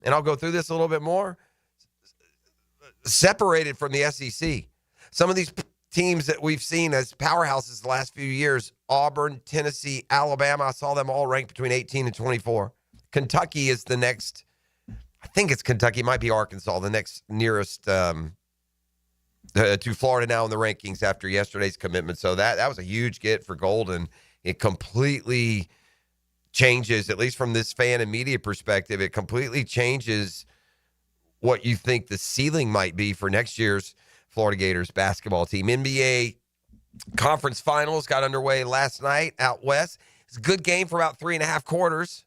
and I'll go through this a little bit more, separated from the SEC. Some of these teams that we've seen as powerhouses the last few years, Auburn, Tennessee, Alabama, I saw them all ranked between 18 and 24. Kentucky is the next, I think it's Kentucky, it might be Arkansas, the next nearest to Florida now in the rankings after yesterday's commitment. So that was a huge get for Golden. It completely changes, at least from this fan and media perspective, it completely changes what you think the ceiling might be for next year's Florida Gators basketball team. NBA conference finals got underway last night out west. It's a good game for about 3.5 quarters.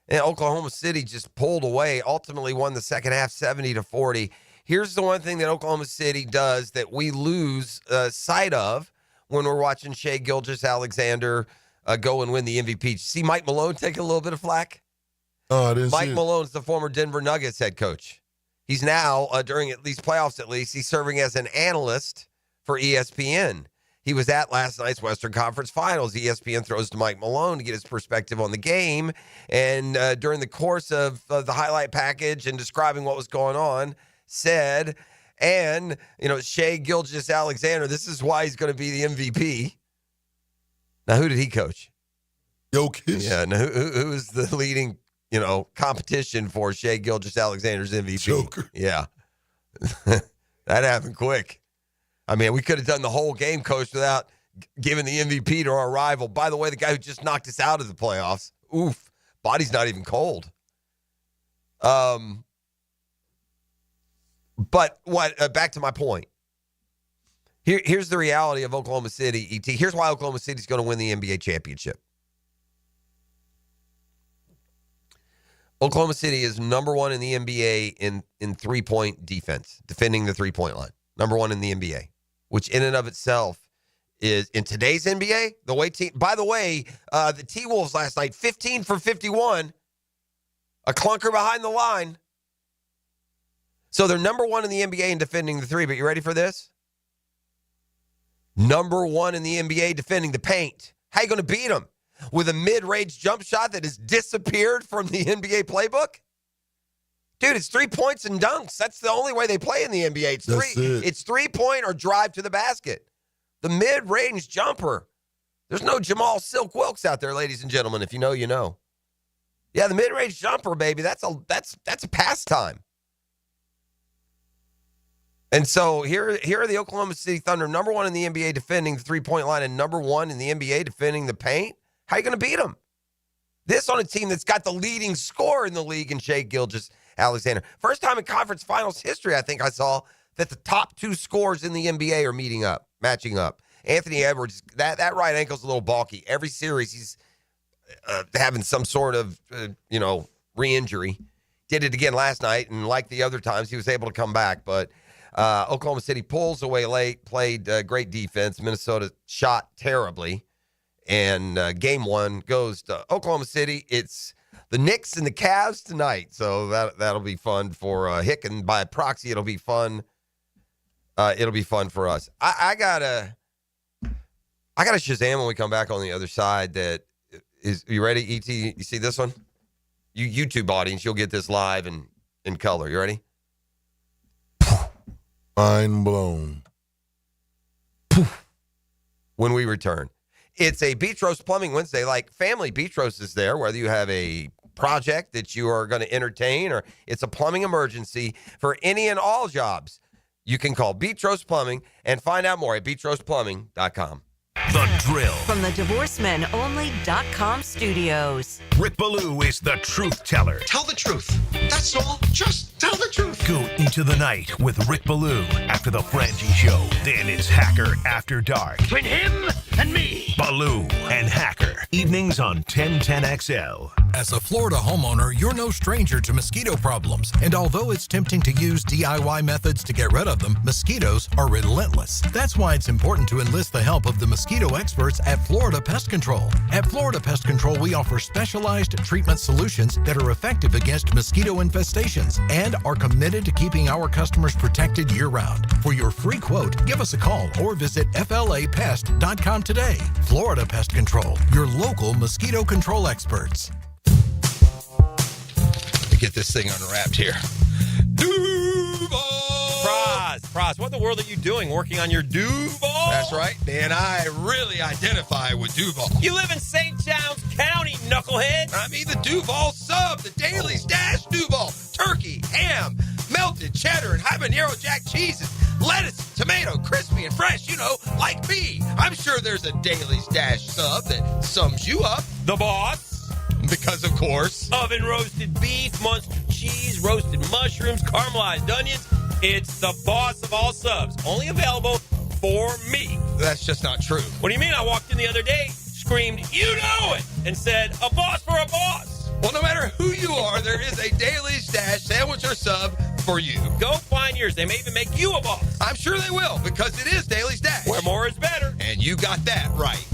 And Oklahoma City just pulled away, ultimately won the second half 70-40. Here's the one thing that Oklahoma City does that we lose sight of when we're watching Shai Gilgeous-Alexander go and win the MVP. Did you see Mike Malone take a little bit of flack? Oh, I didn't see Mike it. Malone's the former Denver Nuggets head coach. He's now, during at least playoffs at least, he's serving as an analyst for ESPN. He was at last night's Western Conference Finals. ESPN throws to Mike Malone to get his perspective on the game. And during the course of the highlight package and describing what was going on, said, and, Shai Gilgeous-Alexander, this is why he's going to be the MVP. Now, who did he coach? Jokic. Yeah, now who is the leading, competition for Shai Gilgeous-Alexander's MVP? Joker. Yeah. That happened quick. I mean, we could have done the whole game, Coach, without giving the MVP to our rival. By the way, the guy who just knocked us out of the playoffs. Oof. Body's not even cold. But back to my point. Here's the reality of Oklahoma City, ET. Here's why Oklahoma City's going to win the NBA championship. Oklahoma City is number one in the NBA in three-point defense, defending the three-point line. Number one in the NBA, which in and of itself is, in today's NBA, the way team. By the way, the T-Wolves last night, 15 for 51, a clunker behind the line. So they're number one in the NBA in defending the three, but you ready for this? Number one in the NBA defending the paint. How you going to beat them? With a mid-range jump shot that has disappeared from the NBA playbook? Dude, it's 3 points and dunks. That's the only way they play in the NBA. It's 3-point or drive to the basket. The mid-range jumper. There's no Jamal Silk Wilkes out there, ladies and gentlemen. If you know, you know. Yeah, the mid-range jumper, baby. That's a pastime. And so here are the Oklahoma City Thunder, number one in the NBA defending the three-point line and number one in the NBA defending the paint. How are you going to beat them? This on a team that's got the leading scorer in the league in Shai Gilgeous-Alexander. First time in conference finals history, I think I saw, that the top two scorers in the NBA are matching up. Anthony Edwards, that right ankle's a little bulky. Every series he's having some sort of, re-injury. Did it again last night, and like the other times, he was able to come back. But Oklahoma City pulls away late, played great defense. Minnesota shot terribly. And game one goes to Oklahoma City. It's the Knicks and the Cavs tonight. So that'll be fun for Hick, and by proxy, it'll be fun. It'll be fun for us. I gotta Shazam when we come back on the other side. That is, you ready, ET? You see this one? You YouTube audience, you'll get this live and in color. You ready? Mind blown. When we return. It's a Beach Roast Plumbing Wednesday, like family Beach Roast is there, whether you have a project that you are going to entertain or it's a plumbing emergency for any and all jobs. You can call Beach Roast Plumbing and find out more at beachroastplumbing.com. The Drill. From the DivorceMenOnly.com studios. Rick Ballou is the truth teller. Tell the truth. That's all. Just tell the truth. Go into the night with Rick Ballou after the Frangie Show. Then it's Hacker After Dark. Between him and me. Ballou and Hacker. Evenings on 1010XL. As a Florida homeowner, you're no stranger to mosquito problems. And although it's tempting to use DIY methods to get rid of them, mosquitoes are relentless. That's why it's important to enlist the help of the mosquito experts at Florida Pest Control. At Florida Pest Control, we offer specialized treatment solutions that are effective against mosquito infestations and are committed to keeping our customers protected year-round. For your free quote, give us a call or visit flapest.com today. Florida Pest Control, your local mosquito control experts. get this thing unwrapped here. Duval! Praz, what in the world are you doing working on your Duval? That's right, Dan. I really identify with Duval. You live in St. John's County, knucklehead. I mean the Duval sub, the Daily Dash Duval. Turkey, ham, melted cheddar, and habanero jack cheeses. Lettuce, tomato, crispy and fresh, like me. I'm sure there's a Daily Dash sub that sums you up. The boss. Because, of course, oven roasted beef, Munster cheese, roasted mushrooms, caramelized onions. It's the boss of all subs. Only available for me. That's just not true. What do you mean? I walked in the other day, screamed, "You know it!" and said, "A boss for a boss." Well, no matter who you are, there is a Daily Dash sandwich or sub for you. Go find yours. They may even make you a boss. I'm sure they will, because it is Daily Dash. Where more is better. And you got that right.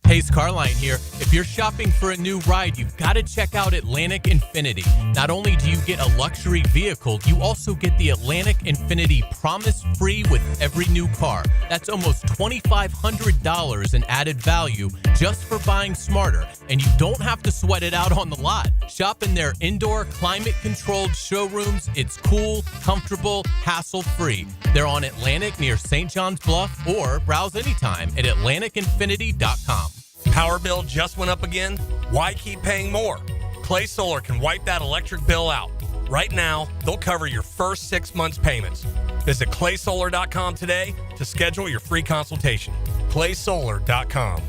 Hey, Carline here. If you're shopping for a new ride, you've got to check out Atlantic Infinity. Not only do you get a luxury vehicle, you also get the Atlantic Infinity Promise Free with every new car. That's almost $2,500 in added value just for buying smarter. And you don't have to sweat it out on the lot. Shop in their indoor climate-controlled showrooms. It's cool, comfortable, hassle-free. They're on Atlantic near St. John's Bluff, or browse anytime at atlanticinfinity.com. Power bill just went up again? Why keep paying more? Clay Solar can wipe that electric bill out. Right now, they'll cover your first 6 months' payments. Visit claysolar.com today to schedule your free consultation. claysolar.com.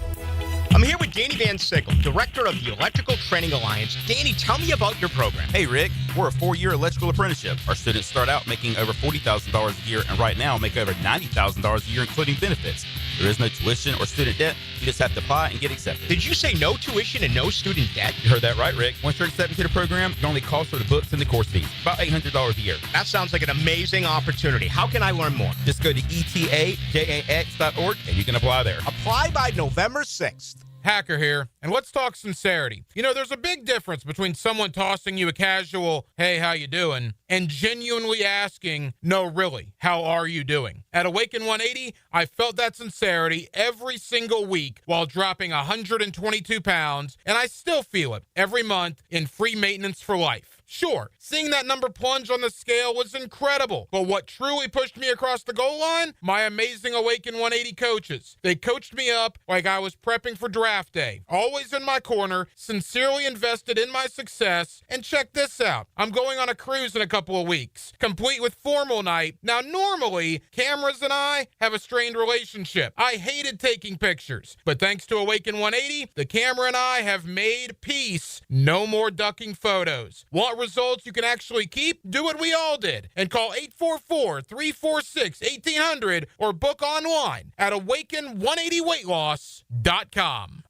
I'm here with Danny Van Sickle, Director of the Electrical Training Alliance. Danny, tell me about your program. Hey, Rick. We're a 4-year electrical apprenticeship. Our students start out making over $40,000 a year, and right now make over $90,000 a year, including benefits. There is no tuition or student debt. You just have to apply and get accepted. Did you say no tuition and no student debt? You heard that right, Rick. Once you're accepted to the program, it only costs for the books and the course fees. About $800 a year. That sounds like an amazing opportunity. How can I learn more? Just go to etajax.org, and you can apply there. Apply by November 6th. Hacker here, and let's talk sincerity. There's a big difference between someone tossing you a casual, "Hey, how you doing?" and genuinely asking, "No, really, how are you doing?" At Awaken 180, I felt that sincerity every single week while dropping 122 pounds, and I still feel it every month in free maintenance for life. Sure, seeing that number plunge on the scale was incredible, but what truly pushed me across the goal line? My amazing Awaken 180 coaches. They coached me up like I was prepping for draft day, always in my corner, sincerely invested in my success, and check this out. I'm going on a cruise in a couple of weeks, complete with formal night. Now, normally, cameras and I have a strained relationship. I hated taking pictures, but thanks to Awaken 180, the camera and I have made peace. No more ducking photos. Want results you can actually keep? Do what we all did and call 844-346-1800 or book online at awaken180weightloss.com.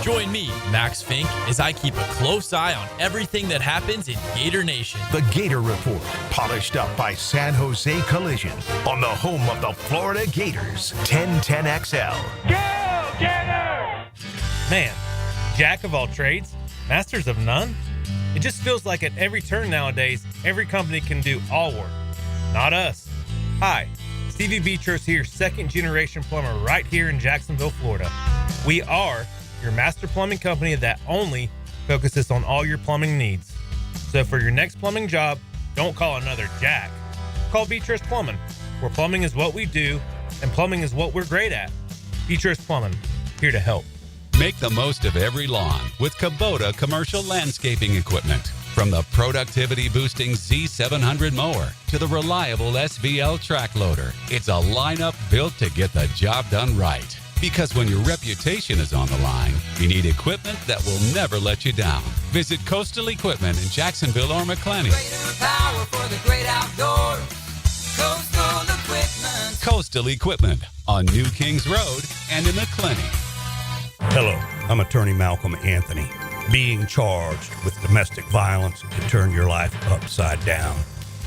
Join me, Max Fink, as I keep a close eye on everything that happens in Gator Nation. The Gator Report, polished up by San Jose Collision on the home of the Florida Gators, 1010XL. Go, Gators! Man, jack of all trades, masters of none? It just feels like at every turn nowadays, every company can do all work. Not us. Hi, Stevie Beatrice here, second-generation plumber right here in Jacksonville, Florida. We are your master plumbing company that only focuses on all your plumbing needs. So for your next plumbing job, don't call another Jack. Call Beatrice Plumbing, where plumbing is what we do, and plumbing is what we're great at. Beatrice Plumbing, here to help. Make the most of every lawn with Kubota commercial landscaping equipment. From the productivity-boosting Z700 mower to the reliable SVL track loader, it's a lineup built to get the job done right. Because when your reputation is on the line, you need equipment that will never let you down. Visit Coastal Equipment in Jacksonville or McClenny. Greater power for the great outdoors. Coastal Equipment. Coastal Equipment on New Kings Road and in McClenny. Hello, I'm attorney Malcolm Anthony. Being charged with domestic violence can turn your life upside down.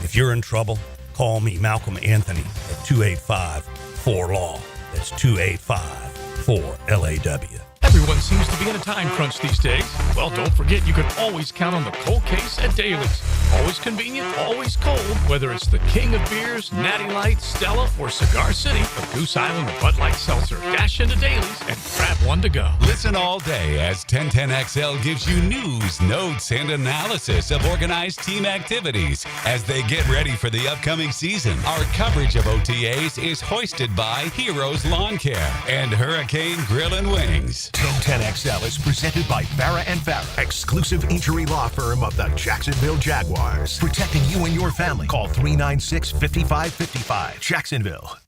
If you're in trouble, call me Malcolm Anthony at 285-4LAW. That's 285-4LAW. Everyone seems to be in a time crunch these days. Well, don't forget you can always count on the cold case at Dailies. Always convenient, always cold. Whether it's the king of beers, Natty Light, Stella, or Cigar City, or Goose Island or Bud Light Seltzer, dash into Dailies and grab one to go. Listen all day as 1010XL gives you news, notes, and analysis of organized team activities as they get ready for the upcoming season. Our coverage of OTAs is hoisted by Heroes Lawn Care and Hurricane Grill and Wings. 1010XL is presented by Farah & Farah, exclusive injury law firm of the Jacksonville Jaguars. Protecting you and your family. Call 396-5555. Jacksonville.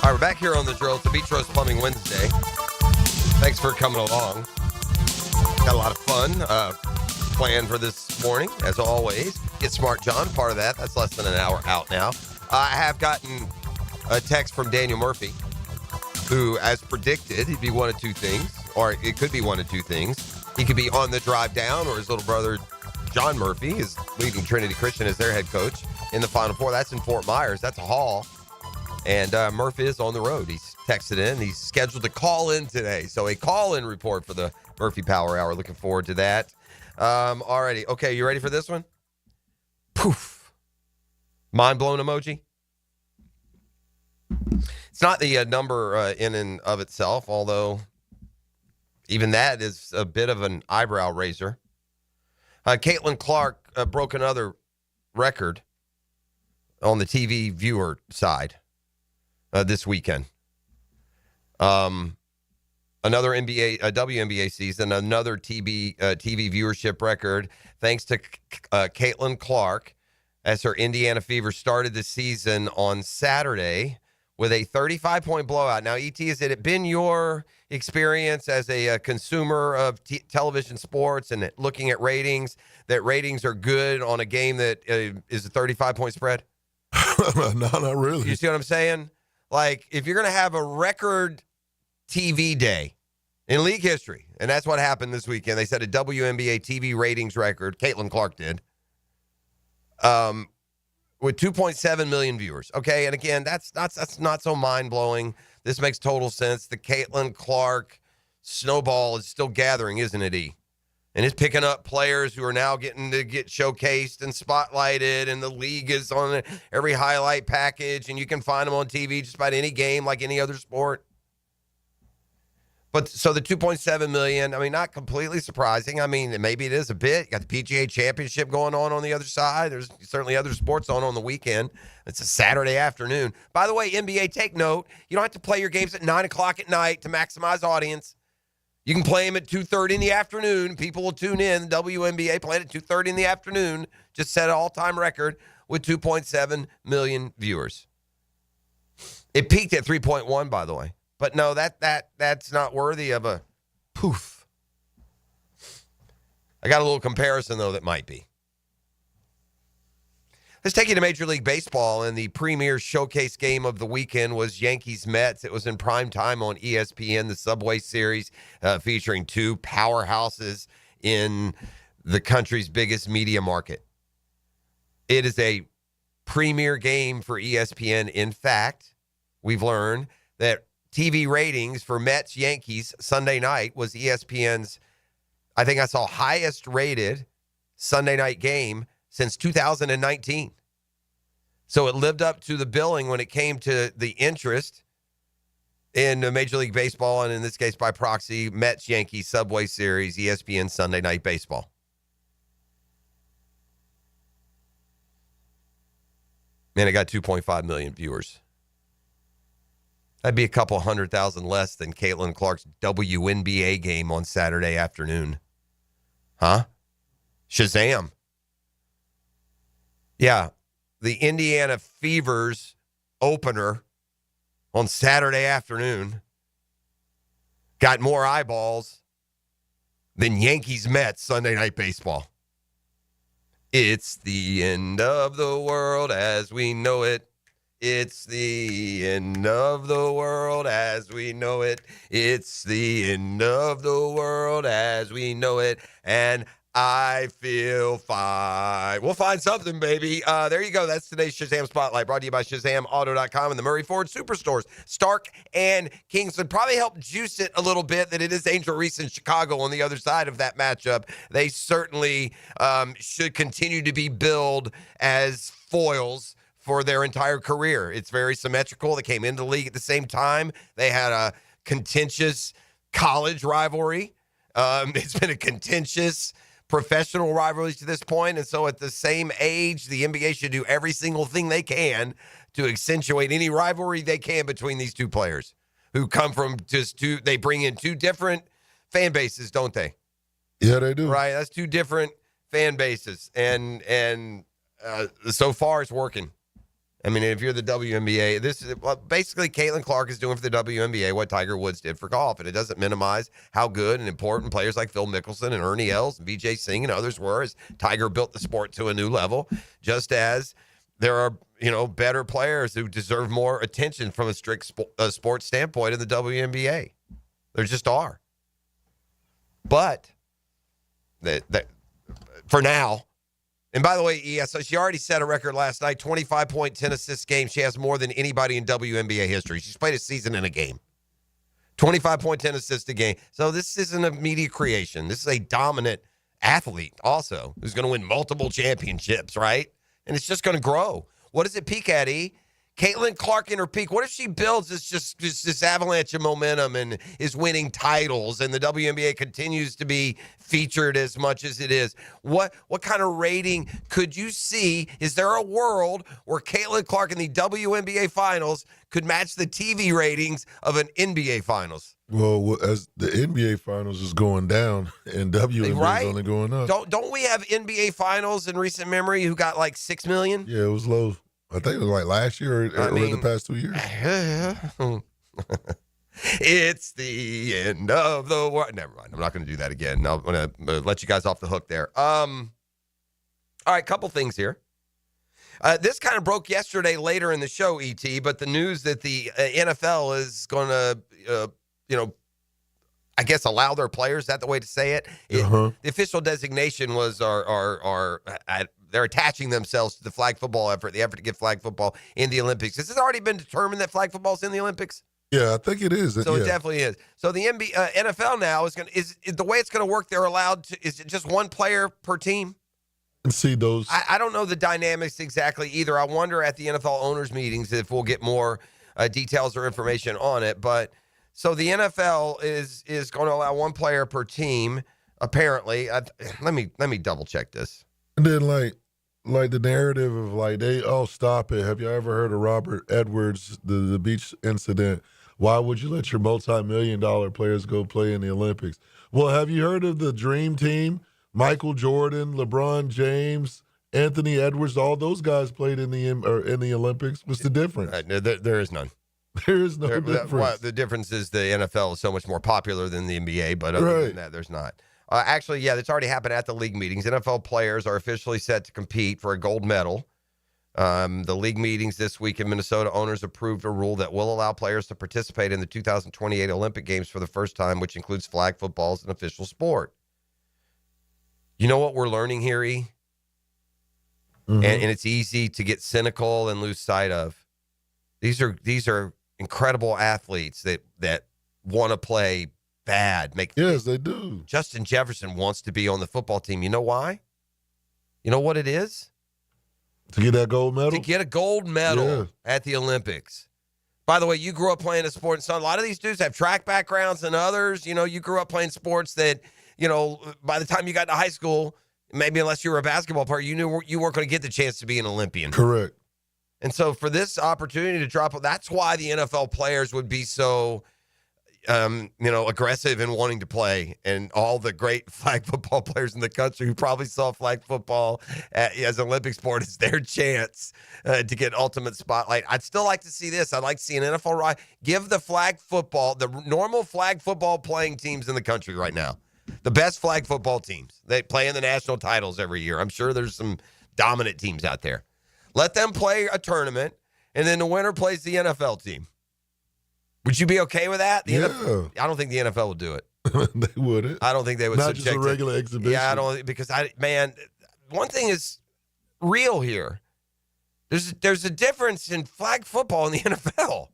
All right, we're back here on the drill. It's the Beach Roast Plumbing Wednesday. Thanks for coming along. Got a lot of fun planned for this morning, as always. Get Smart John, part of that. That's less than an hour out now. I have gotten a text from Daniel Murphy, who, as predicted, he'd be one of two things, or it could be one of two things. He could be on the drive down, or his little brother, John Murphy, is leading Trinity Christian as their head coach in the Final Four. That's in Fort Myers. That's a haul. And Murphy is on the road. He's texted in. He's scheduled to call in today. So a call-in report for the Murphy Power Hour. Looking forward to that. Alrighty. Okay, you ready for this one? Poof. Mind-blown emoji. It's not the number in and of itself, although even that is a bit of an eyebrow raiser. Caitlin Clark broke another record on the TV viewer side this weekend. Another WNBA season, another TV viewership record, thanks to Caitlin Clark, as her Indiana Fever started the season on Saturday with a 35-point blowout. Now, ET, has it been your experience as a consumer of television sports and looking at ratings, that ratings are good on a game that is a 35-point spread? No, not really. You see what I'm saying? Like, if you're going to have a record TV day in league history, and that's what happened this weekend. They set a WNBA TV ratings record. Caitlin Clark did. With 2.7 million viewers. Okay, and again, that's not so mind-blowing. This makes total sense. The Caitlin Clark snowball is still gathering, isn't it, E? And it's picking up players who are now getting to get showcased and spotlighted, and the league is on every highlight package, and you can find them on TV just about any game like any other sport. But so the 2.7 million, I mean, not completely surprising. I mean, maybe it is a bit. You got the PGA Championship going on the other side. There's certainly other sports on the weekend. It's a Saturday afternoon. By the way, NBA, take note. You don't have to play your games at 9 o'clock at night to maximize audience. You can play them at 2:30 in the afternoon. People will tune in. The WNBA played at 2:30 in the afternoon. Just set an all-time record with 2.7 million viewers. It peaked at 3.1, by the way. But no, that's not worthy of a poof. I got a little comparison, though, that might be. Let's take you to Major League Baseball, and the premier showcase game of the weekend was Yankees-Mets. It was in prime time on ESPN, the Subway Series, featuring two powerhouses in the country's biggest media market. It is a premier game for ESPN. In fact, we've learned that TV ratings for Mets-Yankees Sunday night was ESPN's, I think I saw, highest rated Sunday night game since 2019. So it lived up to the billing when it came to the interest in Major League Baseball, and in this case, by proxy, Mets-Yankees Subway Series, ESPN Sunday Night Baseball. Man, it got 2.5 million viewers. That'd be a couple 100,000 less than Caitlin Clark's WNBA game on Saturday afternoon. Huh? Shazam. Yeah, the Indiana Fever's opener on Saturday afternoon got more eyeballs than Yankees-Mets Sunday Night Baseball. It's the end of the world as we know it. It's the end of the world as we know it. It's the end of the world as we know it. And I feel fine. We'll find something, baby. There you go. That's today's Shazam Spotlight, brought to you by ShazamAuto.com and the Murray Ford Superstores. Stark and Kingsland probably helped juice it a little bit that it is Angel Reese in Chicago on the other side of that matchup. They certainly should continue to be billed as foils for their entire career. It's very symmetrical. They came into the league at the same time. They had a contentious college rivalry. It's been a contentious professional rivalries to this point, and so at the same age, the NBA should do every single thing they can to accentuate any rivalry they can between these two players who come from they bring in two different fan bases, don't they? Yeah, they do. Right, that's two different fan bases, and so far it's working. I mean, if you're the WNBA, this is basically Caitlin Clark is doing for the WNBA what Tiger Woods did for golf, and it doesn't minimize how good and important players like Phil Mickelson and Ernie Els and Vijay Singh and others were as Tiger built the sport to a new level, just as there are, better players who deserve more attention from a strict sports standpoint in the WNBA. There just are. But for now, and by the way, so she already set a record last night, 25-point, 10-assist game. She has more than anybody in WNBA history. She's played a season in a game. 25-point, 10-assist a game. So this isn't a media creation. This is a dominant athlete also who's going to win multiple championships, right? And it's just going to grow. What does it peak at, E? Caitlin Clark in her peak. What if she builds this avalanche of momentum and is winning titles and the WNBA continues to be featured as much as it is? What kind of rating could you see? Is there a world where Caitlin Clark in the WNBA finals could match the TV ratings of an NBA finals? Well, as the NBA finals is going down and WNBA is only going up. Don't we have NBA finals in recent memory who got like 6 million? Yeah, it was low. I think it was like last year or the past 2 years. It's the end of the world. Never mind. I'm not going to do that again. I'm going to let you guys off the hook there. All right, couple things here. This kind of broke yesterday later in the show, ET, but the news that the NFL is going to, I guess allow their players, is that the way to say it? The official designation was they're attaching themselves to the flag football effort, the effort to get flag football in the Olympics. Has it already been determined that flag football is in the Olympics? Yeah, I think it is. So it definitely is. So the NFL now is the way it's going to work. They're allowed to. Is it just one player per team? See those. I don't know the dynamics exactly either. I wonder at the NFL owners meetings if we'll get more details or information on it. But so the NFL is going to allow one player per team. Apparently, let me double check this. And then like the narrative of stop it. Have you ever heard of Robert Edwards, the beach incident? Why would you let your multi-million-dollar players go play in the Olympics? Well, have you heard of the Dream Team? Michael Jordan, LeBron James, Anthony Edwards, all those guys played in the Olympics. What's the difference? There is none. There is no difference. The difference is the NFL is so much more popular than the NBA, but other than that, there's not. Actually, yeah, that's already happened at the league meetings. NFL players are officially set to compete for a gold medal. The league meetings this week in Minnesota, owners approved a rule that will allow players to participate in the 2028 Olympic Games for the first time, which includes flag football as an official sport. You know what we're learning here, E? Mm-hmm. And it's easy to get cynical and lose sight of. These are incredible athletes that want to play bad. Yes, they do. Justin Jefferson wants to be on the football team. You know why? You know what it is? To get that gold medal? To get a gold medal at the Olympics. By the way, you grew up playing a sport, and so a lot of these dudes have track backgrounds and others. You grew up playing sports that, by the time you got to high school, maybe unless you were a basketball player, you knew you weren't going to get the chance to be an Olympian. Correct. And so for this opportunity to drop, that's why the NFL players would be so aggressive in wanting to play, and all the great flag football players in the country who probably saw flag football as an Olympic sport as their chance to get ultimate spotlight. I'd still like to see this. I'd like to see an NFL give the flag football, the normal flag football playing teams in the country right now, the best flag football teams. They play in the national titles every year. I'm sure there's some dominant teams out there. Let them play a tournament, and then the winner plays the NFL team. Would you be okay with that? I don't think the NFL would do it. They wouldn't. I don't think they would Not subject just a regular exhibition. Yeah, I don't, because one thing is real here. There's a difference in flag football in the NFL.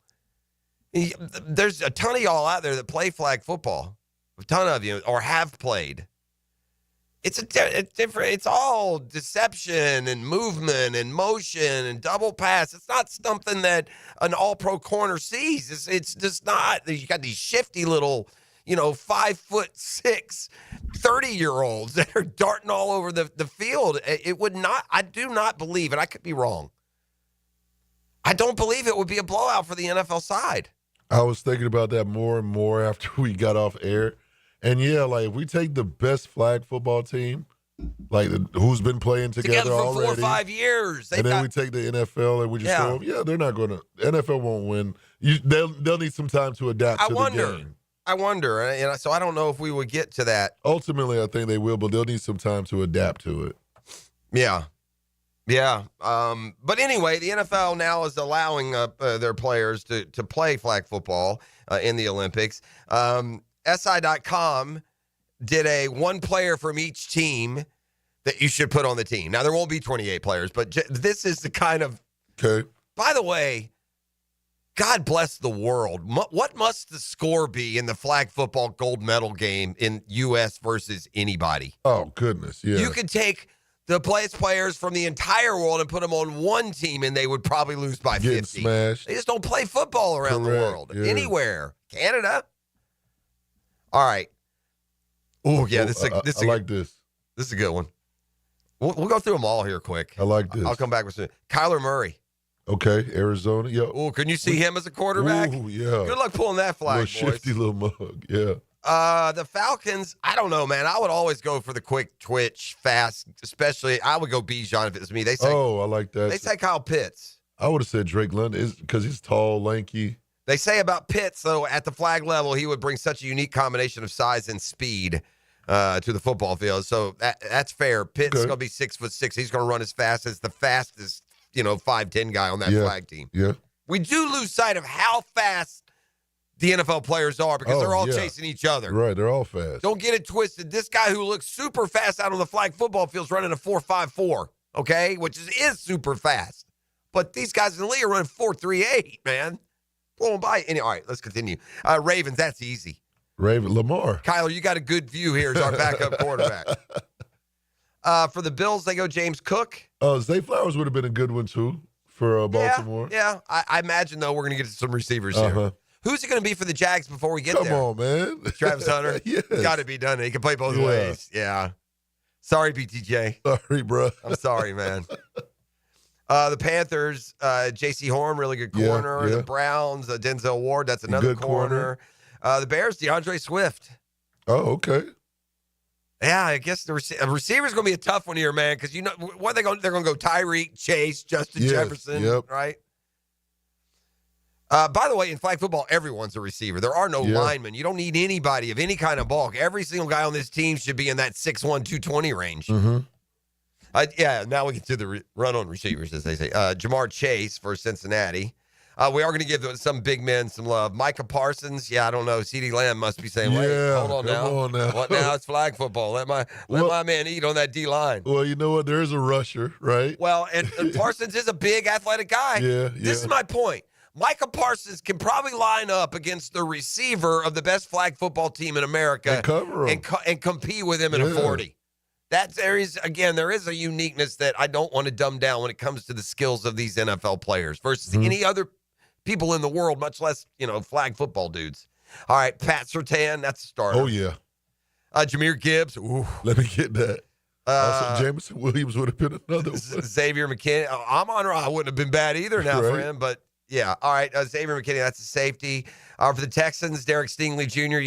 There's a ton of y'all out there that play flag football. A ton of you, or have played. It's different. It's all deception and movement and motion and double pass. It's not something that an all-pro corner sees. It's just not. You got these shifty little, 5'6", 30-year-olds that are darting all over the field. It would not. I do not believe, and I could be wrong. I don't believe it would be a blowout for the NFL side. I was thinking about that more and more after we got off air. And, yeah, like, if we take the best flag football team, like who's been playing together for already. 4 or 5 years. And then we take the NFL and we just throw them. Yeah, they're not going to – NFL won't win. They'll need some time to adapt to the game. I wonder. So I don't know if we would get to that. Ultimately, I think they will, but they'll need some time to adapt to it. Yeah. Yeah. But anyway, the NFL now is allowing their players to play flag football in the Olympics. SI.com did a one player from each team that you should put on the team. Now, there won't be 28 players, but this is the kind of... Okay. By the way, God bless the world. What must the score be in the flag football gold medal game in U.S. versus anybody? Oh, goodness, yeah. You could take the players from the entire world and put them on one team, and they would probably lose by 50. Getting smashed. They just don't play football around the world. Yeah. Anywhere. Canada. All right. Oh, yeah, this is I like this. This is a good one. We'll go through them all here quick. I like this. I'll come back with some. Kyler Murray. Okay, Arizona. Yeah. Oh, can you see him as a quarterback? Ooh, yeah. Good luck pulling that flag, boys. Shifty little mug, yeah. The Falcons, I don't know, man. I would always go for the quick twitch, fast, especially. I would go Bijan if it was me. They say, I like that. They say Kyle Pitts. I would have said Drake London because he's tall, lanky. They say about Pitts, though, at the flag level, he would bring such a unique combination of size and speed to the football field. So that's fair. Pitts is going to be 6'6". He's going to run as fast as the fastest, 5'10" guy on that flag team. Yeah. We do lose sight of how fast the NFL players are because they're all chasing each other. Right, they're all fast. Don't get it twisted. This guy who looks super fast out on the flag football field is running a 4.54, okay, which is super fast. But these guys in the league are running 4.38, man. Blowing by. All right, let's continue. Ravens, that's easy. Lamar. Kyler, you got a good view here as our backup quarterback. For the Bills, they go James Cook. Zay Flowers would have been a good one, too, for Baltimore. Yeah. I imagine, though, we're going to get to some receivers here. Who's it going to be for the Jags before we get there? Come on, man. Travis Hunter? Yes. Got to be done. He can play both ways. Yeah. Sorry, BTJ. Sorry, bro. I'm sorry, man. The Panthers, J.C. Horn, really good corner. Yeah. The Browns, Denzel Ward, that's another good corner. The Bears, DeAndre Swift. Oh, okay. Yeah, I guess the receiver's going to be a tough one here, man, because what are they going? They're going to go Tyreek, Chase, Justin Jefferson, right? By the way, in flag football, everyone's a receiver. There are no linemen. You don't need anybody of any kind of bulk. Every single guy on this team should be in that 6'1", 220 range. Mm-hmm. Now we get to the run-on receivers, as they say. Jamar Chase for Cincinnati. We are going to give some big men some love. Micah Parsons, I don't know. CeeDee Lamb must be saying, wait, hold on now. What now? It's flag football. Let my man eat on that D-line. Well, you know what? There is a rusher, right? Well, and Parsons is a big athletic guy. Yeah. This is my point. Micah Parsons can probably line up against the receiver of the best flag football team in America and cover him. and compete with him in a 40. There is a uniqueness that I don't want to dumb down when it comes to the skills of these NFL players versus any other people in the world, much less, flag football dudes. All right, Pat Surtain, that's a starter. Oh, yeah. Jahmyr Gibbs. Ooh. Let me get that. Also, Jameson Williams would have been another one. Xavier McKinney. Amon Ra wouldn't have been bad either now for him, but yeah. All right, Xavier McKinney, that's a safety. For the Texans, Derek Stingley Jr.,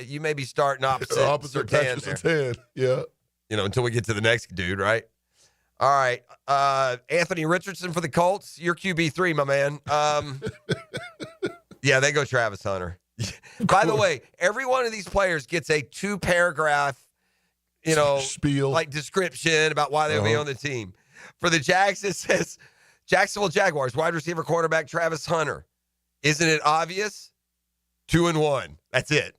you may be starting opposite Surtain there. Surtain, yeah. Until we get to the next dude, right? All right. Anthony Richardson for the Colts. You're QB3, my man. They go Travis Hunter. By the way, every one of these players gets a 2-paragraph, spiel, like description about why they'll be on the team. For the Jags, it says, Jacksonville Jaguars, wide receiver quarterback Travis Hunter. Isn't it obvious? 2-1. That's it.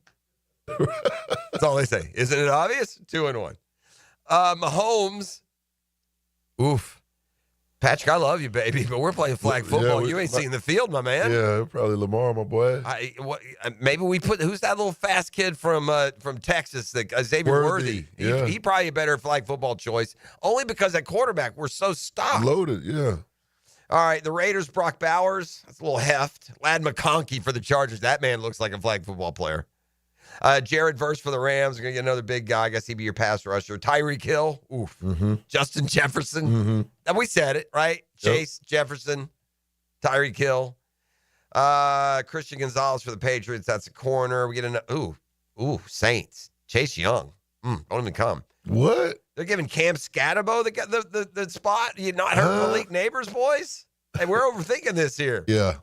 That's all they say. Isn't it obvious? 2-1. Mahomes. Oof. Patrick, I love you, baby, but we're playing flag football. You ain't seen the field, my man. Yeah, probably Lamar, my boy. Maybe we put who's that little fast kid from Texas, Xavier Worthy. He probably a better flag football choice, only because at quarterback we're so stocked. Loaded, yeah. All right, the Raiders, Brock Bowers. That's a little heft. Lad McConkey for the Chargers. That man looks like a flag football player. Jared Verse for the Rams. We're going to get another big guy. I guess he'd be your pass rusher. Tyreek Hill. Oof. Justin Jefferson. And we said it, right? Chase, Jefferson, Tyreek Hill. Christian Gonzalez for the Patriots. That's a corner. We get Saints. Chase Young. Don't even come. What? They're giving Cam Scatterbo the spot. You not heard Malik Neighbors, boys? Hey, we're overthinking this here. Yeah.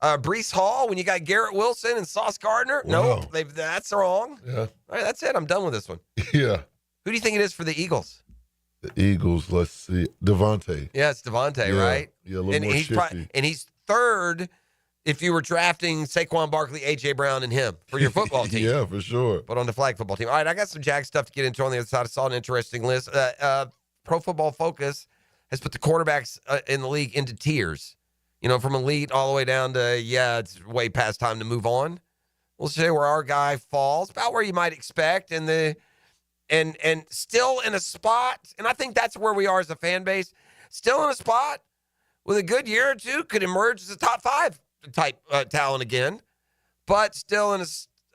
Breece Hall, when you got Garrett Wilson and Sauce Gardner? Wow. Nope, that's wrong. Yeah. All right, that's it. I'm done with this one. Yeah. Who do you think it is for the Eagles? The Eagles, let's see. Devontae. Yeah, it's Devontae, right? Yeah, a little more shifty. And he's third if you were drafting Saquon Barkley, A.J. Brown, and him for your football team. Yeah, for sure. But on the flag football team. All right, I got some Jag stuff to get into on the other side. I saw an interesting list. Pro Football Focus has put the quarterbacks in the league into tiers. From elite all the way down to, it's way past time to move on. We'll say where our guy falls, about where you might expect, and still in a spot, and I think that's where we are as a fan base, still in a spot with a good year or two, could emerge as a top 5 type talent again, but still in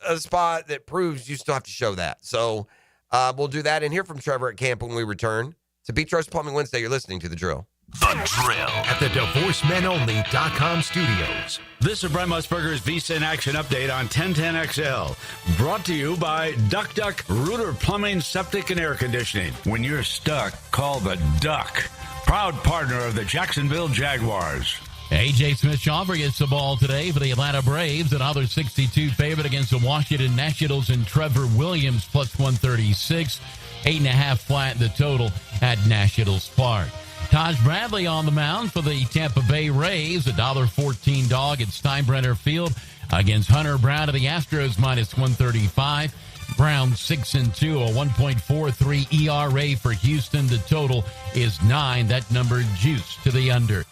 a spot that proves you still have to show that. So we'll do that and hear from Trevor at camp when we return. To Beach Roast Plumbing Wednesday, you're listening to The Drill. The Drill at the DivorceMenOnly.com studios. This is Brent Musburger's VSIN Action Update on 1010XL. Brought to you by Duck Duck Rooter Plumbing, Septic, and Air Conditioning. When you're stuck, call the Duck. Proud partner of the Jacksonville Jaguars. A.J. Smith-Shawver gets the ball today for the Atlanta Braves. Another 62 favorite against the Washington Nationals and Trevor Williams plus 136. 8.5 flat the total at Nationals Park. Taj Bradley on the mound for the Tampa Bay Rays. $1.14 dog at Steinbrenner Field against Hunter Brown of the Astros minus 135. Brown 6-2, a 1.43 ERA for Houston. The total is 9. That number juiced to the under.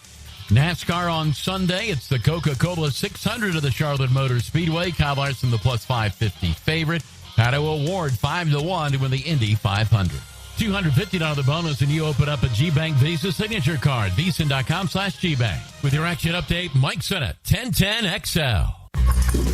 NASCAR on Sunday. It's the Coca-Cola 600 of the Charlotte Motor Speedway. Kyle Larson, the plus 550 favorite. Pato Award 5-1 to win the Indy 500. $250 bonus and you open up a G-Bank Visa signature card. Visa.com/GBank. With your action update, Mike Sennett, 1010XL.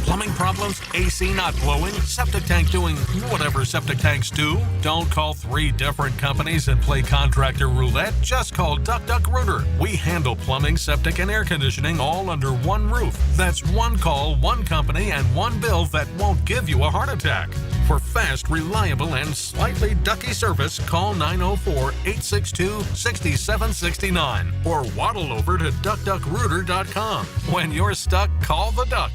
Plumbing problems? AC not blowing? Septic tank doing whatever septic tanks do? Don't call 3 different companies and play contractor roulette. Just call Duck Duck Rooter. We handle plumbing, septic, and air conditioning all under one roof. That's one call, one company, and one bill that won't give you a heart attack. For fast, reliable, and slightly ducky service, call 904-862-6769 or waddle over to duckduckrooter.com. When you're stuck, call the Duck.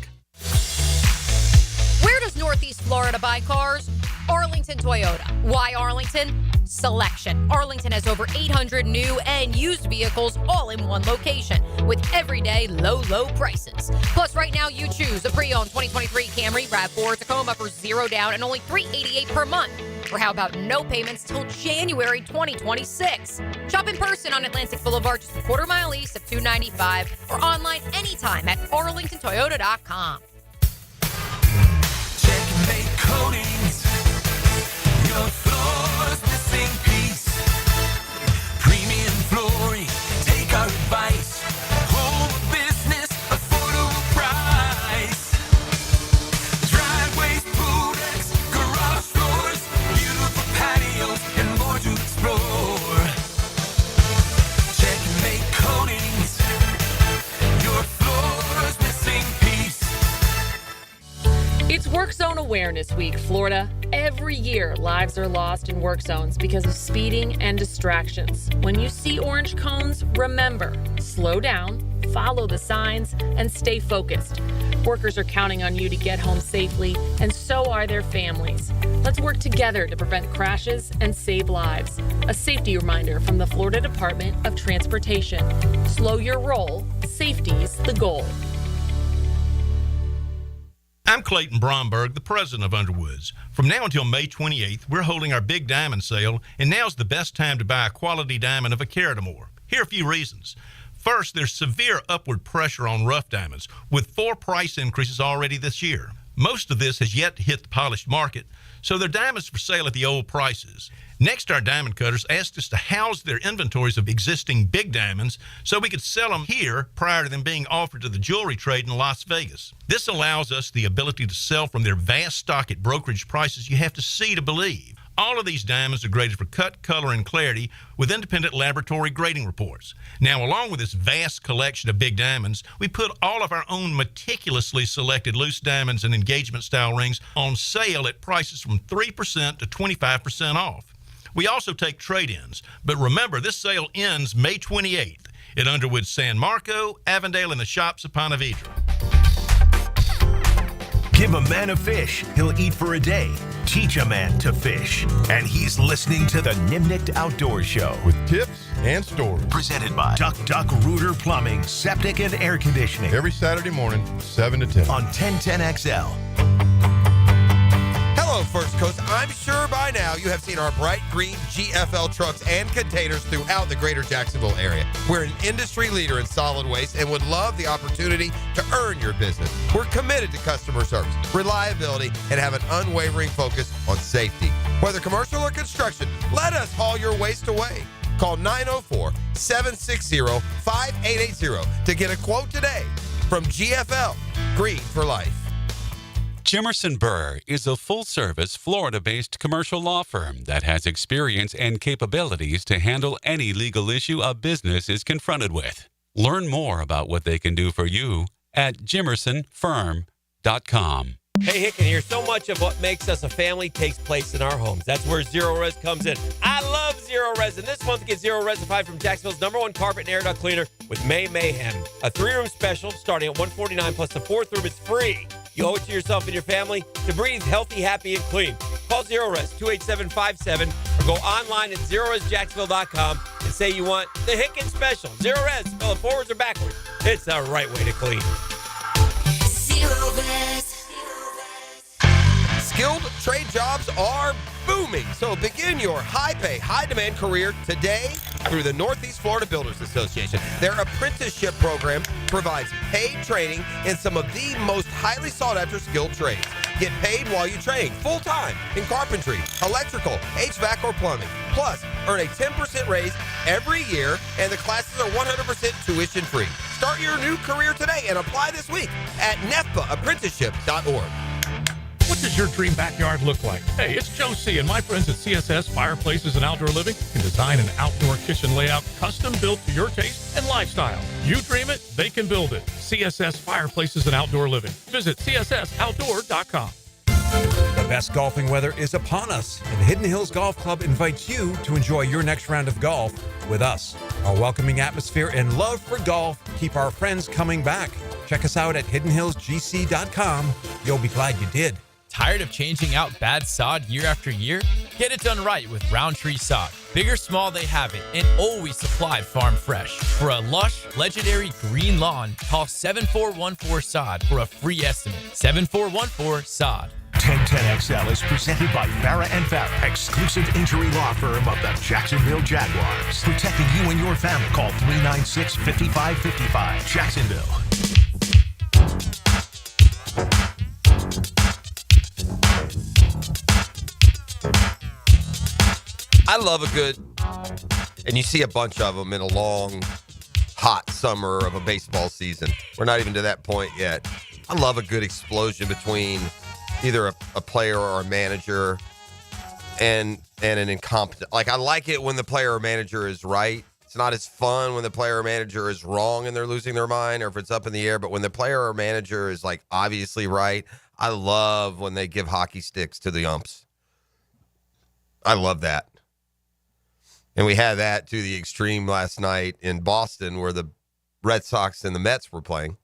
Where does Northeast Florida buy cars? Arlington Toyota. Why Arlington? Selection. Arlington has over 800 new and used vehicles all in one location with everyday low prices. Plus, right now you choose a pre-owned 2023 Camry, RAV4, Tacoma for $0 down and only $388 per month. Or how about no payments till January 2026? Shop in person on Atlantic Boulevard, just a quarter-mile east of 295, or online anytime at arlingtontoyota.com. Checkmate Coatings. Your floor's missing piece. Premium flooring. Take our advice. Home business, affordable price. Driveways, pool decks, garage doors, beautiful patios, and more to explore. Checkmate Coatings. Your floor's missing piece. It's Work Zone Awareness Week, Florida. Every year, lives are lost in work zones because of speeding and distractions. When you see orange cones, remember, slow down, follow the signs, and stay focused. Workers are counting on you to get home safely, and so are their families. Let's work together to prevent crashes and save lives. A safety reminder from the Florida Department of Transportation. Slow your roll. Safety's the goal. I'm Clayton Bromberg, the president of Underwoods. From now until May 28th, we're holding our big diamond sale, and now's the best time to buy a quality diamond of a carat or more. Here are a few reasons. First, there's severe upward pressure on rough diamonds, with 4 price increases already this year. Most of this has yet to hit the polished market, so they're diamonds for sale at the old prices. Next, our diamond cutters asked us to house their inventories of existing big diamonds so we could sell them here prior to them being offered to the jewelry trade in Las Vegas. This allows us the ability to sell from their vast stock at brokerage prices you have to see to believe. All of these diamonds are graded for cut, color, and clarity with independent laboratory grading reports. Now, along with this vast collection of big diamonds, we put all of our own meticulously selected loose diamonds and engagement-style rings on sale at prices from 3% to 25% off. We also take trade-ins, but remember, this sale ends May 28th at Underwood San Marco, Avondale, and the shops of Ponte Vedra. Give a man a fish, he'll eat for a day. Teach a man to fish. And he's listening to the Nimnicht Outdoor Show with tips and stories. Presented by Duck Duck Rooter Plumbing, Septic and Air Conditioning. Every Saturday morning, 7 to 10. On 1010XL. Hello, First Coast. I'm sure by now you have seen our bright green GFL trucks and containers throughout the greater Jacksonville area. We're an industry leader in solid waste and would love the opportunity to earn your business. We're committed to customer service, reliability, and have an unwavering focus on safety. Whether commercial or construction, let us haul your waste away. Call 904-760-5880 to get a quote today from GFL, Green for Life. Jimerson Burr is a full-service, Florida-based commercial law firm that has experience and capabilities to handle any legal issue a business is confronted with. Learn more about what they can do for you at jimersonfirm.com. Hey, Hicken here. So much of what makes us a family takes place in our homes. That's where Zero Res comes in. I love Zero Res, and this month get Zero Resified from Jacksonville's #1 carpet and air duct cleaner with May Mayhem. A 3-room special starting at $149 plus the 4th room is free. You owe it to yourself and your family to breathe healthy, happy, and clean. Call Zero Res 28757 or go online at ZeroResJacksonville.com and say you want the Hicken special. Zero Res, spell it forwards or backwards. It's the right way to clean. Zero Res. Skilled trade jobs are booming. So begin your high-pay, high-demand career today through the Northeast Florida Builders Association. Their apprenticeship program provides paid training in some of the most highly sought-after skilled trades. Get paid while you train full-time in carpentry, electrical, HVAC, or plumbing. Plus, earn a 10% raise every year, and the classes are 100% tuition-free. Start your new career today and apply this week at nefpaapprenticeship.org. What does your dream backyard look like? Hey, it's Joe C. and my friends at CSS Fireplaces and Outdoor Living can design an outdoor kitchen layout custom built to your taste and lifestyle. You dream it, they can build it. CSS Fireplaces and Outdoor Living. Visit CSSOutdoor.com. The best golfing weather is upon us, and Hidden Hills Golf Club invites you to enjoy your next round of golf with us. Our welcoming atmosphere and love for golf keep our friends coming back. Check us out at hiddenhillsgc.com. You'll be glad you did. Tired of changing out bad sod year after year? Get it done right with Roundtree Sod. Big or small, they have it, and always supplied farm fresh. For a lush, legendary green lawn, call 7414-SOD for a free estimate. 7414-SOD. 1010XL is presented by Farah & Farah, exclusive injury law firm of the Jacksonville Jaguars. Protecting you and your family. Call 396-5555. Jacksonville. I love a good, and you see a bunch of them in a long, hot summer of a baseball season. We're not even to that point yet. I love a good explosion between either a player or a manager and an incompetent. Like, I like it when the player or manager is right. It's not as fun when the player or manager is wrong and they're losing their mind, or if it's up in the air. But when the player or manager is, like, obviously right, I love when they give hockey sticks to the umps. I love that. And we had that to the extreme last night in Boston, where the Red Sox and the Mets were playing.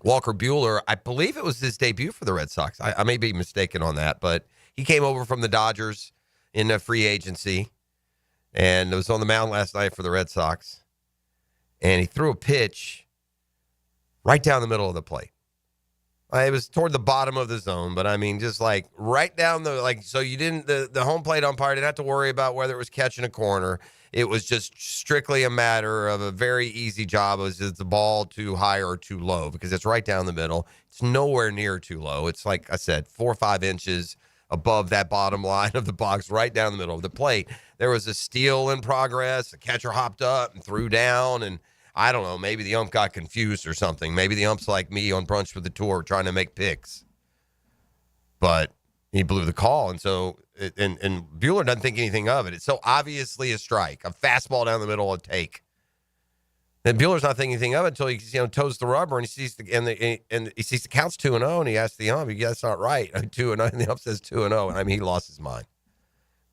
Walker Buehler, I believe it was his debut for the Red Sox. I may be mistaken on that, but he came over from the Dodgers in a free agency and was on the mound last night for the Red Sox. And he threw a pitch right down the middle of the plate. It was toward the bottom of the zone, but I mean, just like right down so you didn't, the home plate umpire didn't have to worry about whether it was catching a corner. It was just strictly a matter of a very easy job. Is the ball too high or too low? Because it's right down the middle. It's nowhere near too low. It's like I said, 4 or 5 inches above that bottom line of the box, right down the middle of the plate. There was a steal in progress. The catcher hopped up and threw down, and I don't know, maybe the ump got confused or something. Maybe the ump's like me on Brunch with the Tour trying to make picks. But he blew the call, and so and Buehler doesn't think anything of it. It's so obviously a strike, a fastball down the middle, a take. Then Buehler's not thinking anything of it until he toes the rubber and he sees he sees the count's 2-0, and he asks the ump, "Yeah, that's not right." 2-0, and the ump says 2-0. I mean, he lost his mind.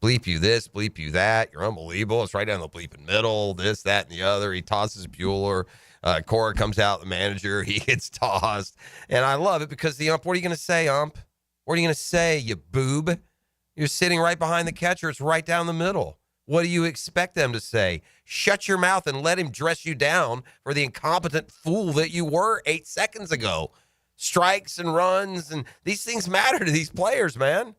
Bleep you this, bleep you that. You're unbelievable. It's right down the bleeping middle, this, that, and the other. He tosses Buehler. Cora comes out, the manager. He gets tossed. And I love it because the ump, what are you going to say, ump? What are you going to say, you boob? You're sitting right behind the catcher. It's right down the middle. What do you expect them to say? Shut your mouth and let him dress you down for the incompetent fool that you were 8 seconds ago. Strikes and runs, and these things matter to these players, man.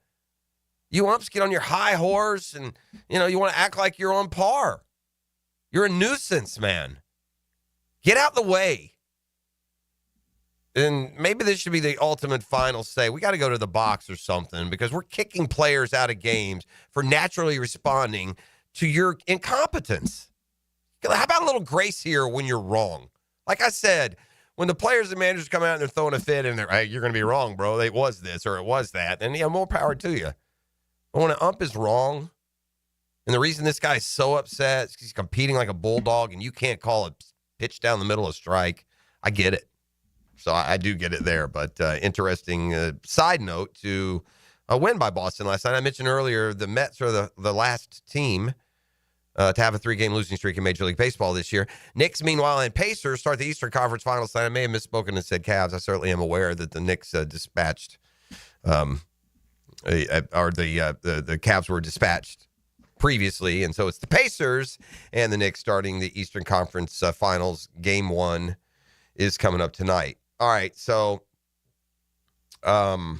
You umps get on your high horse and, you want to act like you're on par. You're a nuisance, man. Get out the way. And maybe this should be the ultimate final say. We got to go to the box or something because we're kicking players out of games for naturally responding to your incompetence. How about a little grace here when you're wrong? Like I said, when the players and managers come out and they're throwing a fit and they're, "Hey, you're going to be wrong, bro. It was this or it was that." And more power to you. But when an ump is wrong, and the reason this guy is so upset is because he's competing like a bulldog and you can't call a pitch down the middle of strike, I get it. So I do get it there. But interesting side note to a win by Boston last night. I mentioned earlier the Mets are the last team to have a 3-game losing streak in Major League Baseball this year. Knicks, meanwhile, and Pacers start the Eastern Conference Finals tonight. I may have misspoken and said Cavs. I certainly am aware that the Knicks dispatched or the Cavs were dispatched previously, and so it's the Pacers and the Knicks starting the Eastern Conference Finals. Game 1 is coming up tonight. All right, so hold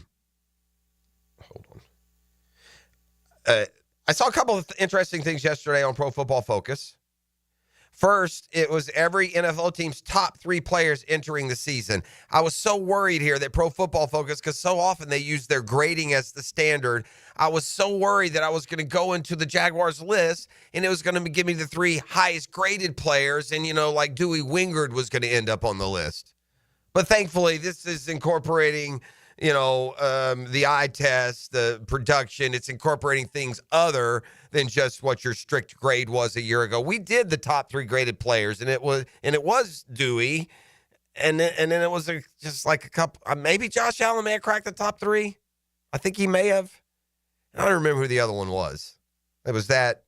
on. I saw a couple of interesting things yesterday on Pro Football Focus. First, it was every NFL team's top 3 players entering the season. I was so worried here that Pro Football Focus, because so often they use their grading as the standard, I was so worried that I was going to go into the Jaguars list and it was going to give me the 3 highest graded players and, like Dewey Wingard was going to end up on the list. But thankfully, this is incorporating, the eye test, the production. It's incorporating things other than just what your strict grade was a year ago. We did the top 3 graded players, and it was Dewey, and then it was just like a couple. Maybe Josh Allen may have cracked the top 3. I think he may have. I don't remember who the other one was. It was that.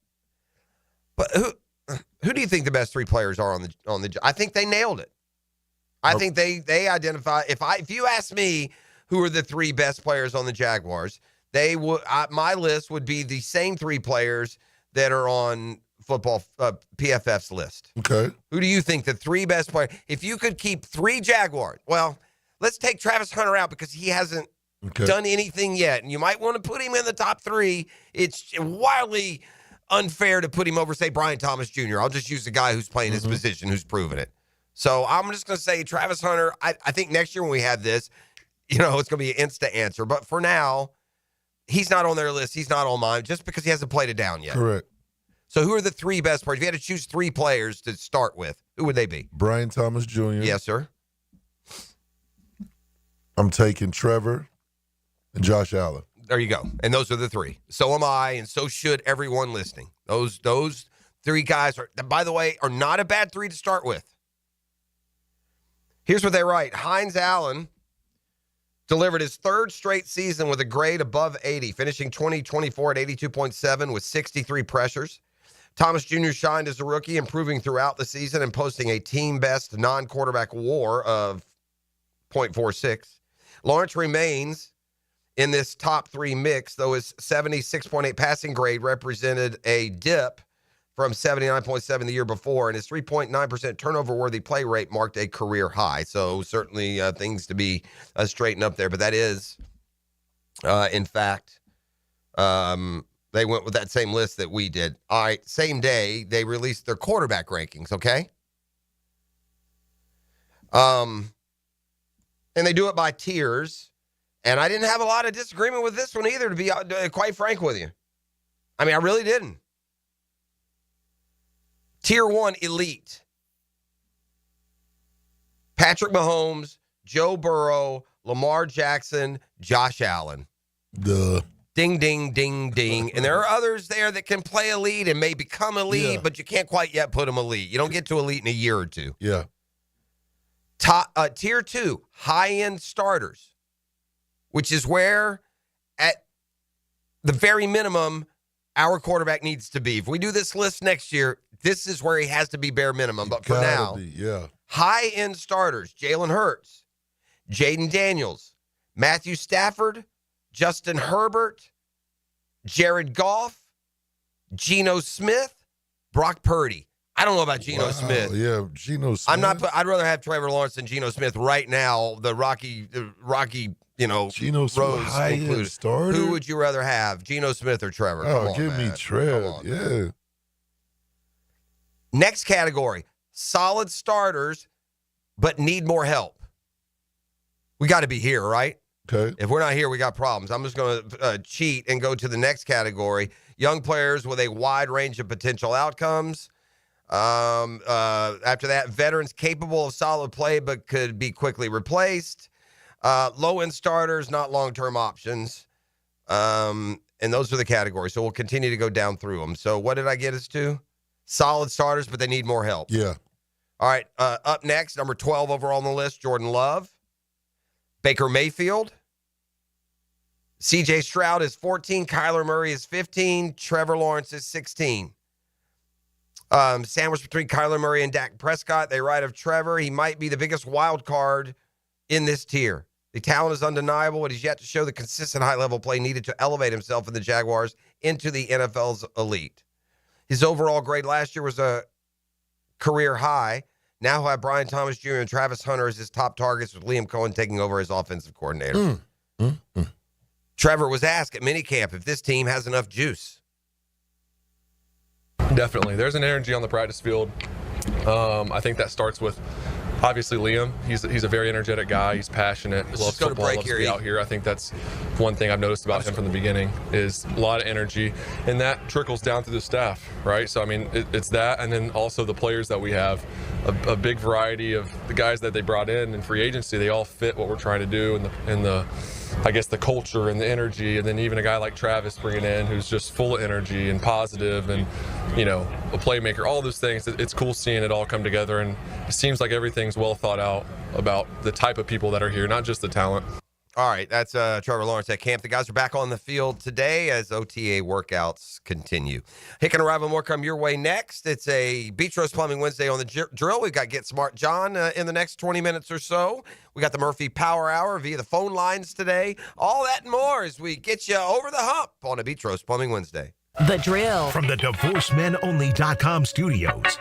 But who do you think the best 3 players are on the? I think they nailed it. I think they identify. If you ask me who are the 3 best players on the Jaguars, they would. My list would be the same 3 players that are on football PFF's list. Okay. Who do you think the 3 best players? If you could keep 3 Jaguars, well, let's take Travis Hunter out because he hasn't done anything yet, and you might want to put him in the top 3. It's wildly unfair to put him over, say, Brian Thomas Jr. I'll just use the guy who's playing his position, who's proven it. So I'm just going to say Travis Hunter. I think next year when we have this, it's going to be an instant answer. But for now, he's not on their list. He's not on mine just because he hasn't played it down yet. Correct. So who are the 3 best players? If you had to choose 3 players to start with, who would they be? Brian Thomas Jr. Yes, sir. I'm taking Trevor and Josh Allen. There you go. And those are the 3. So am I, and so should everyone listening. Those 3 guys, by the way, are not a bad 3 to start with. Here's what they write. Hines Allen delivered his 3rd straight season with a grade above 80, finishing 2024 at 82.7 with 63 pressures. Thomas Jr. shined as a rookie, improving throughout the season and posting a team-best non-quarterback WAR of .46. Lawrence remains in this top 3 mix, though his 76.8 passing grade represented a dip from 79.7 the year before, and his 3.9% turnover-worthy play rate marked a career high. So certainly things to be straightened up there. But that is, in fact, they went with that same list that we did. All right, same day, they released their quarterback rankings, okay? And they do it by tiers. And I didn't have a lot of disagreement with this one either, to be quite frank with you. I mean, I really didn't. Tier 1, elite. Patrick Mahomes, Joe Burrow, Lamar Jackson, Josh Allen. Duh. Ding, ding, ding, ding. And there are others there that can play elite and may become elite, but you can't quite yet put them elite. You don't get to elite in a year or two. Yeah. Tier 2, high-end starters, which is where, at the very minimum, our quarterback needs to be. If we do this list next year, this is where he has to be bare minimum. But for now, high-end starters, Jalen Hurts, Jaden Daniels, Matthew Stafford, Justin Herbert, Jared Goff, Geno Smith, Brock Purdy. I don't know about Geno Smith. Yeah, Geno Smith. I'd rather have Trevor Lawrence than Geno Smith right now. The Rocky, Geno Smith, roads high-end included. starter? Who would you rather have, Geno Smith or Trevor? Oh, give me Trev. Yeah. Next category, solid starters, but need more help. We got to be here, right? Okay. If we're not here, we got problems. I'm just going to cheat and go to the next category. Young players with a wide range of potential outcomes. After that, veterans capable of solid play but could be quickly replaced. Low-end starters, not long-term options. And those are the categories. So we'll continue to go down through them. So what did I get us to? Solid starters, but they need more help. Yeah. All right. Up next, number 12 overall on the list, Jordan Love. Baker Mayfield. C.J. Stroud is 14. Kyler Murray is 15. Trevor Lawrence is 16. Sandwiched between Kyler Murray and Dak Prescott. They write of Trevor. He might be the biggest wild card in this tier. The talent is undeniable, but he's yet to show the consistent high-level play needed to elevate himself and the Jaguars into the NFL's elite. His overall grade last year was a career high. Now he'll have Brian Thomas Jr. and Travis Hunter as his top targets, with Liam Cohen taking over as offensive coordinator. Trevor was asked at minicamp if this team has enough juice. Definitely. There's an energy on the practice field. I think that starts with, obviously, Liam. He's a very energetic guy. He's passionate. Loves football, loves to be out here. I think that's one thing I've noticed about him from the beginning is a lot of energy, and that trickles down through the staff, right? So, I mean, it's that, and then also the players that we have, a big variety of the guys that they brought in free agency. They all fit what we're trying to do, and the I guess the culture and the energy, and then even a guy like Travis bringing in who's just full of energy and positive and, a playmaker, all those things. It's cool seeing it all come together, and it seems like everything's well thought out about the type of people that are here, not just the talent. All right, that's Trevor Lawrence at camp. The guys are back on the field today as OTA workouts continue. Hick and Arrival more come your way next. It's a Beach Roast Plumbing Wednesday on the drill. We've got Get Smart John in the next 20 minutes or so. We got the Murphy Power Hour via the phone lines today. All that and more as we get you over the hump on a Beach Roast Plumbing Wednesday. The Drill. From the DivorceMenOnly.com studios.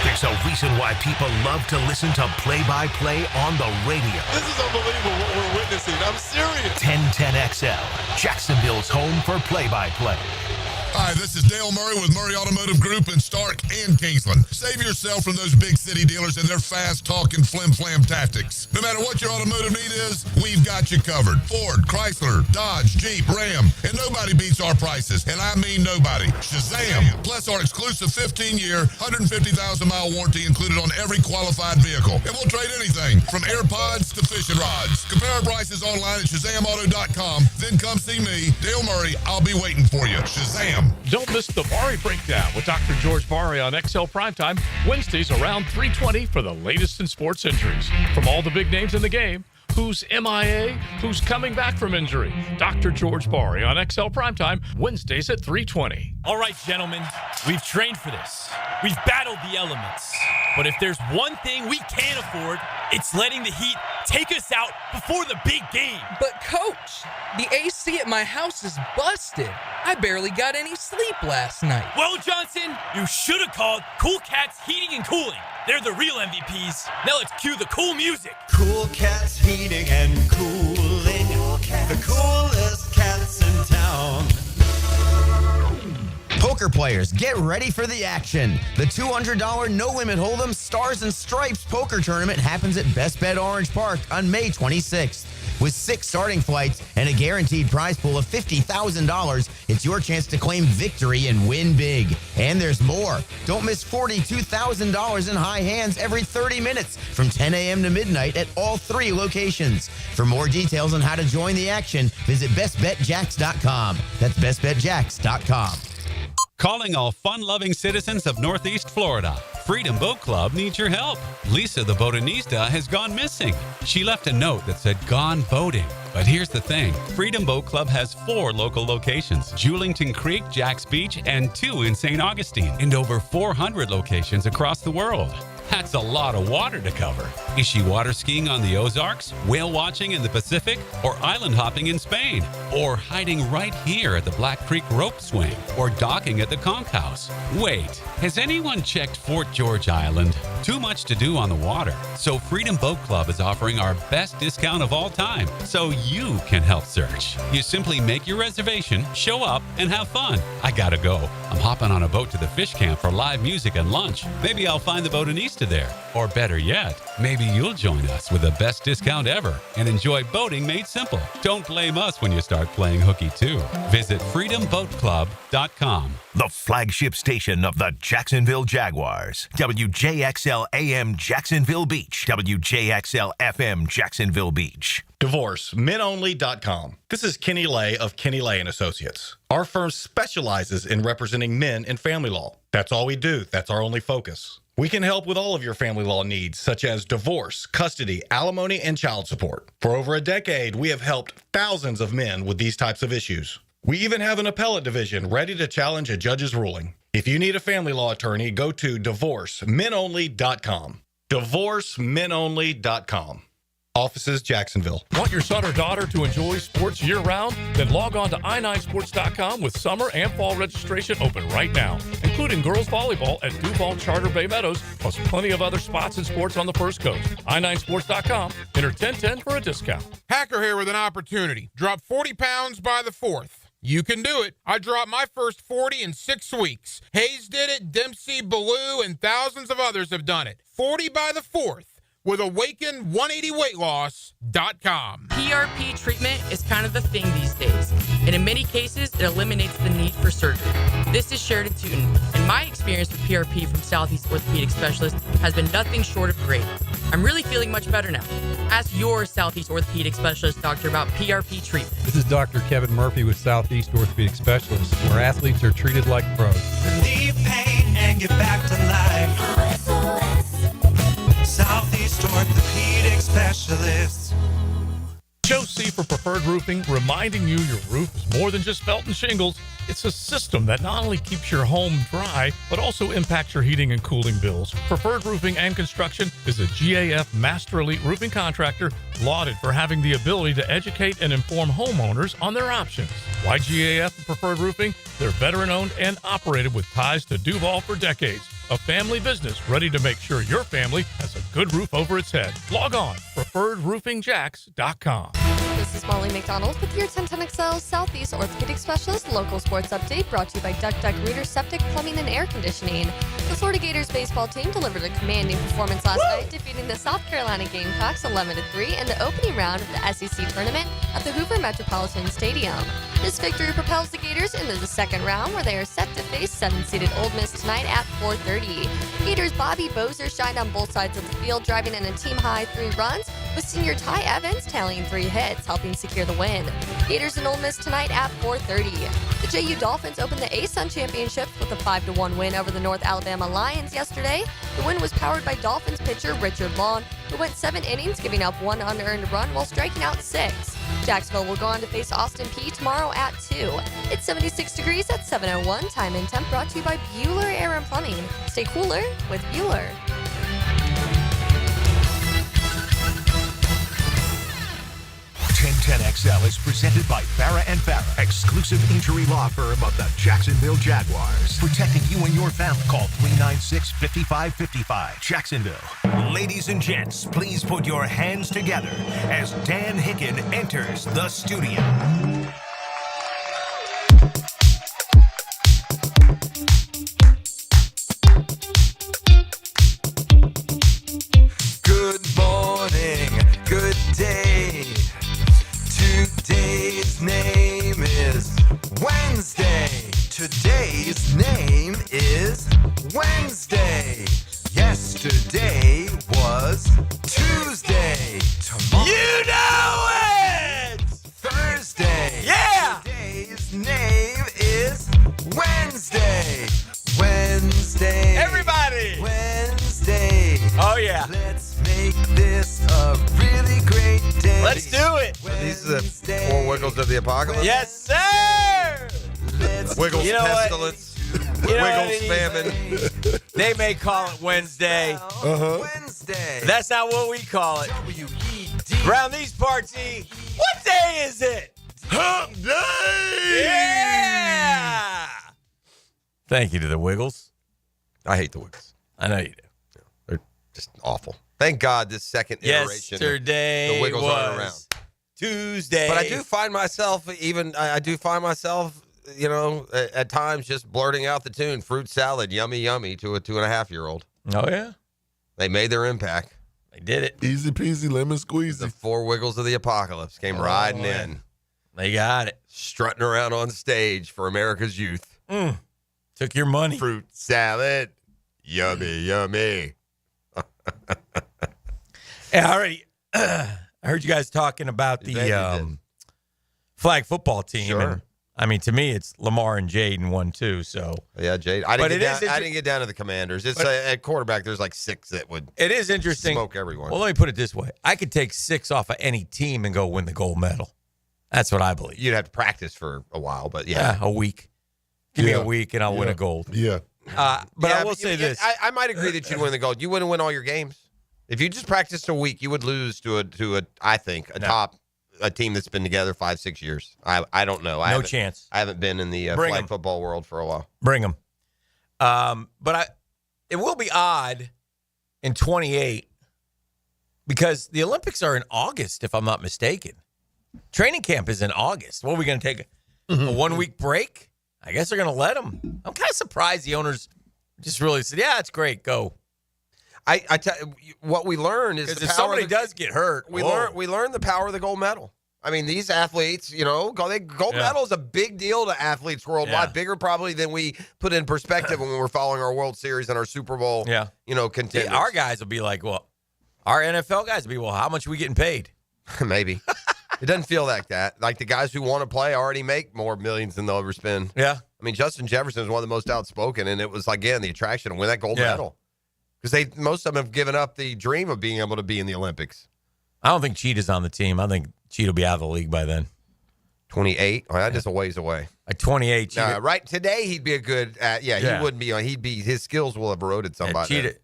There's a reason why people love to listen to play-by-play on the radio. This is unbelievable what we're witnessing. I'm serious. 1010XL, Jacksonville's home for play-by-play. Hi, this is Dale Murray with Murray Automotive Group in Stark and Kingsland. Save yourself from those big city dealers and their fast-talking flim-flam tactics. No matter what your automotive need is, we've got you covered. Ford, Chrysler, Dodge, Jeep, Ram, and nobody beats our prices, and I mean nobody. Shazam! Plus our exclusive 15-year, 150,000-mile warranty included on every qualified vehicle. And we'll trade anything from AirPods to fishing rods. Compare our prices online at ShazamAuto.com. Then come see me, Dale Murray. I'll be waiting for you. Shazam! Don't miss the Bari Breakdown with Dr. George Bari on XL Primetime, Wednesdays around 3:20 for the latest in sports injuries. From all the big names in the game, who's MIA, who's coming back from injury. Dr. George Bari on XL Primetime, Wednesdays at 3:20. All right, gentlemen, we've trained for this. We've battled the elements. But if there's one thing we can't afford, it's letting the heat take us out before the big game. But Coach, the AC at my house is busted. I barely got any sleep last night. Well, Johnson, you should have called Cool Cats Heating and Cooling. They're the real MVPs. Now let's cue the cool music. Cool Cats Heating and Cooling. The coolest cats in town. Poker players, get ready for the action. The $200 no-limit hold'em Stars and Stripes poker tournament happens at Best Bet Orange Park on May 26th. With 6 starting flights and a guaranteed prize pool of $50,000, it's your chance to claim victory and win big. And there's more. Don't miss $42,000 in high hands every 30 minutes from 10 a.m. to midnight at all 3 locations. For more details on how to join the action, visit bestbetjacks.com. That's bestbetjacks.com. Calling all fun-loving citizens of Northeast Florida. Freedom Boat Club needs your help. Lisa the botanista has gone missing. She left a note that said gone boating. But here's the thing. Freedom Boat Club has 4 local locations, Julington Creek, Jack's Beach, and 2 in St. Augustine, and over 400 locations across the world. That's a lot of water to cover. Is she water skiing on the Ozarks, whale watching in the Pacific, or island hopping in Spain? Or hiding right here at the Black Creek rope swing? Or docking at the Conch House? Wait, has anyone checked Fort George Island? Too much to do on the water. So Freedom Boat Club is offering our best discount of all time, so you can help search. You simply make your reservation, show up, and have fun. I gotta go. I'm hopping on a boat to the fish camp for live music and lunch. Maybe I'll find the botanista there. Or better yet, maybe you'll join us with the best discount ever and enjoy boating made simple. Don't blame us when you start playing hooky too. Visit freedomboatclub.com. The flagship station of the Jacksonville Jaguars. WJXL AM Jacksonville Beach. WJXL FM Jacksonville Beach. DivorceMenOnly.com. This is Kenny Lay of Kenny Lay & Associates. Our firm specializes in representing men in family law. That's all we do. That's our only focus. We can help with all of your family law needs, such as divorce, custody, alimony, and child support. For over a decade, we have helped thousands of men with these types of issues. We even have an appellate division ready to challenge a judge's ruling. If you need a family law attorney, go to DivorceMenOnly.com. DivorceMenOnly.com. Offices, Jacksonville. Want your son or daughter to enjoy sports year-round? Then log on to i9sports.com with summer and fall registration open right now, including girls volleyball at Duval Charter Bay Meadows, plus plenty of other spots and sports on the First Coast. i9sports.com. Enter 1010 for a discount. Hacker here with an opportunity. Drop 40 pounds by the 4th. You can do it. I dropped my first 40 in 6 weeks. Hayes did it, Dempsey, Ballou, and thousands of others have done it. 40 by the 4th. With Awaken180weightloss.com. PRP treatment is kind of the thing these days, and in many cases, it eliminates the need for surgery. This is Sheridan Tootin, and my experience with PRP from Southeast Orthopedic Specialist has been nothing short of great. I'm really feeling much better now. Ask your Southeast Orthopedic Specialist doctor about PRP treatment. This is Dr. Kevin Murphy with Southeast Orthopedic Specialists, where athletes are treated like pros. Relieve pain and get back to life. Southeast Orthopedic Specialists. Joe C. for Preferred Roofing, reminding you your roof is more than just felt and shingles. It's a system that not only keeps your home dry, but also impacts your heating and cooling bills. Preferred Roofing and Construction is a GAF Master Elite Roofing Contractor, lauded for having the ability to educate and inform homeowners on their options. Why GAF and Preferred Roofing? They're veteran-owned and operated with ties to Duval for decades. A family business ready to make sure your family has a good roof over its head. Log on, preferredroofingjacks.com. This is Molly McDonald with your 1010XL Southeast Orthopedic Specialist local sports update brought to you by Duck Duck Rooter Septic Plumbing and Air Conditioning. The Florida Gators baseball team delivered a commanding performance last night, defeating the South Carolina Gamecocks 11-3 in the opening round of the SEC tournament at the Hoover Metropolitan Stadium. This victory propels the Gators into the second round, where they are set to face 7-seeded Ole Miss tonight at 4:30. Gators' Bobby Bozer shined on both sides of the field, driving in a team-high 3 runs, with senior Ty Evans tallying 3 hits, helping secure the win. Gators and Ole Miss tonight at 4:30. The JU Dolphins opened the ASUN Championship with a 5-1 win over the North Alabama Lions yesterday. The win was powered by Dolphins pitcher Richard Long, who went 7 innings, giving up 1 unearned run while striking out 6. Jacksonville will go on to face Austin Peay tomorrow at 2. It's 76 degrees at 7:01. Time and temp brought to you by Bueller Air and Plumbing. Stay cooler with Bueller. 10XL is presented by Farrah & Farrah, exclusive injury law firm of the Jacksonville Jaguars. Protecting you and your family. Call 396-5555. Jacksonville. Ladies and gents, please put your hands together as Dan Hicken enters the studio. Good morning, good day. Today's name is Wednesday. Today's name is Wednesday. Yesterday was Tuesday. Tomorrow, You know it! Thursday. Yeah! Today's name is Wednesday. Wednesday. Everybody! Wednesday. Oh, yeah. Let's make this a really great day. Let's do it. These are the 4 Wiggles of the Apocalypse. Yes, sir! Wiggles You know what? pestilence. You know Wiggles what? famine. They may call it Wednesday. Wednesday. That's not what we call it. Around these parts, E, what day is it? Hump Day! Yeah! Thank you to the Wiggles. I hate the Wiggles. I know you do. They're just awful. Thank God this second iteration. Yesterday the Wiggles aren't was around. Tuesday. But I do find myself at times just blurting out the tune "Fruit Salad, Yummy Yummy" to a 2.5-year-old. Oh, yeah? They made their impact. They did it. Easy peasy, lemon squeezy. The 4 Wiggles of the Apocalypse came riding in. They got it. Strutting around on stage for America's youth. Took your money. Fruit salad, yummy, yummy. Hey, I heard you guys talking about the flag football team. Sure. And, I mean, to me, it's Lamar and Jaden 1-2. So Yeah, Jade. I didn't get down to the Commanders. It's at quarterback. There's like 6 that would. It is interesting. Smoke everyone. Well, let me put it this way: I could take 6 off of any team and go win the gold medal. That's what I believe. You'd have to practice for a while, but yeah, a week. Give me a week and I'll win a gold. Yeah. But I will say this: I might agree that you'd win the gold. You wouldn't win all your games if you just practiced a week. You would lose to a team that's been together 5-6 years. I don't know. No chance. I haven't been in the flag football world for a while. Bring them. But it will be odd in 28 because the Olympics are in August, if I'm not mistaken. Training camp is in August. What are we going to take a 1-week break? I guess they're going to let them. I'm kind of surprised the owners just really said, "Yeah, it's great, go." I tell you, what we learned is if somebody does get hurt, we learn the power of the gold medal. I mean, these athletes, gold medal is a big deal to athletes worldwide, bigger probably than we put in perspective when we're following our World Series and our Super Bowl, contenders. Our guys will be like, well, our NFL guys will be, well, how much are we getting paid? Maybe. It doesn't feel like that. Like the guys who want to play already make more millions than they'll ever spend. Yeah. I mean, Justin Jefferson is one of the most outspoken, and it was, again, the attraction to win that gold medal. Because most of them have given up the dream of being able to be in the Olympics. I don't think Cheetah's on the team. I think Cheetah will be out of the league by then. 28? Oh, that's just a ways away. At 28, Cheetah. Right today, he'd be a good. He wouldn't be. His skills will have eroded somebody. Cheetah.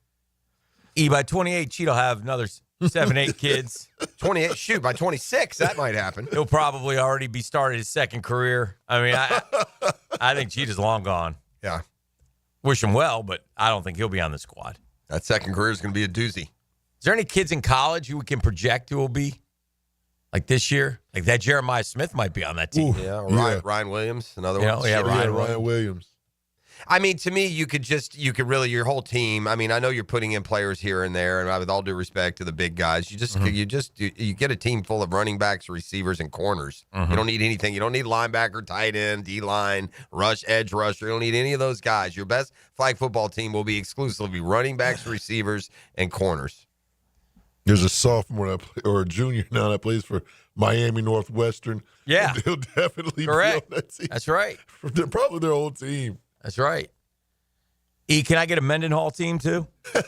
By 28, Cheetah will have another 7-8 kids. 28. Shoot, by 26, that might happen. He'll probably already be started his second career. I mean, I think Cheetah's long gone. Yeah. Wish him well, but I don't think he'll be on the squad. That second career is going to be a doozy. Is there any kids in college who we can project who will be like this year? Like that Jeremiah Smith might be on that team. Ryan Williams, another one. Ryan Williams. I mean, to me, you could really, your whole team. I mean, I know you're putting in players here and there, and with all due respect to the big guys, you get a team full of running backs, receivers, and corners. You don't need anything. You don't need linebacker, tight end, D-line, rush, edge rusher. You don't need any of those guys. Your best flag football team will be exclusively running backs, receivers, and corners. There's a sophomore or a junior now that plays for Miami Northwestern. Yeah. He'll definitely be on that team. That's right. They're probably their whole team. That's right. E, can I get a Mendenhall team too? Can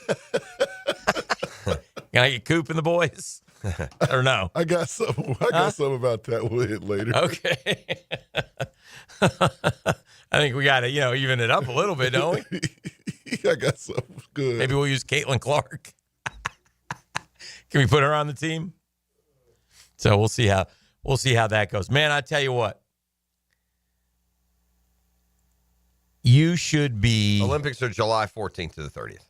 I get Coop and the boys? Or no? I got something about that. We'll hit later. Okay. I think we got to, even it up a little bit, don't we? I got something good. Maybe we'll use Caitlin Clark. Can we put her on the team? So we'll see how we'll see how that goes. Man, I tell you what. You should be. Olympics are July 14th to the 30th.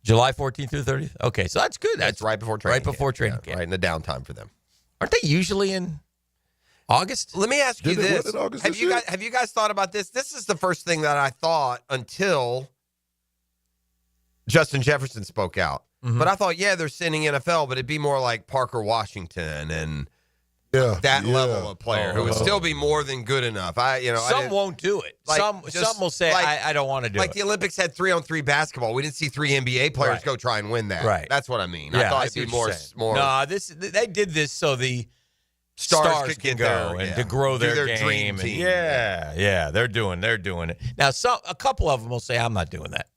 July 14th through the 30th? Okay, so that's good. That's right before training camp. Training camp. Right in the downtime for them. Aren't they usually in August? Let me ask you this. Have Have you guys thought about this? This is the first thing that I thought until Justin Jefferson spoke out. Mm-hmm. But I thought, they're sending NFL, but it'd be more like Parker Washington and that level of player who would still be more than good enough. Some won't do it. Some will say, I don't want to do it. Like the Olympics had 3-on-3 basketball. We didn't see 3 NBA players go try and win that. Right. That's what I mean. Yeah, I thought it'd be more. No, they did this so the stars could can get go there, and to grow their dream game. team. They're doing it. Now, a couple of them will say, I'm not doing that.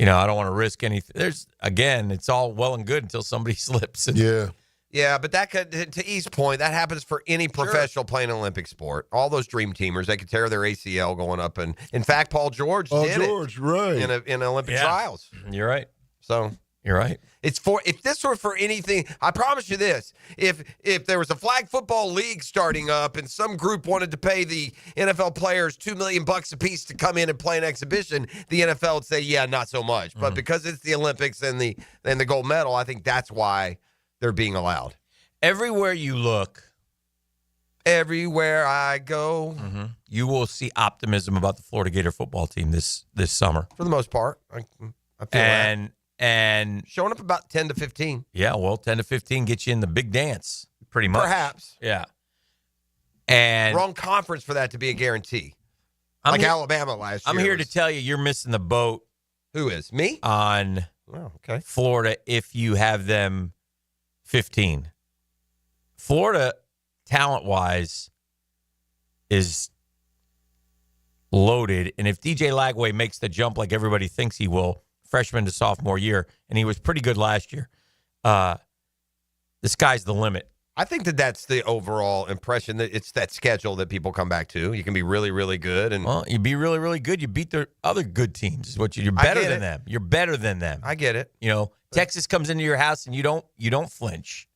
I don't want to risk anything. It's all well and good until somebody slips. Yeah, but that could, to E's point, that happens for any professional playing an Olympic sport. All those dream teamers, they could tear their ACL going up. And in fact, Paul George did it right. in Olympic trials. You're right. So you're right. If this were for anything, I promise you this: if there was a flag football league starting up and some group wanted to pay the NFL players $2 million a piece to come in and play an exhibition, the NFL would say, yeah, not so much. But because it's the Olympics and the gold medal, I think that's why they're being allowed. Everywhere you look, everywhere I go, you will see optimism about the Florida Gator football team this summer. For the most part, I feel and showing up about 10 to 15. Yeah, well, 10 to 15 gets you in the big dance, pretty much. Perhaps. Yeah. And wrong conference for that to be a guarantee. Alabama last year. I'm here to tell you, you're missing the boat. Who is? Me? On Florida if you have them 15. Florida, talent-wise, is loaded. And if DJ Lagway makes the jump like everybody thinks he will, freshman to sophomore year, and he was pretty good last year, the sky's the limit. I think that's the overall impression, that it's that schedule that people come back to. You can be really, really good. Well, you be really, really good. You beat the other good teams. You're better than them. You're better than them. I get it. Texas comes into your house and you don't flinch.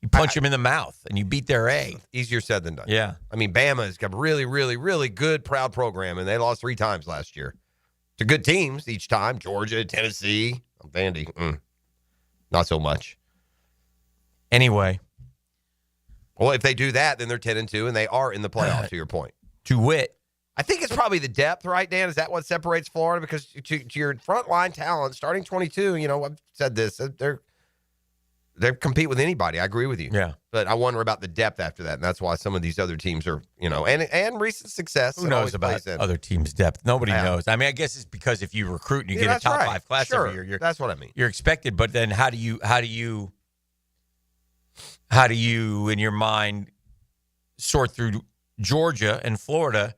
You punch them in the mouth, and you beat their A. Easier said than done. Yeah. I mean, Bama's got a really, really, really good, proud program, and they lost 3 times last year to good teams each time. Georgia, Tennessee, Vandy. Not so much. Anyway. Well, if they do that, then they're 10-2, and they are in the playoff, to your point. To wit. I think it's probably the depth, right, Dan? Is that what separates Florida? Because to your frontline talent, starting 22, I've said this, they compete with anybody. I agree with you. Yeah. But I wonder about the depth after that, and that's why some of these other teams are, and recent success. Who knows about other teams' depth? Nobody knows. I mean, I guess it's because if you recruit and you get a top 5 class every year, that's what I mean. You're expected, but then how do you in your mind sort through Georgia and Florida?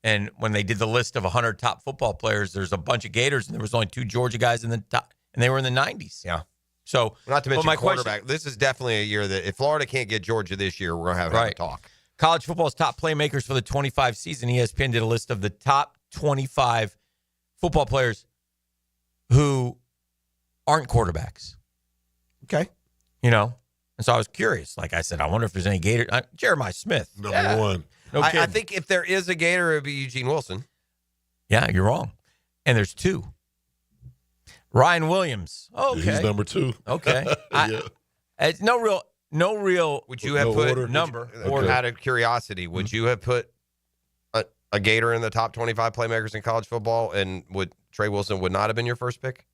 And when they did the list of 100 top football players, there's a bunch of Gators, and there was only 2 Georgia guys in the top, and they were in the 90s. Yeah. So, not to mention my quarterback. This is definitely a year that if Florida can't get Georgia this year, we're going to have a talk. College football's top playmakers for the 25 season. ESPN did a list of the top 25 football players who aren't quarterbacks. Okay. And so I was curious. Like I said, I wonder if there's any Gator. Jeremiah Smith. Number one. No kidding. I think if there is a Gator, it would be Eugene Wilson. Yeah, you're wrong. And there's 2. Ryan Williams. Okay. He's number 2. Okay. It's no real. Would you have put order? Number? Or out of curiosity, would you have put a Gator in the top 25 playmakers in college football, and Trey Wilson would not have been your first pick?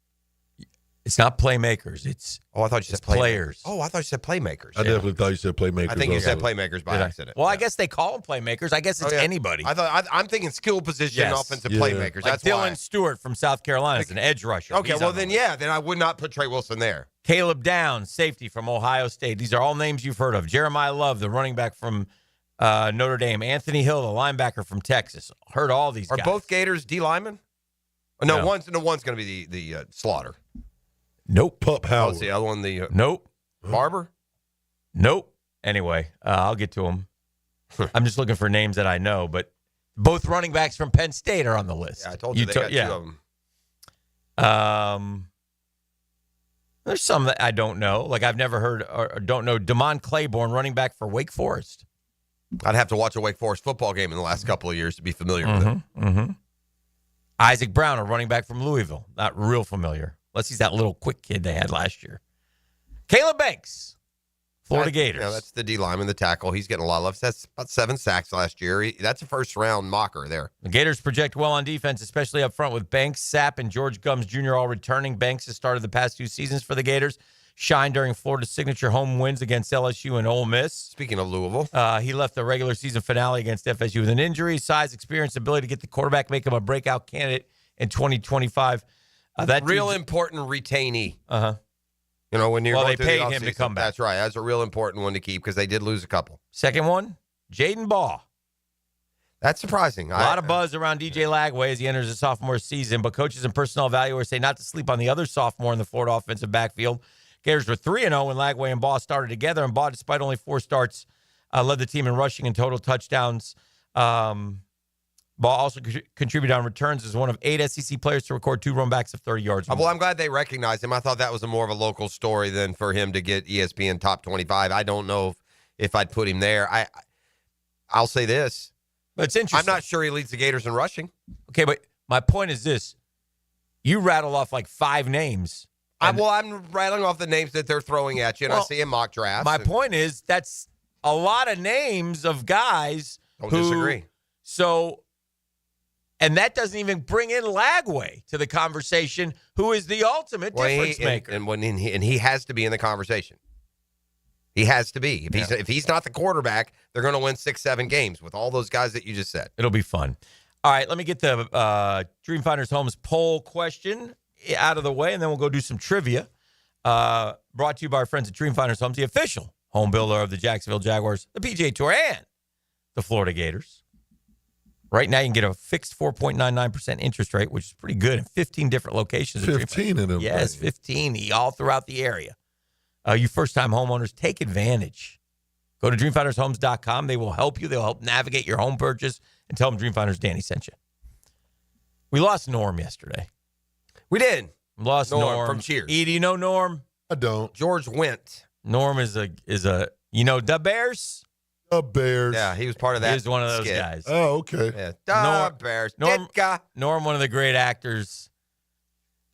It's not playmakers. I thought you said players. Oh, I thought you said playmakers. I definitely thought you said playmakers. I think you said playmakers by accident. Well, I guess they call them playmakers. I guess it's anybody. I'm thinking skill position offensive playmakers. Like That's Dylan why. Stewart from South Carolina is an edge rusher. Okay, He's well on the then, list. then I would not put Trey Wilson there. Caleb Downs, safety from Ohio State. These are all names you've heard of. Jeremiah Love, the running back from Notre Dame. Anthony Hill, the linebacker from Texas. Heard all these guys. Are both Gators D linemen? No, one's going to be the Slaughter. Nope. Pup Howard. The other one, the Nope. Barber? Nope. Anyway, I'll get to them. I'm just looking for names that I know, but both running backs from Penn State are on the list. Yeah, I told you they got 2 of them. There's some that I don't know. Like I've never heard or don't know. Damon Claiborne, running back for Wake Forest. I'd have to watch a Wake Forest football game in the last couple of years to be familiar with it. Mm-hmm. Isaac Brown, a running back from Louisville. Not real familiar. Unless he's that little quick kid they had last year. Caleb Banks, Florida Gators. Yeah, that's the D lineman, the tackle. He's getting a lot of love. That's about 7 sacks last year. That's a first-round mocker there. The Gators project well on defense, especially up front with Banks, Sapp, and George Gums Jr. all returning. Banks has started the past 2 seasons for the Gators. Shined during Florida's signature home wins against LSU and Ole Miss. Speaking of Louisville. He left the regular season finale against FSU with an injury. Size, experience, ability to get the quarterback, make him a breakout candidate in 2025. That real important retainee. Uh-huh. You know, when you're they paid him to come back. That's right. That's a real important one to keep because they did lose a couple. Second one, Jaden Baugh. That's surprising. A lot of buzz around DJ Lagway as he enters his sophomore season, but coaches and personnel evaluators say not to sleep on the other sophomore in the Florida offensive backfield. Gators were 3-0 when Lagway and Baugh started together, and Baugh, despite only 4 starts, led the team in rushing and total touchdowns. Baugh also contributed on returns as one of 8 SEC players to record 2 runbacks of 30 yards. Well, I'm glad they recognized him. I thought that was more of a local story than for him to get ESPN top 25. I don't know if I'd put him there. I'll say this. But it's interesting. I'm not sure he leads the Gators in rushing. Okay, but my point is this. You rattle off like 5 names. I'm rattling off the names that they're throwing at you, and I see in mock drafts. My point is that's a lot of names of guys Don't disagree. So, and that doesn't even bring in Lagway to the conversation, who is the ultimate difference maker. And he has to be in the conversation. He has to be. If he's not the quarterback, they're going to win 6-7 games with all those guys that you just said. It'll be fun. All right, let me get the Dreamfinders Homes poll question out of the way, and then we'll go do some trivia. Brought to you by our friends at Dreamfinders Homes, the official home builder of the Jacksonville Jaguars, the PGA Tour, and the Florida Gators. Right now, you can get a fixed 4.99% interest rate, which is pretty good in 15 different locations. 15 in them. Yes, 15, all throughout the area. You first-time homeowners, take advantage. Go to DreamFindersHomes.com. They will help you. They'll help navigate your home purchase, and tell them Dreamfinders Danny sent you. We lost Norm yesterday. We did. Lost Norm from Cheers. E, do you know Norm? I don't. George Wendt. Norm is a the Bears? The Bears. Yeah, he was part of that. He was one of those skit. guys. Oh, okay. Yeah, the Bears. Norm, one of the great actors.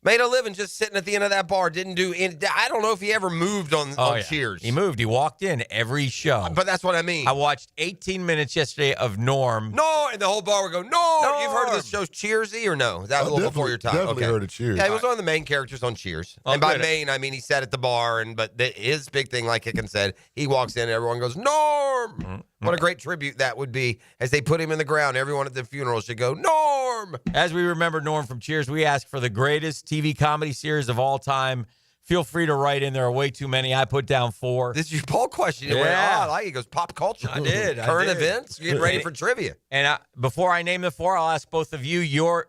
Made a living just sitting at the end of that bar. Didn't do any. I don't know if he ever moved on Cheers. He moved. He walked in every show. But that's what I mean. I watched 18 minutes yesterday of Norm. No, and the whole bar would go, no. You've heard of this show Cheersy or no? That was a little before your time. Definitely heard of Cheers. Yeah, he was one of the main characters on Cheers. Oh, and by good. main, I mean he sat at the bar, but his big thing, like Hicken said, he walks in and everyone goes, Norm. Mm-hmm. What a great tribute that would be as they put him in the ground. Everyone at the funeral should go, Norm. As we remember Norm from Cheers, we ask for the greatest TV comedy series of all time. Feel free to write in. There are way too many. I put down 4. This is your poll question. Yeah. I like it. He goes, pop culture. I did. Current events. You're getting ready for trivia. And before I name the 4, I'll ask both of you your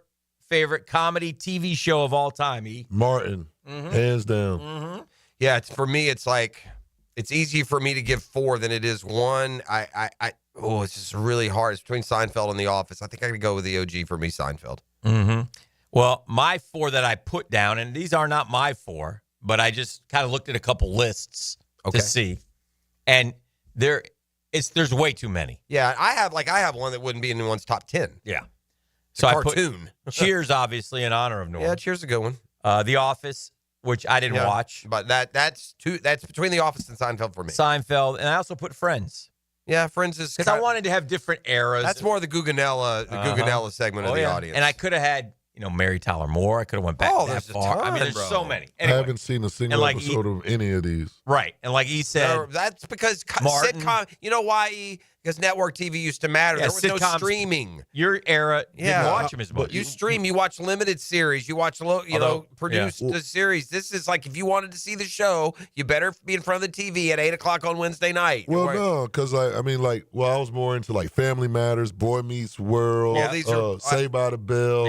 favorite comedy TV show of all time, E. Martin. Hands down. Mm-hmm. Yeah, for me, it's like, it's easier for me to give 4 than it is 1. It's just really hard. It's between Seinfeld and The Office. I think I could go with the OG for me, Seinfeld. Mm-hmm. Well, my 4 that I put down, and these are not my 4, but I just kind of looked at a couple lists to see, and there's way too many. Yeah, I have one that wouldn't be in anyone's top 10. Yeah, so I put Cheers, obviously, in honor of Norm. Yeah, Cheers is a good one. The Office, which I didn't watch, but that's between The Office and Seinfeld for me. Seinfeld, and I also put Friends. Yeah, Friends is because I wanted to have different eras. That's more the Guggenella segment of the audience. And I could have had Mary Tyler Moore. I could have went back that far. I mean, there's so many. Anyway, I haven't seen a single episode of any of these. Right, and like he said, that's because Martin, sitcom. You know why? Because network TV used to matter. There was no streaming. Your era didn't watch them as much. You stream. You watch limited series. You watch produced series. This is like if you wanted to see the show, you better be in front of the TV at 8:00 on Wednesday night. Well, no, because I was more into like Family Matters, Boy Meets World, Saved by the Bell,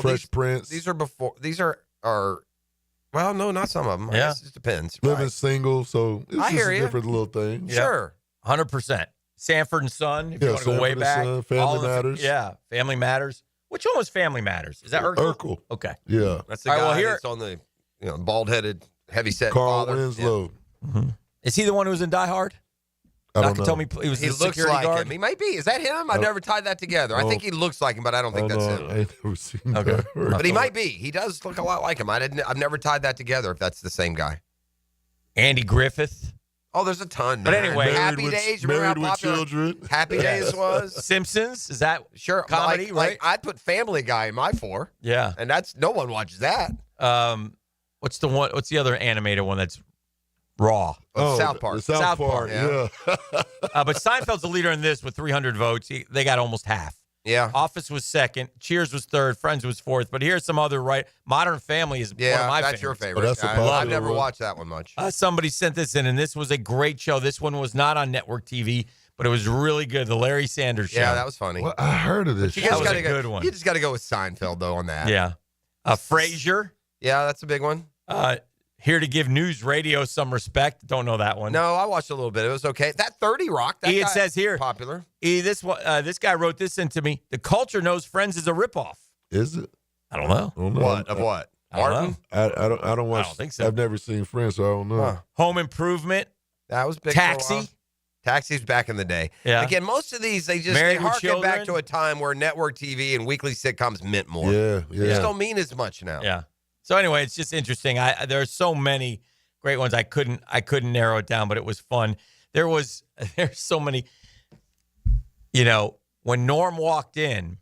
Fresh Prince. These are before. These are well, no, not some of them. Yeah, it just depends. Living single, so it's just a different little thing. Sure, 100%. Sanford and Son, if you want to go way back. Family Matters. Family Matters. Which one was Family Matters? Is that Urkel? Urkel. Okay. Yeah. That's the guy that's on the bald-headed, heavy-set Carl father. Winslow. Yeah. Mm-hmm. Is he the one who was in Die Hard? I don't know. told me he was the looks security like guard. him. He might be. Is that him? I never tied that together. I think he looks like him, but I don't think that's him. I ain't never seen Okay. that. But he might be. He does look a lot like him. I've never tied that together if that's the same guy. Andy Griffith. Oh, there's a ton. But man. anyway, Happy Days. Remember how Married with popular children. Happy Days was? Simpsons. Is that Sure. comedy? Like right? I'd put Family Guy in my 4. Yeah. And that's no one watches that. What's the other animated one that's raw? South Park. The South Park, yeah. But Seinfeld's the leader in this with 300 votes. They got almost half. Yeah. Office was second. Cheers was third. Friends was fourth. But here's some other Modern Family is one of my that's favorites. your favorite. that's a I've popular never one. watched that one much. Somebody sent this in, and this was a great show. This one was not on network TV, but it was really good. The Larry Sanders Show. Yeah, that was funny. Well, I heard of this. You That guys was gotta a go, good one. You just got to go with Seinfeld though on that. Yeah. Frasier. Yeah, that's a big one. Here to give news radio some respect. Don't know that one. No, I watched a little bit. It was okay. That 30 Rock. That It guy, says here. popular. This guy wrote this into me. The culture knows Friends is a ripoff. Is it? I don't know. I don't know. What of what? I don't Martin. know. I don't watch. I don't think so. I've never seen Friends, so I don't know. Huh. Home Improvement. That was big. For a Taxi. while. Taxi's back in the day. Yeah. Again, most of these they Married with harken back Children. to a time where network TV and weekly sitcoms meant more. Yeah, They yeah. just don't mean as much now. Yeah. So anyway, it's just interesting. There are so many great ones. I couldn't narrow it down, but it was fun. There's so many. You know, when Norm walked in,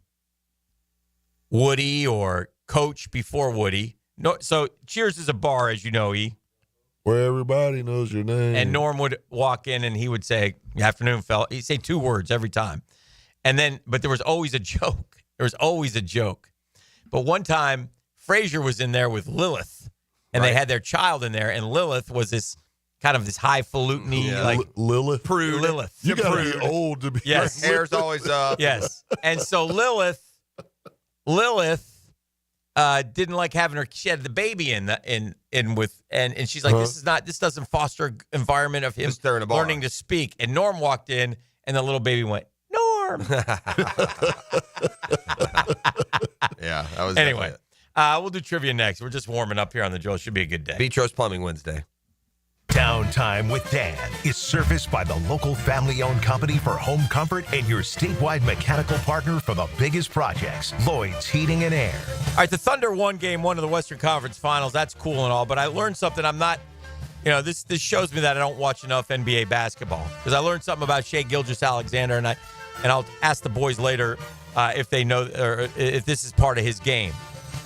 Woody or Coach before Woody. No, so Cheers is a bar, as you know, Where everybody knows your name. and Norm would walk in and he would say, "Good afternoon, fella." He'd say 2 words every time, but there was always a joke. But one time, Frasier was in there with Lilith, and they had their child in there, and Lilith was this kind of this highfalutin-y, like Lilith. prude. Lilith. You gotta be old to be. Yes. Hair's always up. Yes. And so Lilith didn't like having she had the baby in with and she's like, this doesn't foster an environment of him learning to speak. And Norm walked in and the little baby went, Norm. Yeah, that was Anyway, we'll do trivia next. We're just warming up here on the Joel. Should be a good day. Beach Roast Plumbing Wednesday. Downtime with Dan is serviced by the local family-owned company for home comfort and your statewide mechanical partner for the biggest projects, Lloyd's Heating and Air. All right, the Thunder won Game 1 of the Western Conference Finals. That's cool and all, but I learned something. I'm not, this shows me that I don't watch enough NBA basketball because I learned something about Shai Gilgeous-Alexander, and I'll ask the boys later if they know or if this is part of his game.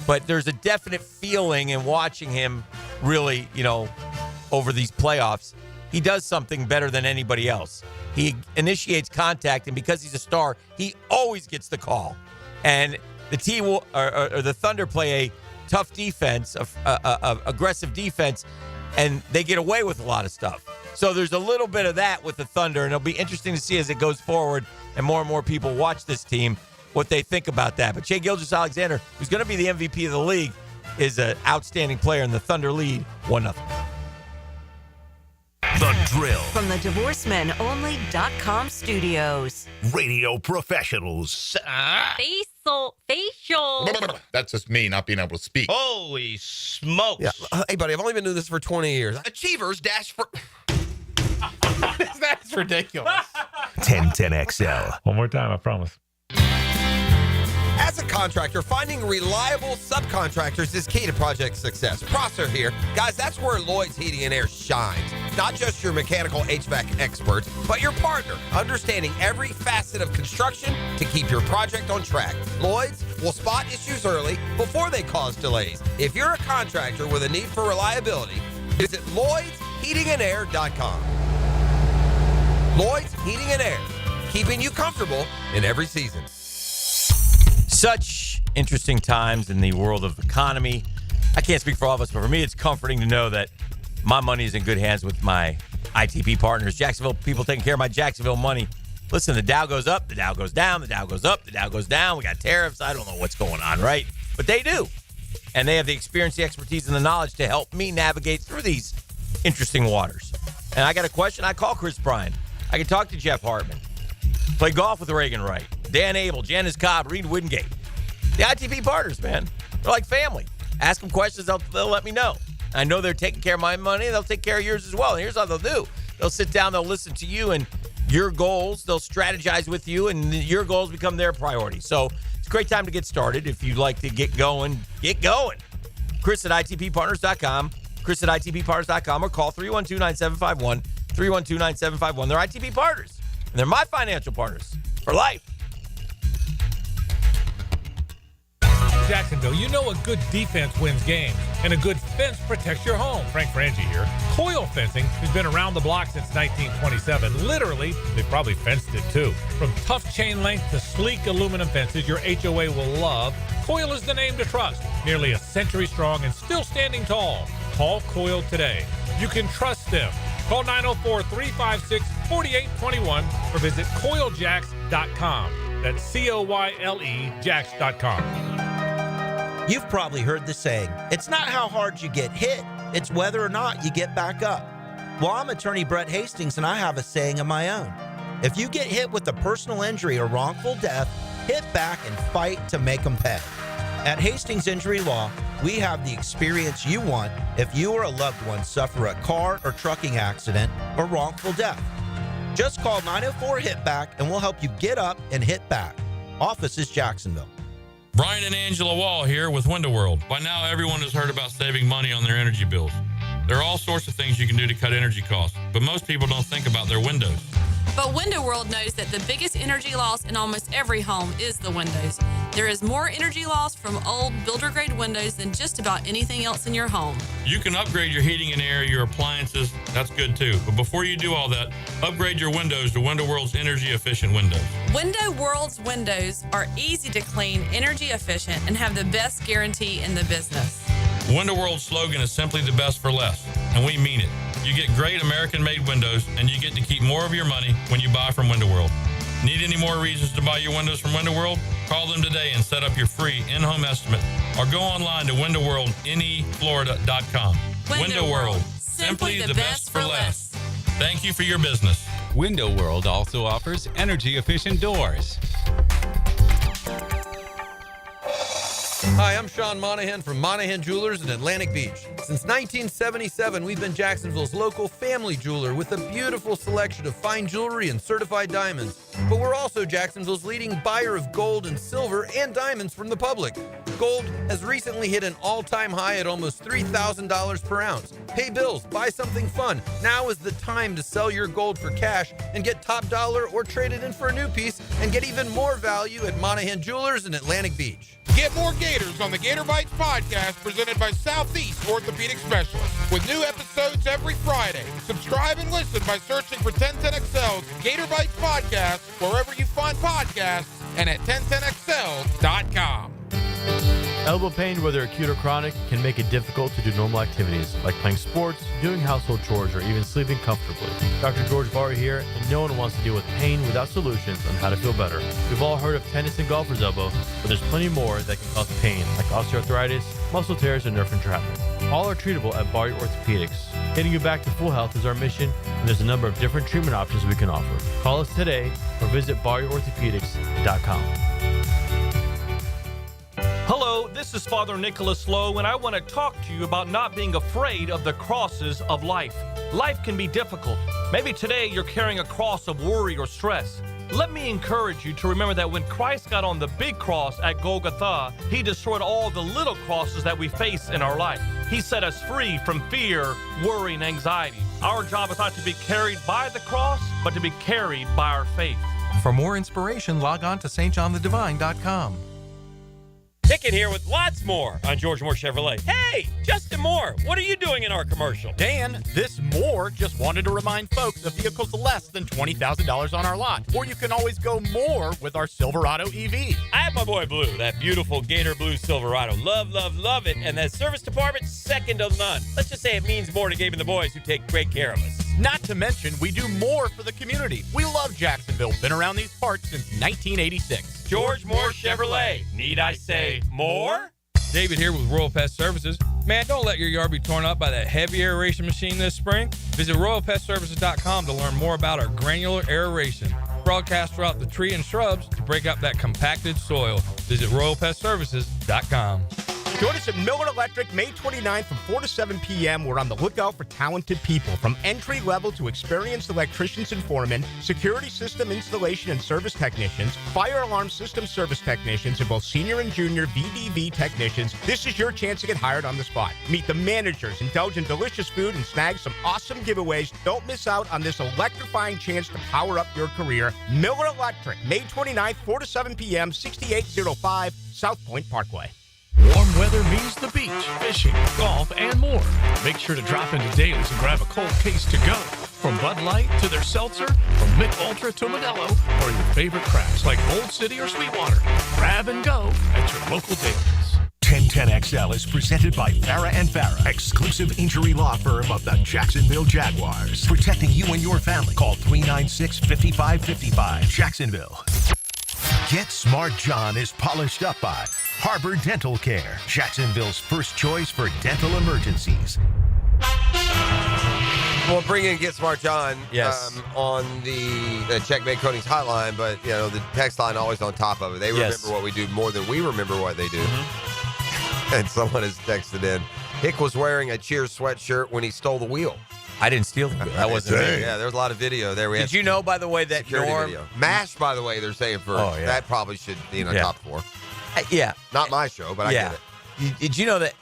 But there's a definite feeling in watching him really, over these playoffs, he does something better than anybody else. He initiates contact, and because he's a star, he always gets the call. And the team or the Thunder play a tough defense, aggressive defense, and they get away with a lot of stuff. So there's a little bit of that with the Thunder, and it'll be interesting to see as it goes forward and more people watch this team, what they think about that. But Shai Gilgeous-Alexander, who's going to be the MVP of the league, is an outstanding player, and the Thunder lead 1-0. The Drill. From the DivorceMenOnly.com studios. Radio professionals. Facial. That's just me not being able to speak. Holy smokes. Yeah. Hey, buddy, I've only been doing this for 20 years. Achievers dash for... That's ridiculous. 1010XL. One more time, I promise. As a contractor, finding reliable subcontractors is key to project success. Prosser here. Guys, that's where Lloyd's Heating and Air shines. Not just your mechanical HVAC experts, but your partner, understanding every facet of construction to keep your project on track. Lloyd's will spot issues early before they cause delays. If you're a contractor with a need for reliability, visit LloydsHeatingandAir.com. Lloyd's Heating and Air, keeping you comfortable in every season. Such interesting times in the world of economy. I can't speak for all of us, but for me, it's comforting to know that my money is in good hands with my ITP partners. Jacksonville people taking care of my Jacksonville money. Listen, the Dow goes up, the Dow goes down, the Dow goes up, the Dow goes down. We got tariffs. I don't know what's going on, right? But they do. And they have the experience, the expertise, and the knowledge to help me navigate through these interesting waters. And I got a question. I call Chris Bryan. I can talk to Jeff Hartman. Play golf with Reagan Wright, Dan Abel, Janice Cobb, Reed Wingate. The ITP partners, man. They're like family. Ask them questions, they'll let me know. I know they're taking care of my money. They'll take care of yours as well. And here's how they'll do. They'll sit down, they'll listen to you, and your goals. They'll strategize with you, and your goals become their priority. So it's a great time to get started. If you'd like to get going, get going. Chris at ITPpartners.com, Chris at ITPpartners.com, or call 312-9751, 312-9751. They're ITP partners, and they're my financial partners for life. Jacksonville, you know a good defense wins games, and a good fence protects your home. Frank Frangie here. Coil Fencing has been around the block since 1927. Literally, they probably fenced it too. From tough chain link to sleek aluminum fences your HOA will love, Coil is the name to trust. Nearly a century strong and still standing tall. Call Coil today. You can trust them. Call 904-356-4821 or visit coiljacks.com. That's COYLE Jacks.com. You've probably heard the saying, it's not how hard you get hit, it's whether or not you get back up. Well, I'm attorney Brett Hastings, and I have a saying of my own. If you get hit with a personal injury or wrongful death, hit back and fight to make them pay. At Hastings Injury Law, we have the experience you want if you or a loved one suffer a car or trucking accident or wrongful death. Just call 904-HIT-BACK and we'll help you get up and hit back. Office is Jacksonville. Brian and Angela Wall here with Window World. By now, everyone has heard about saving money on their energy bills. There are all sorts of things you can do to cut energy costs, but most people don't think about their windows. But Window World knows that the biggest energy loss in almost every home is the windows. There is more energy loss from old builder-grade windows than just about anything else in your home. You can upgrade your heating and air, your appliances. That's good too. But before you do all that, upgrade your windows to Window World's energy-efficient windows. Window World's windows are easy to clean, energy efficient, and have the best guarantee in the business. Window World's slogan is simply the best for less, and we mean it. You get great American-made windows, and you get to keep more of your money when you buy from Window World. Need any more reasons to buy your windows from Window World? Call them today and set up your free in-home estimate, or go online to windowworldneflorida.com. Window World, simply the best for less. Thank you for your business. Window World also offers energy-efficient doors. Hi, I'm Sean Monahan from Monahan Jewelers in Atlantic Beach. Since 1977, we've been Jacksonville's local family jeweler with a beautiful selection of fine jewelry and certified diamonds. But we're also Jacksonville's leading buyer of gold and silver and diamonds from the public. Gold has recently hit an all-time high at almost $3,000 per ounce. Pay bills, buy something fun. Now is the time to sell your gold for cash and get top dollar, or trade it in for a new piece and get even more value at Monahan Jewelers in Atlantic Beach. Get more Gators on the Gator Bites podcast presented by Southeast Orthopedic Specialists with new episodes every Friday. Subscribe and listen by searching for 1010XL's Gator Bites podcast wherever you find podcasts and at 1010XL.com. Elbow pain, whether acute or chronic, can make it difficult to do normal activities like playing sports, doing household chores, or even sleeping comfortably. Dr. George Barry here, and no one wants to deal with pain without solutions on how to feel better. We've all heard of tennis and golfer's elbow, but there's plenty more that can cause pain, like osteoarthritis, muscle tears, and nerve entrapment. All are treatable at Barry Orthopedics. Getting you back to full health is our mission, and there's a number of different treatment options we can offer. Call us today or visit BarryOrthopedics.com. Hello, this is Father Nicholas Lowe, and I want to talk to you about not being afraid of the crosses of life. Life can be difficult. Maybe today you're carrying a cross of worry or stress. Let me encourage you to remember that when Christ got on the big cross at Golgotha, he destroyed all the little crosses that we face in our life. He set us free from fear, worry, and anxiety. Our job is not to be carried by the cross, but to be carried by our faith. For more inspiration, log on to stjohnthedivine.com. Ticket here with lots more on George Moore Chevrolet. Hey, Justin Moore, what are you doing in our commercial? Dan, this Moore just wanted to remind folks of vehicles less than $20,000 on our lot. Or you can always go more with our Silverado EV. I have my boy Blue, that beautiful Gator Blue Silverado. Love, love, love it. And that service department, second to none. Let's just say it means more to Gabe and the boys who take great care of us. Not to mention, we do more for the community. We love Jacksonville. Been around these parts since 1986. George Moore Chevrolet. Need I say more? David here with Royal Pest Services. Man, don't let your yard be torn up by that heavy aeration machine this spring. Visit RoyalPestServices.com to learn more about our granular aeration. Broadcast throughout the tree and shrubs to break up that compacted soil. Visit RoyalPestServices.com. Join us at Miller Electric May 29th from 4 to 7 p.m. We're on the lookout for talented people from entry level to experienced electricians and foremen, security system installation and service technicians, fire alarm system service technicians, and both senior and junior VDV technicians. This is your chance to get hired on the spot. Meet the managers, indulge in delicious food, and snag some awesome giveaways. Don't miss out on this electrifying chance to power up your career. Miller Electric, May 29th, 4 to 7 p.m., 6805 South Point Parkway. Warm weather means the beach, fishing, golf, and more. Make sure to drop into Daly's and grab a cold case to go. From Bud Light to their seltzer, from Mick Ultra to Modelo, or your favorite crafts like Old City or Sweetwater. Grab and go at your local Daly's. 1010XL is presented by Farah & Farah, exclusive injury law firm of the Jacksonville Jaguars. Protecting you and your family. Call 396-5555, Jacksonville. Get Smart John is polished up by Harbor Dental Care, Jacksonville's first choice for dental emergencies. We'll bring in Get Smart John on the Checkmate Coatings hotline, but the text line always on top of it. They remember what we do more than we remember what they do. Mm-hmm. And someone has texted in, Hick was wearing a Cheers sweatshirt when he stole the wheel. I didn't steal the wheel. That wasn't me. Yeah, there's a lot of video there. Did you know, by the way, that Norm... Video. MASH, by the way, they're saying first. That probably should be in the top 4. Not my show, but I get it. Did you know that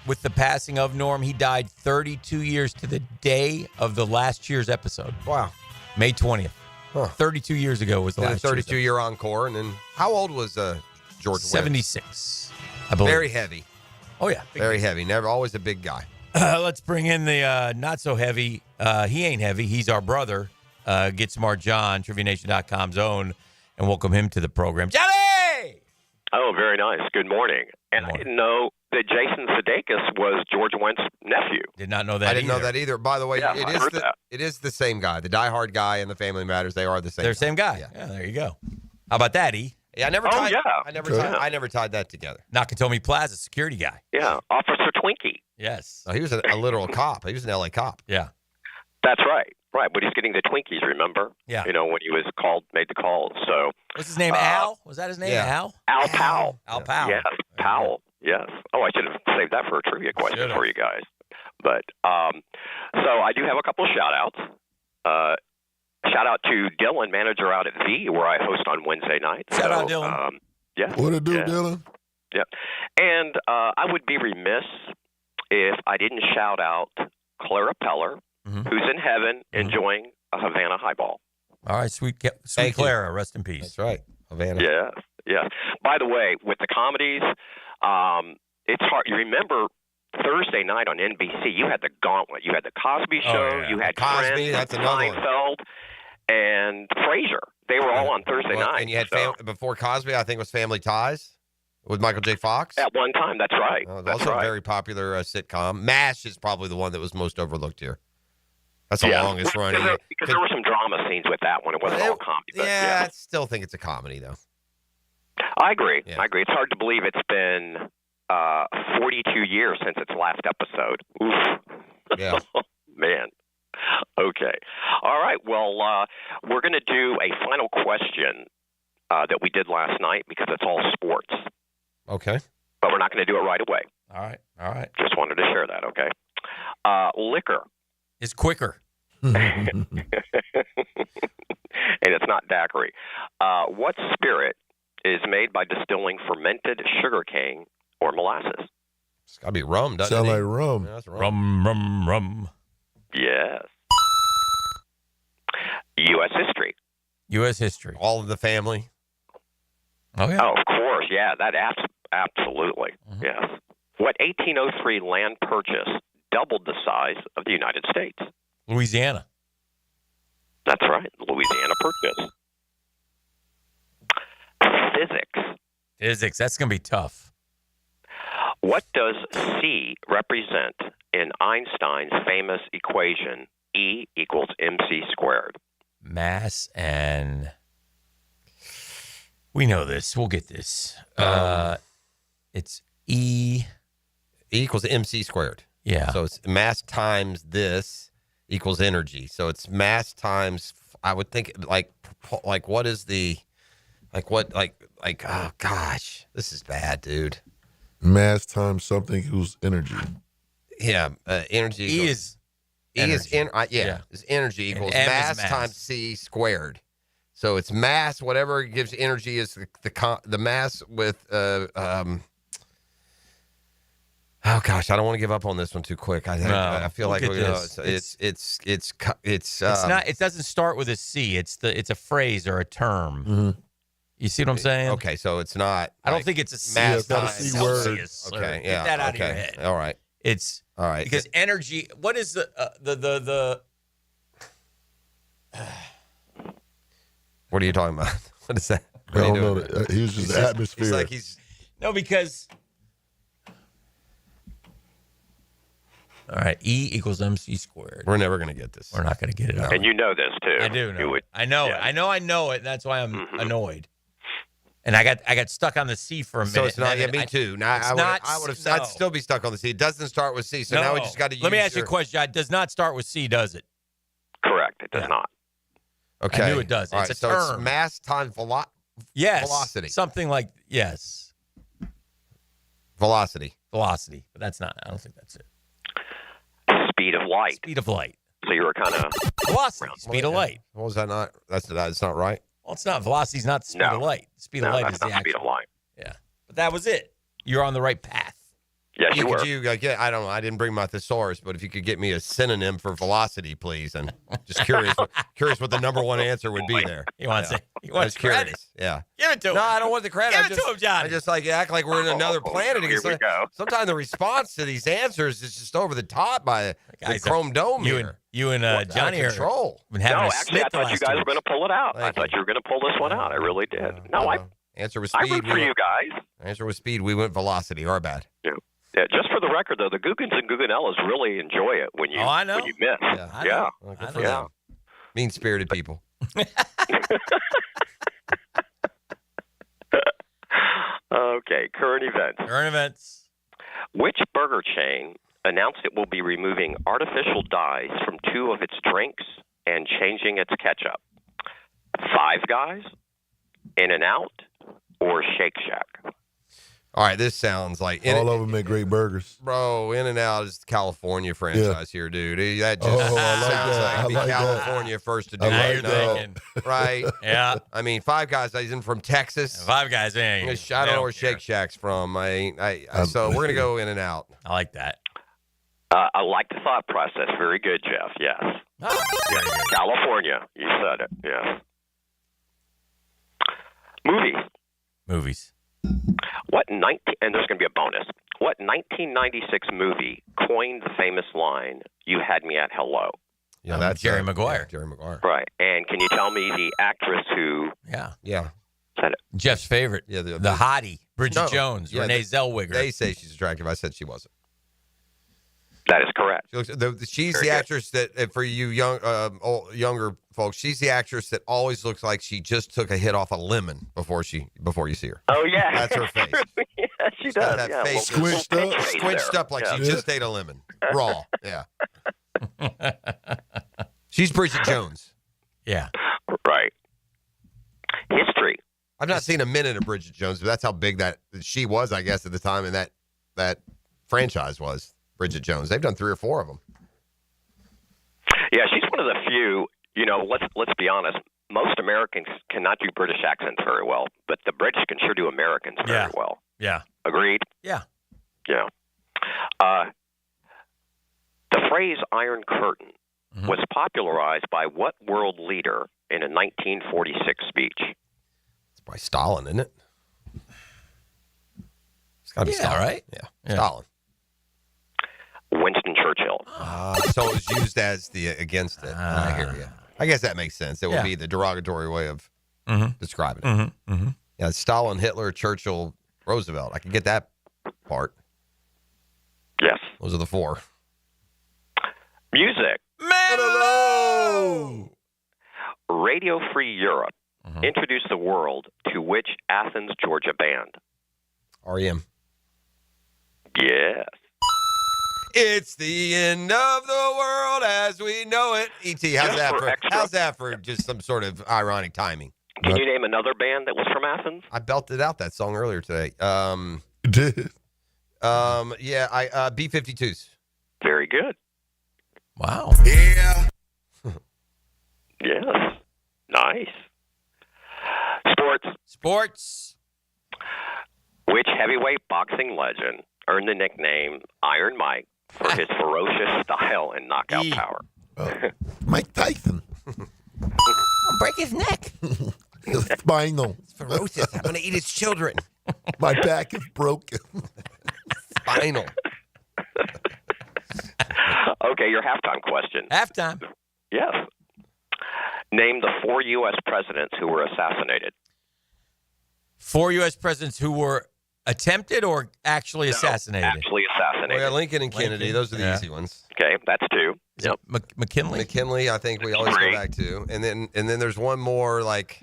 with the passing of Norm, he died 32 years to the day of the last Cheers episode? Wow. May 20th. Huh. 32 years ago was the last 32-year encore. And then how old was George Wentz? 76, I believe. Very heavy. Oh, yeah. Very heavy. Never always a big guy. Let's bring in the not so heavy. He ain't heavy. He's our brother. Get Smart John, TriviaNation.com's own, and welcome him to the program. Johnny! Oh, very nice. Good morning. And I didn't know that Jason Sudeikis was George Wentz's nephew. Did not know that. I didn't know that either. By the way, it is the same guy. The diehard guy and the Family Matters, they are the same. They're the same guy. Yeah, there you go. How about that, E? Yeah, I never tied that together. Nakatomi Plaza, security guy. Yeah, Officer Twinkie. Yes. Oh, he was a literal cop. He was an LA cop. Yeah. That's right. Right, but he's getting the Twinkies, remember? Yeah. When he was made the call. So what's his name? Al? Was that his name? Al? Al Powell. Al Powell. Yes, Powell. Yes. Oh, I should have saved that for a trivia question for you guys. But so I do have a couple of shout outs. Shout out to Dylan, manager out at V, where I host on Wednesday nights. Shout out, Dylan. What it do, Dylan? Yeah. And I would be remiss if I didn't shout out Clara Peller, who's in heaven enjoying a Havana highball. All right, sweet Clara, rest in peace. That's right, Havana. Yes. By the way, with the comedies, it's hard. You remember Thursday night on NBC, you had the Gauntlet. You had the Cosby Show. You had Cosby. Friends, That's another one. Seinfeld, and Frasier. They were all on Thursday night. And you had before Cosby, I think, was Family Ties with Michael J. Fox. At one time, that's right. That's also a very popular sitcom. MASH is probably the one that was most overlooked here. That's the longest running. Because there were some drama scenes with that one. It wasn't all comedy. But I still think it's a comedy, though. I agree. Yeah. I agree. It's hard to believe it's been 42 years since its last episode. Oof. Yeah. Man. Okay. All right. Well, we're going to do a final question that we did last night because it's all sports. Okay. But we're not going to do it right away. All right. Just wanted to share that, okay? Liquor. It's quicker. And it's not daiquiri. What spirit is made by distilling fermented sugarcane or molasses? It's got to be rum, doesn't it? Sound like rum. Yeah, that's rum. Rum. Yes. U.S. history. U.S. history. All of the family. Oh, yeah. Oh, of course. Yeah, that absolutely. Mm-hmm. Yes. What 1803 land purchase doubled the size of the United States? Louisiana. That's right. Louisiana Purchase. Physics. That's going to be tough. What does C represent in Einstein's famous equation E equals mc squared? Mass and... We know this. We'll get this. It's E equals mc squared. Yeah. So it's mass times this equals energy. So it's mass times, I would think, like what is the, oh gosh, this is bad, dude. Mass times something equals energy. Yeah, energy. E is is energy equals M is mass mass. times c squared. So it's mass. Whatever gives energy is the mass with Oh gosh, I don't want to give up on this one too quick. I feel like it's not. It doesn't start with a C. It's a phrase or a term. Mm-hmm. You see what I'm saying? Okay, so it's not. I don't think it's a C. Mass It's not a times C word. Celsius. Okay, Get that out of your head. All right. It's all right because energy. What is the What are you talking about? What is that? I don't know. He was just atmosphere. No, because. All right, E equals MC squared. We're never going to get this. We're not going to get it. And you know this too. I do know. I know it. I know it. And that's why I'm Mm-hmm. annoyed. And I got stuck on the C for a minute. So it's not. and Yeah, then me too. Now I would have. no. I'd still be stuck on the C. It doesn't start with C. So now we just got to use. Let me ask you a question. It does not start with C, does it? Correct. It does not. Okay. I knew it does. All It's right, a so term. it's mass times Yes. velocity. Something like yes. Velocity. But that's not. I don't think that's it. Speed of light. Speed of light. So you were kind of velocity. Speed of light. What was that? Not. That's not right. Well, it's not. Velocity is not the speed of light. The speed of light that's is the not speed actual. of light. Yeah. But that was it. You're on the right path. Yes, you were. Could you get? I don't know. I didn't bring my thesaurus, but if you could get me a synonym for velocity, please. And just curious what the number one answer would be there. He wants it. He I wants was curious. credit. Yeah. Give it to him. No, I don't want the credit. Give it to him, Johnny. I just act like we're in another planet. Here we go. Sometimes the response to these answers is just over the top by the Chrome Dome here. You and Johnny are control. been having No, a actually, I snip the thought you last guys 2 were going to pull it out. I thought you were going to pull this one out. I really did. No, Answer was I speed. root for you guys. Answer was speed. We went velocity. Our bad. Yeah. Yeah, just for the record, though, the Googans and Googanellas really enjoy it when you I know. when you miss. Yeah. Well, good for them. Mean-spirited people. Okay, current events. Which burger chain announced it will be removing artificial dyes from 2 of its drinks and changing its ketchup? Five Guys, In-N-Out, or Shake Shack? All right, this sounds like all of them make great burgers. Bro, In-N-Out is the California franchise here, dude. That just I like sounds that. like the I like California first to do I it. like No, that. right? Yeah. I mean, Five Guys isn't from Texas. Five Guys, I don't know where Shake Shack's from. So we're gonna go In-N-Out. I like that. I like the thought process. Very good, Jeff. Yes. California. You said it. Yes. Movies. And there's going to be a bonus. What 1996 movie coined the famous line, "You had me at hello"? Yeah, that's Jerry Maguire. Jerry Maguire. Right. And can you tell me the actress who Yeah. said it? Jeff's favorite. Yeah, the hottie, Bridget Jones, Yeah, Renee Zellweger. They say she's attractive. I said she wasn't. That is correct. She's Very the good. actress that, for you younger folks, she's the actress that always looks like she just took a hit off a lemon before you see her. Oh, yeah. That's her face. Yeah, she She's got does. that Yeah, face little squished face there. up like Yeah. she just ate a lemon, raw. Yeah. She's Bridget Jones. Yeah. Right. History. I've not seen a minute of Bridget Jones, but that's how big that she was, I guess, at the time, and that franchise was. Bridget Jones. They've done 3 or 4 of them. Yeah, she's one of the few. Let's be honest. Most Americans cannot do British accents very well, but the British can sure do Americans very well. Yeah. Agreed? Yeah. Yeah. The phrase Iron Curtain was popularized by what world leader in a 1946 speech? It's by Stalin, isn't it? It's got to be Stalin. Right? Yeah. Stalin. Winston Churchill. So it was used as against it. I hear you. I guess that makes sense. It would be the derogatory way of describing it. Yeah, Stalin, Hitler, Churchill, Roosevelt. I can get that part. Yes. Those are the 4. Music. Hello. Radio Free Europe introduced the world to which Athens, Georgia band? REM. Yes. It's the end of the world as we know it. E.T., how's that for just some sort of ironic timing? Can you name another band that was from Athens? I belted out that song earlier today. Did. B-52s. Very good. Wow. Yeah. Yes. Nice. Sports. Which heavyweight boxing legend earned the nickname Iron Mike for his ferocious style and knockout power? Mike Tyson. I'll break his neck. Spinal. It's ferocious. I'm going to eat his children. My back is broken. Spinal. Okay, your halftime question. Halftime. Yes. Name the 4 U.S. presidents who were assassinated. 4 U.S. presidents who were attempted or actually assassinated? Actually assassinated. Well, yeah, Lincoln and Kennedy. Those are the easy ones. Okay, that's 2. Yep. McKinley. McKinley, I think we always 3. go back to. And then there's one more like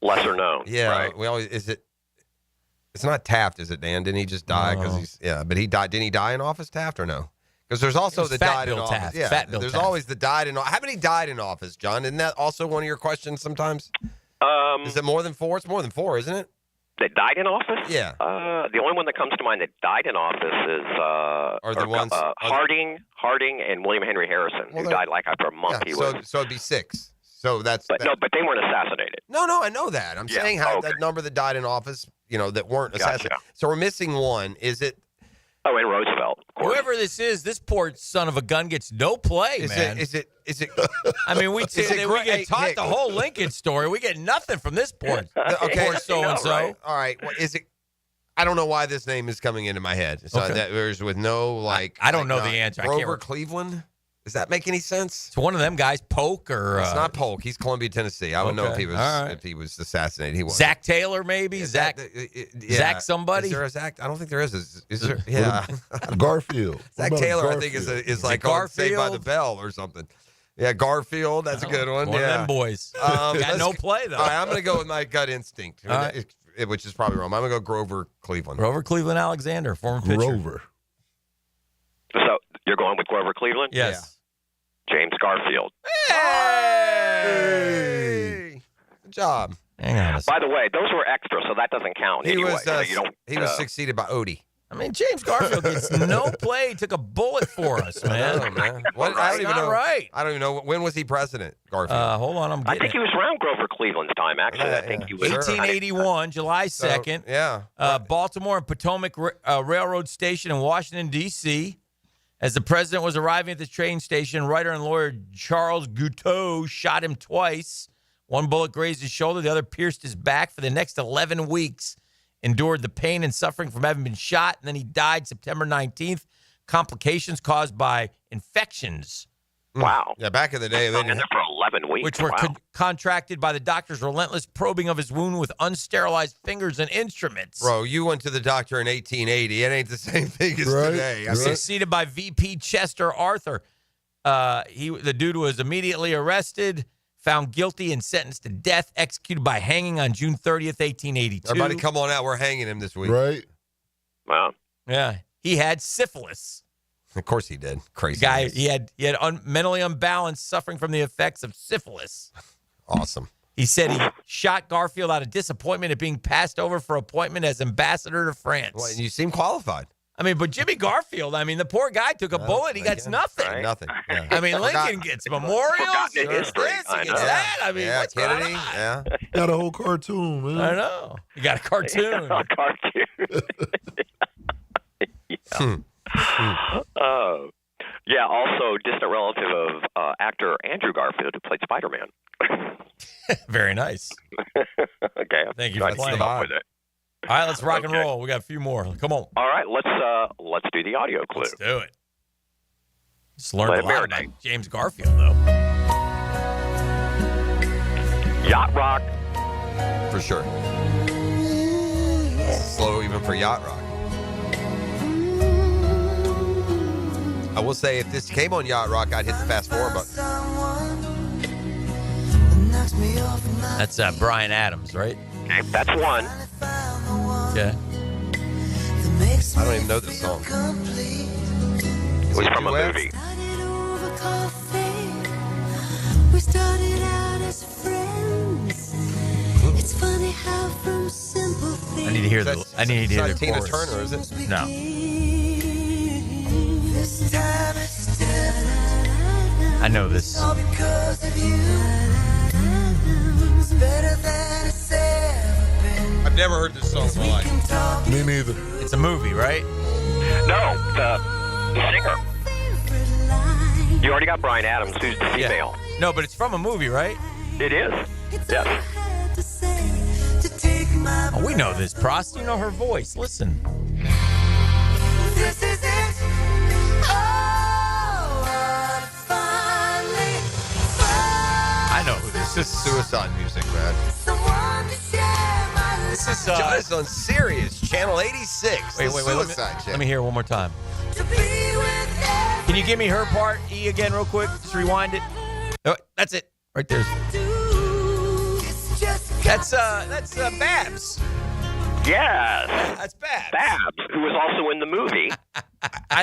lesser known. Yeah, right? we always it's not Taft, is it, Dan? Didn't he just die because but he died. Didn't he die in office, Taft, or no? Because there's also the Fat died Bill in Taft. office. Yeah, Fat Bill there's Taft. always the died in office. How many died in office, John? Isn't that also one of your questions sometimes? Is it more than 4? It's more than 4, isn't it? That died in office? Yeah. The only one that comes to mind that died in office is Harding and William Henry Harrison, who died like after a month. So it'd be 6. So that's but they weren't assassinated. No, I know that. I'm saying that number that died in office, that weren't assassinated. Gotcha. So we're missing one. Is it? Oh, and Roosevelt. Whoever this is, this poor son of a gun gets no play, man. Is it? I mean, we get taught the whole Lincoln story. We get nothing from this poor so-and-so. Right. All right. Well, is it? I don't know why this name is coming into my head. So that there's with no I don't know the answer. Grover Cleveland. Does that make any sense? It's one of them guys, Polk or it's not Polk. He's Columbia, Tennessee. I would know if he was assassinated. He was Zach Taylor, maybe Zach somebody. Is there a Zach? I don't think there is. Is there? Yeah, Garfield. Zach Taylor, I think is like on Saved by the Bell or something. Yeah, Garfield. That's a good one. One of them boys. Got no play though. All right, I'm going to go with my gut instinct, which is probably wrong. I'm going to go Grover Cleveland. Grover Cleveland Alexander, former pitcher. Grover. So you're going with Grover Cleveland? Yes. Yeah. James Garfield. Hey! Good job. Hang on. By the way, those were extra, so that doesn't count. He anyway. was succeeded by Odie. I mean, James Garfield gets no play. He took a bullet for us, man. I don't know, man. I don't even know. Right. I don't even know. When was he president, Garfield? Hold on. I think he was around Grover Cleveland's time, actually. I think he was. 1881, July 2nd. Baltimore and Potomac Railroad Station in Washington, D.C. As the president was arriving at the train station, writer and lawyer Charles Guiteau shot him twice. One bullet grazed his shoulder. The other pierced his back. For the next 11 weeks, endured the pain and suffering from having been shot. And then he died September 19th. Complications caused by infections. Wow. Yeah, back in the day, they didn't for 11 weeks. Which were contracted by the doctor's relentless probing of his wound with unsterilized fingers and instruments. Bro, you went to the doctor in 1880. It ain't the same thing as today. Succeeded by VP Chester Arthur. The dude was immediately arrested, found guilty, and sentenced to death, executed by hanging on June 30th, 1882. Everybody come on out. We're hanging him this week. Right. Wow. Yeah. He had syphilis. Of course he did. Crazy guy. He had mentally unbalanced, suffering from the effects of syphilis. Awesome. He said he shot Garfield out of disappointment at being passed over for appointment as ambassador to France. Well, you seem qualified. I mean, but Jimmy Garfield, the poor guy took a bullet. He gets nothing. Right. Nothing. Yeah. I mean, Lincoln gets memorials. He gets this. He gets that. I mean, what's Kennedy. going on? Yeah. Got a whole cartoon, man. I know. You got a cartoon. Yeah, also distant relative of actor Andrew Garfield, who played Spider-Man. Very nice. Okay. Thank you for playing. With it. All right, let's rock and roll. We got a few more. Come on. All right, let's do the audio clue. Let's do it. Just learned a lot about James Garfield, though. Yacht rock. For sure. Slow even for yacht rock. I will say, if this came on Yacht Rock, I'd hit the fast forward button. That's Bryan Adams, right? Okay, that's one. Okay. I don't even know this song. It was from a movie. We started out as friends. It's funny how I need to hear the. I need to hear the Tina chorus. Turner, is it? No. I know this. I've never heard this song in my life. Me neither. It's a movie, right? No, the singer. You already got Bryan Adams, who's the female. No, but it's from a movie, right? It is. Yes. Oh, we know this. Prost, you know her voice. Listen. This is it. I know who this This is suicide music, man. This is. John is on Sirius, Channel 86. Wait. the Suicide Let me hear it one more time. Can you give me her part, E, again, real quick? Just rewind it. Oh, that's it. Right there. That's Babs. Yes. That's Babs. Babs, who was also in the movie.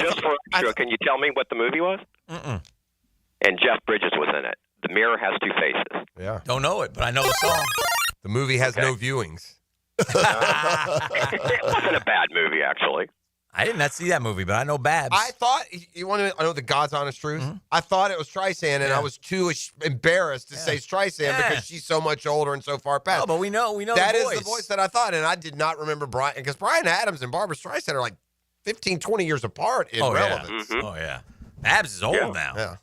Just for extra, can you tell me what the movie was? Mm-mm. And Jeff Bridges was in it. The Mirror Has Two Faces. Yeah. Don't know it, but I know the song. The movie has no viewings. It wasn't a bad movie, actually. I did not see that movie, but I know Babs. I thought, you want to know the God's honest truth? I thought it was Streisand, and I was too embarrassed to say Streisand because she's so much older and so far past. Oh, but we know That the is voice. the voice that I thought, and I did not remember Brian, because Bryan Adams and Barbara Streisand are like 15, 20 years apart in relevance. Mm-hmm. Oh, yeah. Babs is old now. Yeah.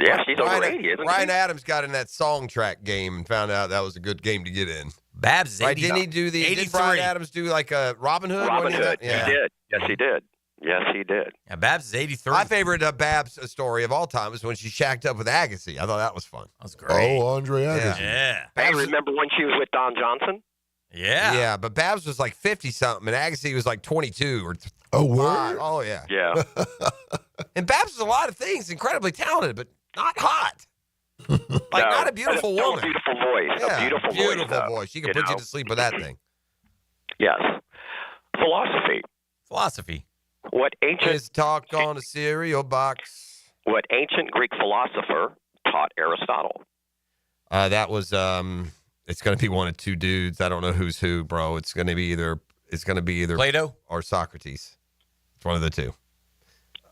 Yeah, she's over Brian, 80, isn't Bryan she? Adams got in that song track game and found out that was a good game to get in. Babs is 80. Right? Didn't he do the? 83. Did Bryan Adams do like a Robin Hood? Robin Hood. Yeah. He did. Yes, he did. Yes, he did. Yeah, Babs is 83. My favorite Babs story of all time is when she shacked up with Agassi. I thought that was fun. That was great. Oh, Andre Agassi. Yeah. Hey, remember when she was with Don Johnson? Yeah. Yeah, but Babs was like 50-something, and Agassi was like 22 or Oh, word? 5. Oh, yeah. Yeah. And Babs was a lot of things, incredibly talented, but not hot. Like, No, not a beautiful still woman. A beautiful voice. Yeah, a beautiful voice. though, She could put you to sleep with that thing. Yes. Philosophy. Philosophy. What ancient Is talk on a cereal box. What ancient Greek philosopher taught Aristotle? That was it's going to be one of two dudes. I don't know who's who, bro. It's going to be either Plato or Socrates. It's one of the two.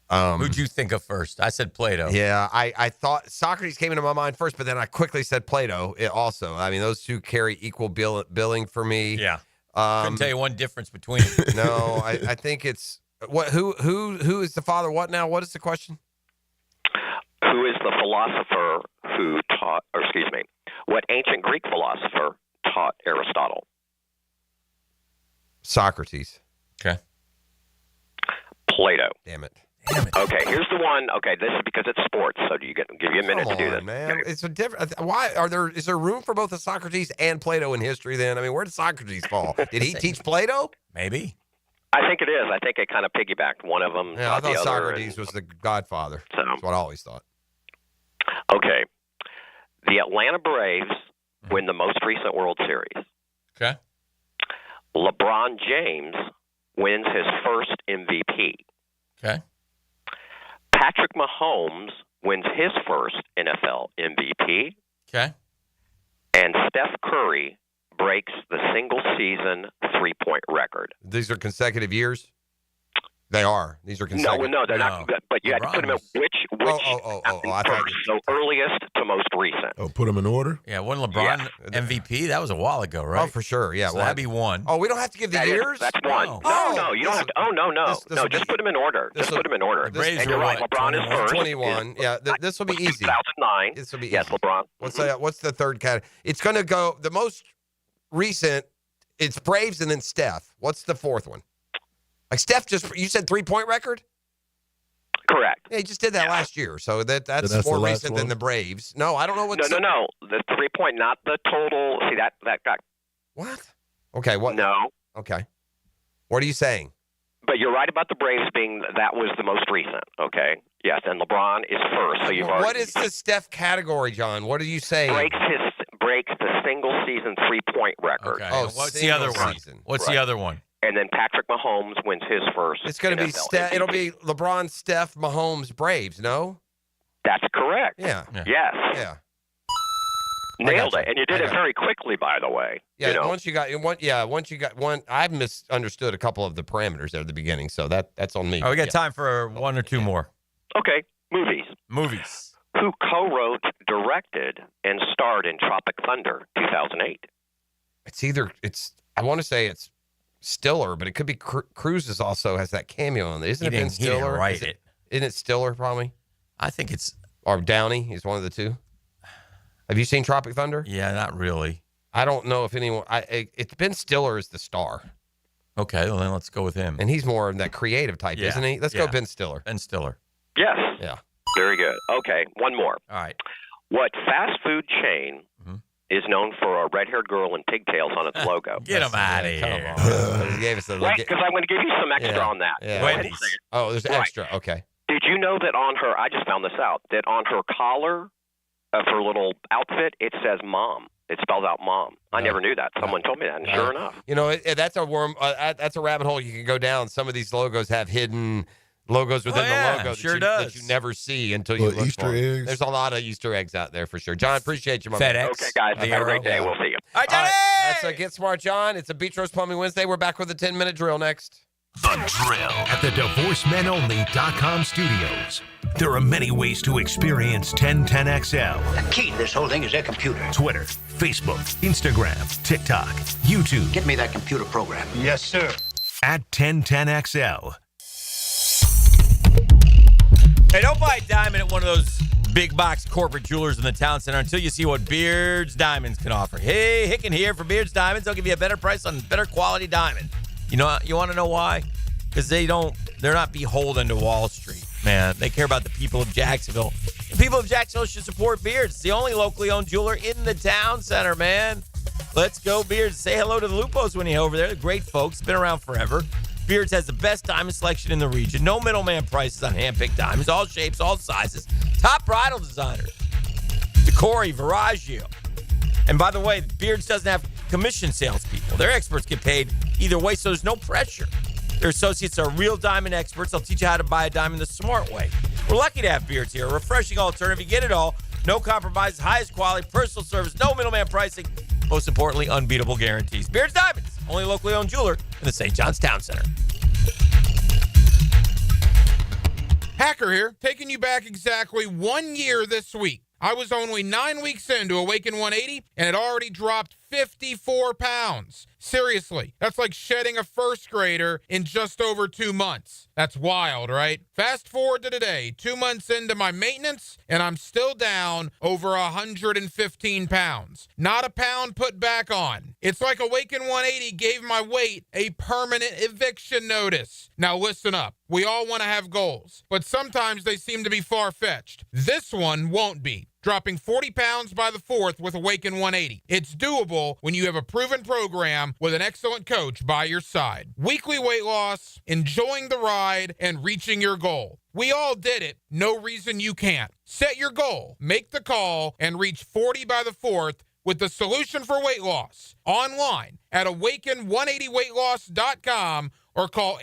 Who'd you think of first? I said Plato. Yeah, I thought Socrates came into my mind first, but then I quickly said Plato. Also, I mean, those two carry equal billing for me. Yeah. Couldn't tell you one difference between them. No, I think it's what who is the father? What now? What is the question? Who is the philosopher who taught, or excuse me, what ancient Greek philosopher taught Aristotle? Socrates. Okay. Plato. Damn it. Okay, here's the one. Okay, this is because it's sports, so do you give you a minute Come to do on, this? man. It's a different. Why is there room for both a Socrates and Plato in history? Then I mean, where did Socrates fall? Did he teach Plato? Maybe. I think it is. I think it kind of piggybacked one of them. Yeah, I the thought other, Socrates was the godfather. That's what I always thought. Okay. The Atlanta Braves win the most recent World Series. Okay. LeBron James wins his first MVP. Okay. Patrick Mahomes wins his first NFL MVP. Okay. And Steph Curry breaks the single-season three-point record. These are consecutive years. They are. These are consecutive. No, they're not. But you had to put them in which I thought first. So earliest to most recent. Oh, put them in order? Yeah, wasn't LeBron MVP? That was a while ago, right? Oh, for sure. Yeah. So that'd be one. Oh, we don't have to give the years? That's one. No, you don't have to. Oh, no. Just put them in order. Just put them in order. Braves And you're were right. what, LeBron is first. 21. Yeah, this will be easy. 2009. This will be Yes, easy. LeBron. What's the third category? It's going to go the most recent. It's Braves and then Steph. What's the fourth one? Like Steph you said 3-point record? Correct. Yeah, he just did that last year. So that's the more last recent than one? the Braves. No, I don't know what. No. The 3-point, not the total. See, that got. What? Okay, what? No. Okay. What are you saying? But you're right about the Braves being that was the most recent. Okay. Yes, and LeBron is first. So you've already. What is the Steph category, John? What are you saying? breaks the single season 3-point record. Okay. Oh, What's the other one? season. What's the other one? And then Patrick Mahomes wins his first. It's going to be NFL It'll MVP. be LeBron, Steph, Mahomes, Braves. No. That's correct. Yeah. Yes. Yeah. Nailed it, and you did it very quickly, by the way. Yeah, once you got one, I've misunderstood a couple of the parameters there at the beginning, so that's on me. Oh, we got time for one or two more. Okay, movies. Who co-wrote, directed, and starred in Tropic Thunder 2008? I want to say it's Stiller, but it could be Cruz also has that cameo on there. Isn't it Ben Stiller? He didn't write it. Isn't it Stiller, probably? I think it's... Or Downey. He's one of the two. Have you seen Tropic Thunder? Yeah, not really. I don't know if anyone... It's Ben Stiller is the star. Okay, well then let's go with him. And he's more of that creative type, isn't he? Let's go Ben Stiller. Ben Stiller. Yes. Yeah. Very good. Okay, one more. All right. What fast food chain is known for a red-haired girl in pigtails on its logo? Get him out of here. He gave us Right, because I'm going to give you some extra on that. Yeah. Go ahead and say it. Oh, there's Right. extra. Okay. Did you know that on her, I just found this out, that on her collar of her little outfit, it says mom. It spells out mom. I never knew that. Someone told me that, and sure enough. You know, that's a worm. That's a rabbit hole you can go down. Some of these logos have hidden logos within the logo that you never see until you look Easter for 'em. eggs. There's a lot of Easter eggs out there for sure. John, appreciate you, my man. FedEx. Okay, guys. Have a great day. We'll see you. All right, Johnny! That's Get Smart, John. It's a Beach Roast Plumbing Wednesday. We're back with a 10-minute drill next. The Drill at the DivorceMenOnly.com studios. There are many ways to experience 1010XL. The key to this whole thing is their computer. Twitter, Facebook, Instagram, TikTok, YouTube. Get me that computer program. Yes, sir. At 1010XL. Hey, don't buy a diamond at one of those big box corporate jewelers in the town center until you see what Beard's Diamonds can offer. Hey, Hicken here for Beard's Diamonds. They'll give you a better price on better quality diamond. You know, you want to know why? Because they're not beholden to Wall Street, man. They care about the people of Jacksonville. The people of Jacksonville should support Beard's. It's the only locally owned jeweler in the town center, man. Let's go, Beard's. Say hello to the Lupos when you're over there. They're great folks. Been around forever. Beard's has the best diamond selection in the region. No middleman prices on hand-picked diamonds. All shapes, all sizes. Top bridal designers. Decory, Viraggio. And by the way, Beard's doesn't have commission salespeople. Their experts get paid either way, so there's no pressure. Their associates are real diamond experts. They'll teach you how to buy a diamond the smart way. We're lucky to have Beard's here. A refreshing alternative. You get it all. No compromises, highest quality, personal service, no middleman pricing. Most importantly, unbeatable guarantees. Beard's Diamonds, only locally owned jeweler in the St. John's Town Center. Hacker here, taking you back exactly 1 year this week. I was only 9 weeks into Awaken 180 and had already dropped 54 pounds. Seriously, that's like shedding a first grader in just over 2 months. That's wild, right? Fast forward to today, 2 months into my maintenance, and I'm still down over 115 pounds. Not a pound put back on. It's like Awaken 180 gave my weight a permanent eviction notice. Now listen up. We all want to have goals, but sometimes they seem to be far-fetched. This one won't be. Dropping 40 pounds by the 4th with Awaken 180. It's doable when you have a proven program with an excellent coach by your side. Weekly weight loss, enjoying the ride, and reaching your goal. We all did it. No reason you can't. Set your goal, make the call, and reach 40 by the 4th with the solution for weight loss. Online at awaken180weightloss.com or call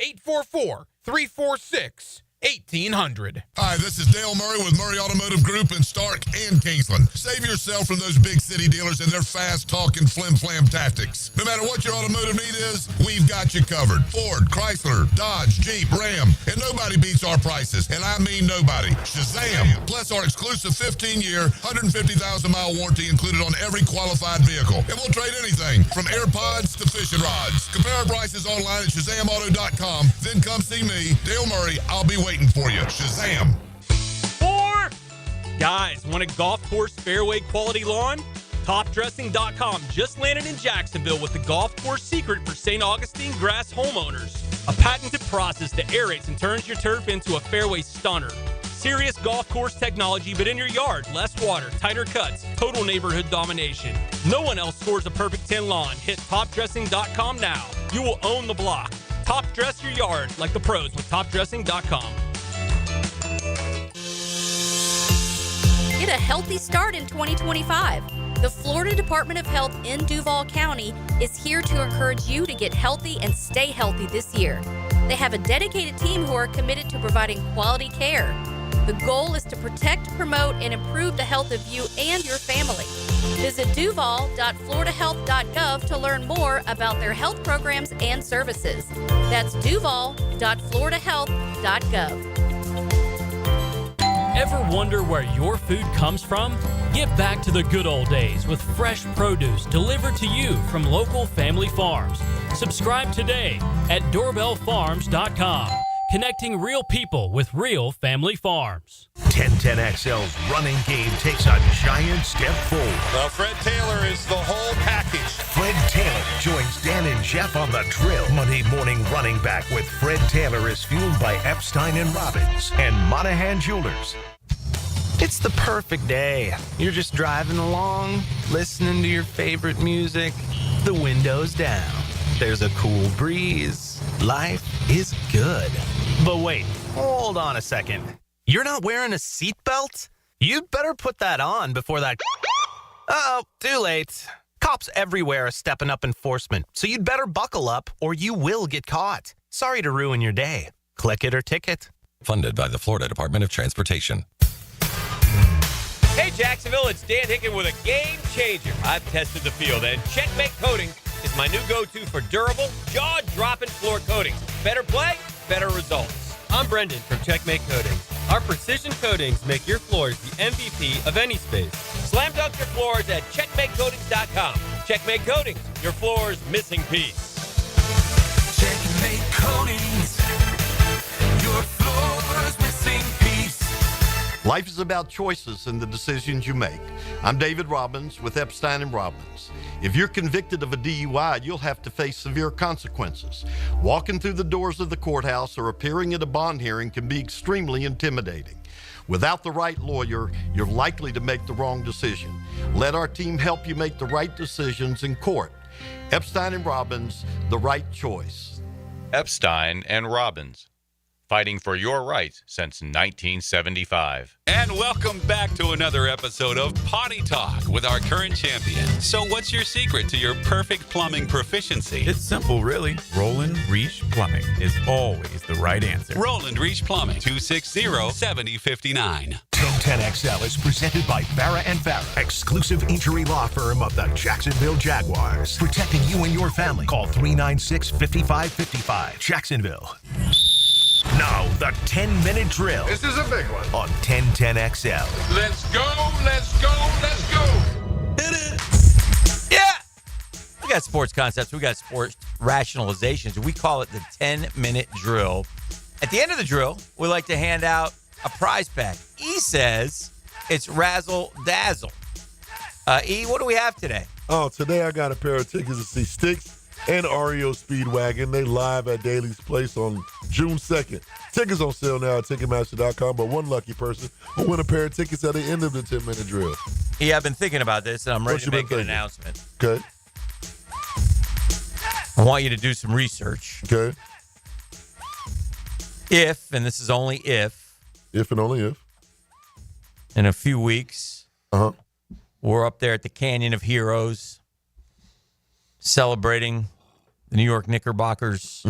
844-346-1800. Hi, this is Dale Murray with Murray Automotive Group in Stark and Kingsland. Save yourself from those big city dealers and their fast-talking flim-flam tactics. No matter what your automotive need is, we've got you covered. Ford, Chrysler, Dodge, Jeep, Ram, and nobody beats our prices, and I mean nobody. Shazam! Plus our exclusive 15-year, 150,000-mile warranty included on every qualified vehicle. And we'll trade anything from AirPods to fishing rods. Compare our prices online at ShazamAuto.com. Then come see me, Dale Murray. I'll be waiting for you. Shazam. 4 guys, want a golf course fairway quality lawn? Topdressing.com just landed in Jacksonville with the golf course secret for St. Augustine grass homeowners. A patented process that aerates and turns your turf into a fairway stunner. Serious golf course technology, but in your yard. Less water, tighter cuts, total neighborhood domination. No one else scores a perfect 10 lawn. Hit topdressing.com now. You will own the block. Top dress your yard like the pros with topdressing.com. Get a healthy start in 2025. The Florida Department of Health in Duval County is here to encourage you to get healthy and stay healthy this year. They have a dedicated team who are committed to providing quality care. The goal is to protect, promote, and improve the health of you and your family. Visit duval.floridahealth.gov to learn more about their health programs and services. That's duval.floridahealth.gov. Ever wonder where your food comes from? Get back to the good old days with fresh produce delivered to you from local family farms. Subscribe today at doorbellfarms.com, connecting real people with real family farms. 1010XL's running game takes a giant step forward. Well, Fred Taylor is the whole package. Fred Taylor joins Dan and Jeff on the drill. Monday morning running back with Fred Taylor is fueled by Epstein and Robbins and Monahan Jewelers. It's the perfect day. You're just driving along, listening to your favorite music, the windows down. There's a cool breeze. Life is good. But wait, hold on a second. You're not wearing a seatbelt? You'd better put that on before that... Uh-oh, too late. Cops everywhere are stepping up enforcement, so you'd better buckle up or you will get caught. Sorry to ruin your day. Click it or ticket. Funded by the Florida Department of Transportation. Hey, Jacksonville, it's Dan Hicken with a game changer. I've tested the field, and Checkmate Coating is my new go-to for durable, jaw-dropping floor coatings. Better play, better results. I'm Brendan from Checkmate Coatings. Our precision coatings make your floors the MVP of any space. Slam dunk your floors at checkmatecoatings.com. Checkmate Coatings, your floor's missing piece. Checkmate Coatings, your floor's missing piece. Life is about choices and the decisions you make. I'm David Robbins with Epstein and Robbins. If you're convicted of a DUI, you'll have to face severe consequences. Walking through the doors of the courthouse or appearing at a bond hearing can be extremely intimidating. Without the right lawyer, you're likely to make the wrong decision. Let our team help you make the right decisions in court. Epstein and Robbins, the right choice. Epstein and Robbins, fighting for your rights since 1975. And welcome back to another episode of Potty Talk with our current champion. So what's your secret to your perfect plumbing proficiency? It's simple, really. Roland Reach Plumbing is always the right answer. Roland Reach Plumbing, 260-7059. 1010XL is presented by Farah & Farah, exclusive injury law firm of the Jacksonville Jaguars. Protecting you and your family. Call 396-5555. Jacksonville. Now, the 10-minute drill. This is a big one. On 1010XL. Let's go, let's go, let's go. Hit it. Yeah. We got sports concepts. We got sports rationalizations. We call it the 10-minute drill. At the end of the drill, we like to hand out a prize pack. E says it's razzle dazzle. E, what do we have today? Oh, today I got a pair of tickets to see Styx and REO Speedwagon. They live at Daly's Place on June 2nd. Tickets on sale now at Ticketmaster.com, but one lucky person will win a pair of tickets at the end of the 10-minute drill. Yeah, I've been thinking about this, and I'm ready to make an announcement. Okay. I want you to do some research. Okay. If, and this is only if and only if, in a few weeks, we're up there at the Canyon of Heroes celebrating the New York Knickerbockers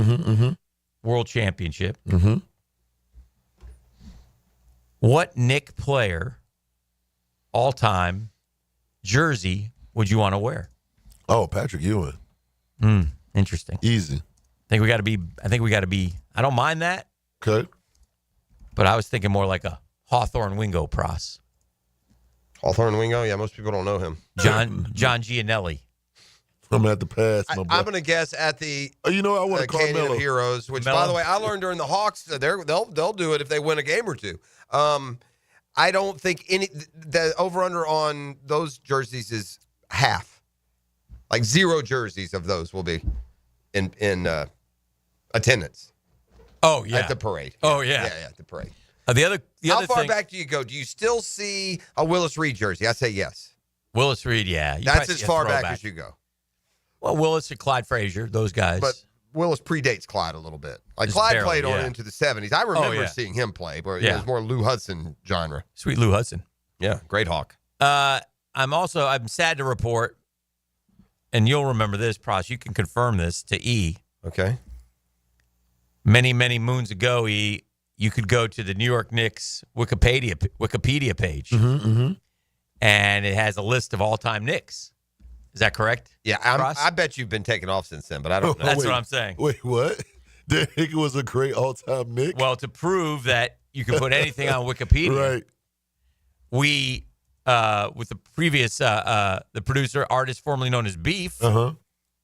World Championship. What Knick player, all-time, jersey would you want to wear? Oh, Patrick Ewing. Interesting. Easy. I think we got to be, I don't mind that. Okay. But I was thinking more like a Hawthorne Wingo Pros. Hawthorne Wingo? Yeah, most people don't know him. John Gianelli. I'm at the pass, my boy. I'm going to guess at the I want a Canyon Carmelo. of Heroes, which, by the way, I learned during the Hawks, they'll do it if they win a game or two. I don't think the over-under on those jerseys is half. Like 0 jerseys of those will be in attendance. Oh, yeah. At the parade. Oh, yeah. Yeah, at the parade. How far back do you go? Do you still see a Willis Reed jersey? I say yes. Willis Reed, yeah. That's as far back as you go. Well, Willis and Clyde Frazier, those guys. But Willis predates Clyde a little bit. Like Just Clyde barely, played on yeah. into the 70s. I remember seeing him play, but it was more Lou Hudson genre. Sweet Lou Hudson. Yeah, great Hawk. I'm sad to report, and you'll remember this, Pros, you can confirm this to E. Okay. Many, many moons ago, you could go to the New York Knicks Wikipedia page. and it has a list of all-time Knicks. Is that correct? Yeah, I bet you've been taken off since then, but I don't know. That's what I'm saying. Wait, what? Dan Hicken was a great all-time Knick? Well, to prove that you can put anything on Wikipedia, right. We, with the previous, the producer, artist formerly known as Beef,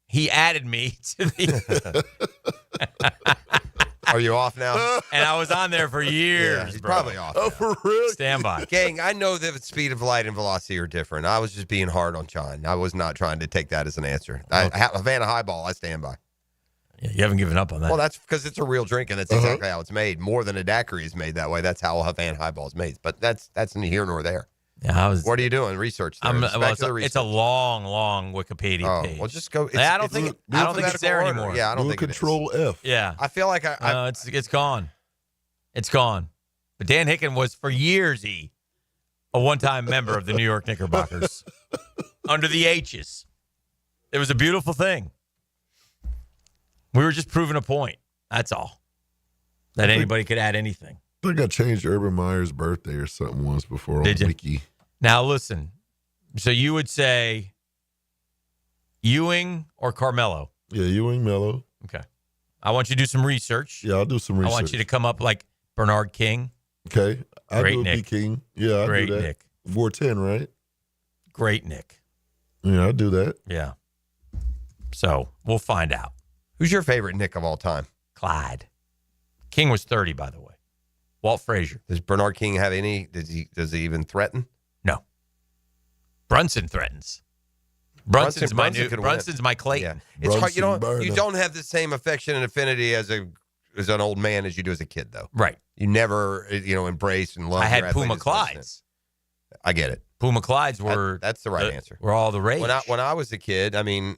he added me to the... Are you off now? And I was on there for years. Yeah, he's bro. probably off. Oh, for real? Stand by. Gang, I know that the speed of light and velocity are different. I was just being hard on Sean. I was not trying to take that as an answer. Havana Highball, I stand by. Yeah, you haven't given up on that. Well, that's because it's a real drink, and that's exactly how it's made. More than a daiquiri is made that way. That's how Havana Highball is made. But that's neither here nor there. Yeah, what are you doing? Research. There. It's a long Wikipedia page. Well, just go. I don't think it's there anymore. Yeah, I don't think Control F. Yeah, I feel like it's gone. It's gone. But Dan Hicken was for years a one-time member of the New York Knickerbockers under the H's. It was a beautiful thing. We were just proving a point. That's all. That anybody could add anything. I think I changed Urban Meyer's birthday or something once before on Wiki. Now, listen. So you would say Ewing or Carmelo? Yeah, Ewing, Melo. Okay. I want you to do some research. Yeah, I'll do some research. I want you to come up like Bernard King. Okay. I'll Great do Nick. B. King. Yeah, I'll Great do that. Nick. 410, right? Great Nick. Yeah, I'll do that. Yeah. So we'll find out. Who's your favorite Nick of all time? Clyde. King was 30, by the way. Walt Frazier. Does Bernard King have any? Does he even threaten? No. Brunson threatens. Brunson's my Clayton. Yeah. It's hard. You don't have the same affection and affinity as an old man as you do as a kid, though. Right. You never embrace and love. I had your Puma athletes. Clydes. I get it. Puma Clydes were that's the right answer. Were all the rage. When I was a kid, I mean,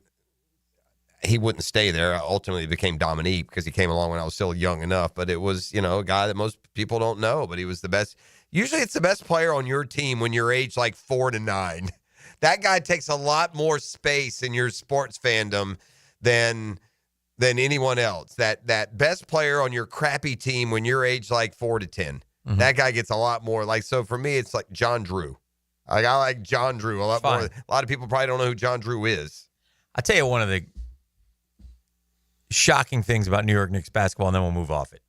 he wouldn't stay there. Ultimately, became Dominique because he came along when I was still young enough. But it was, a guy that most people don't know. But he was the best. Usually, it's the best player on your team when you're aged like 4 to 9. That guy takes a lot more space in your sports fandom than anyone else. That best player on your crappy team when you're aged like 4 to 10. Mm-hmm. That guy gets a lot more. Like, so for me, it's like John Drew. I like John Drew a lot more. A lot of people probably don't know who John Drew is. I'll tell you one of the shocking things about New York Knicks basketball, and then we'll move off it.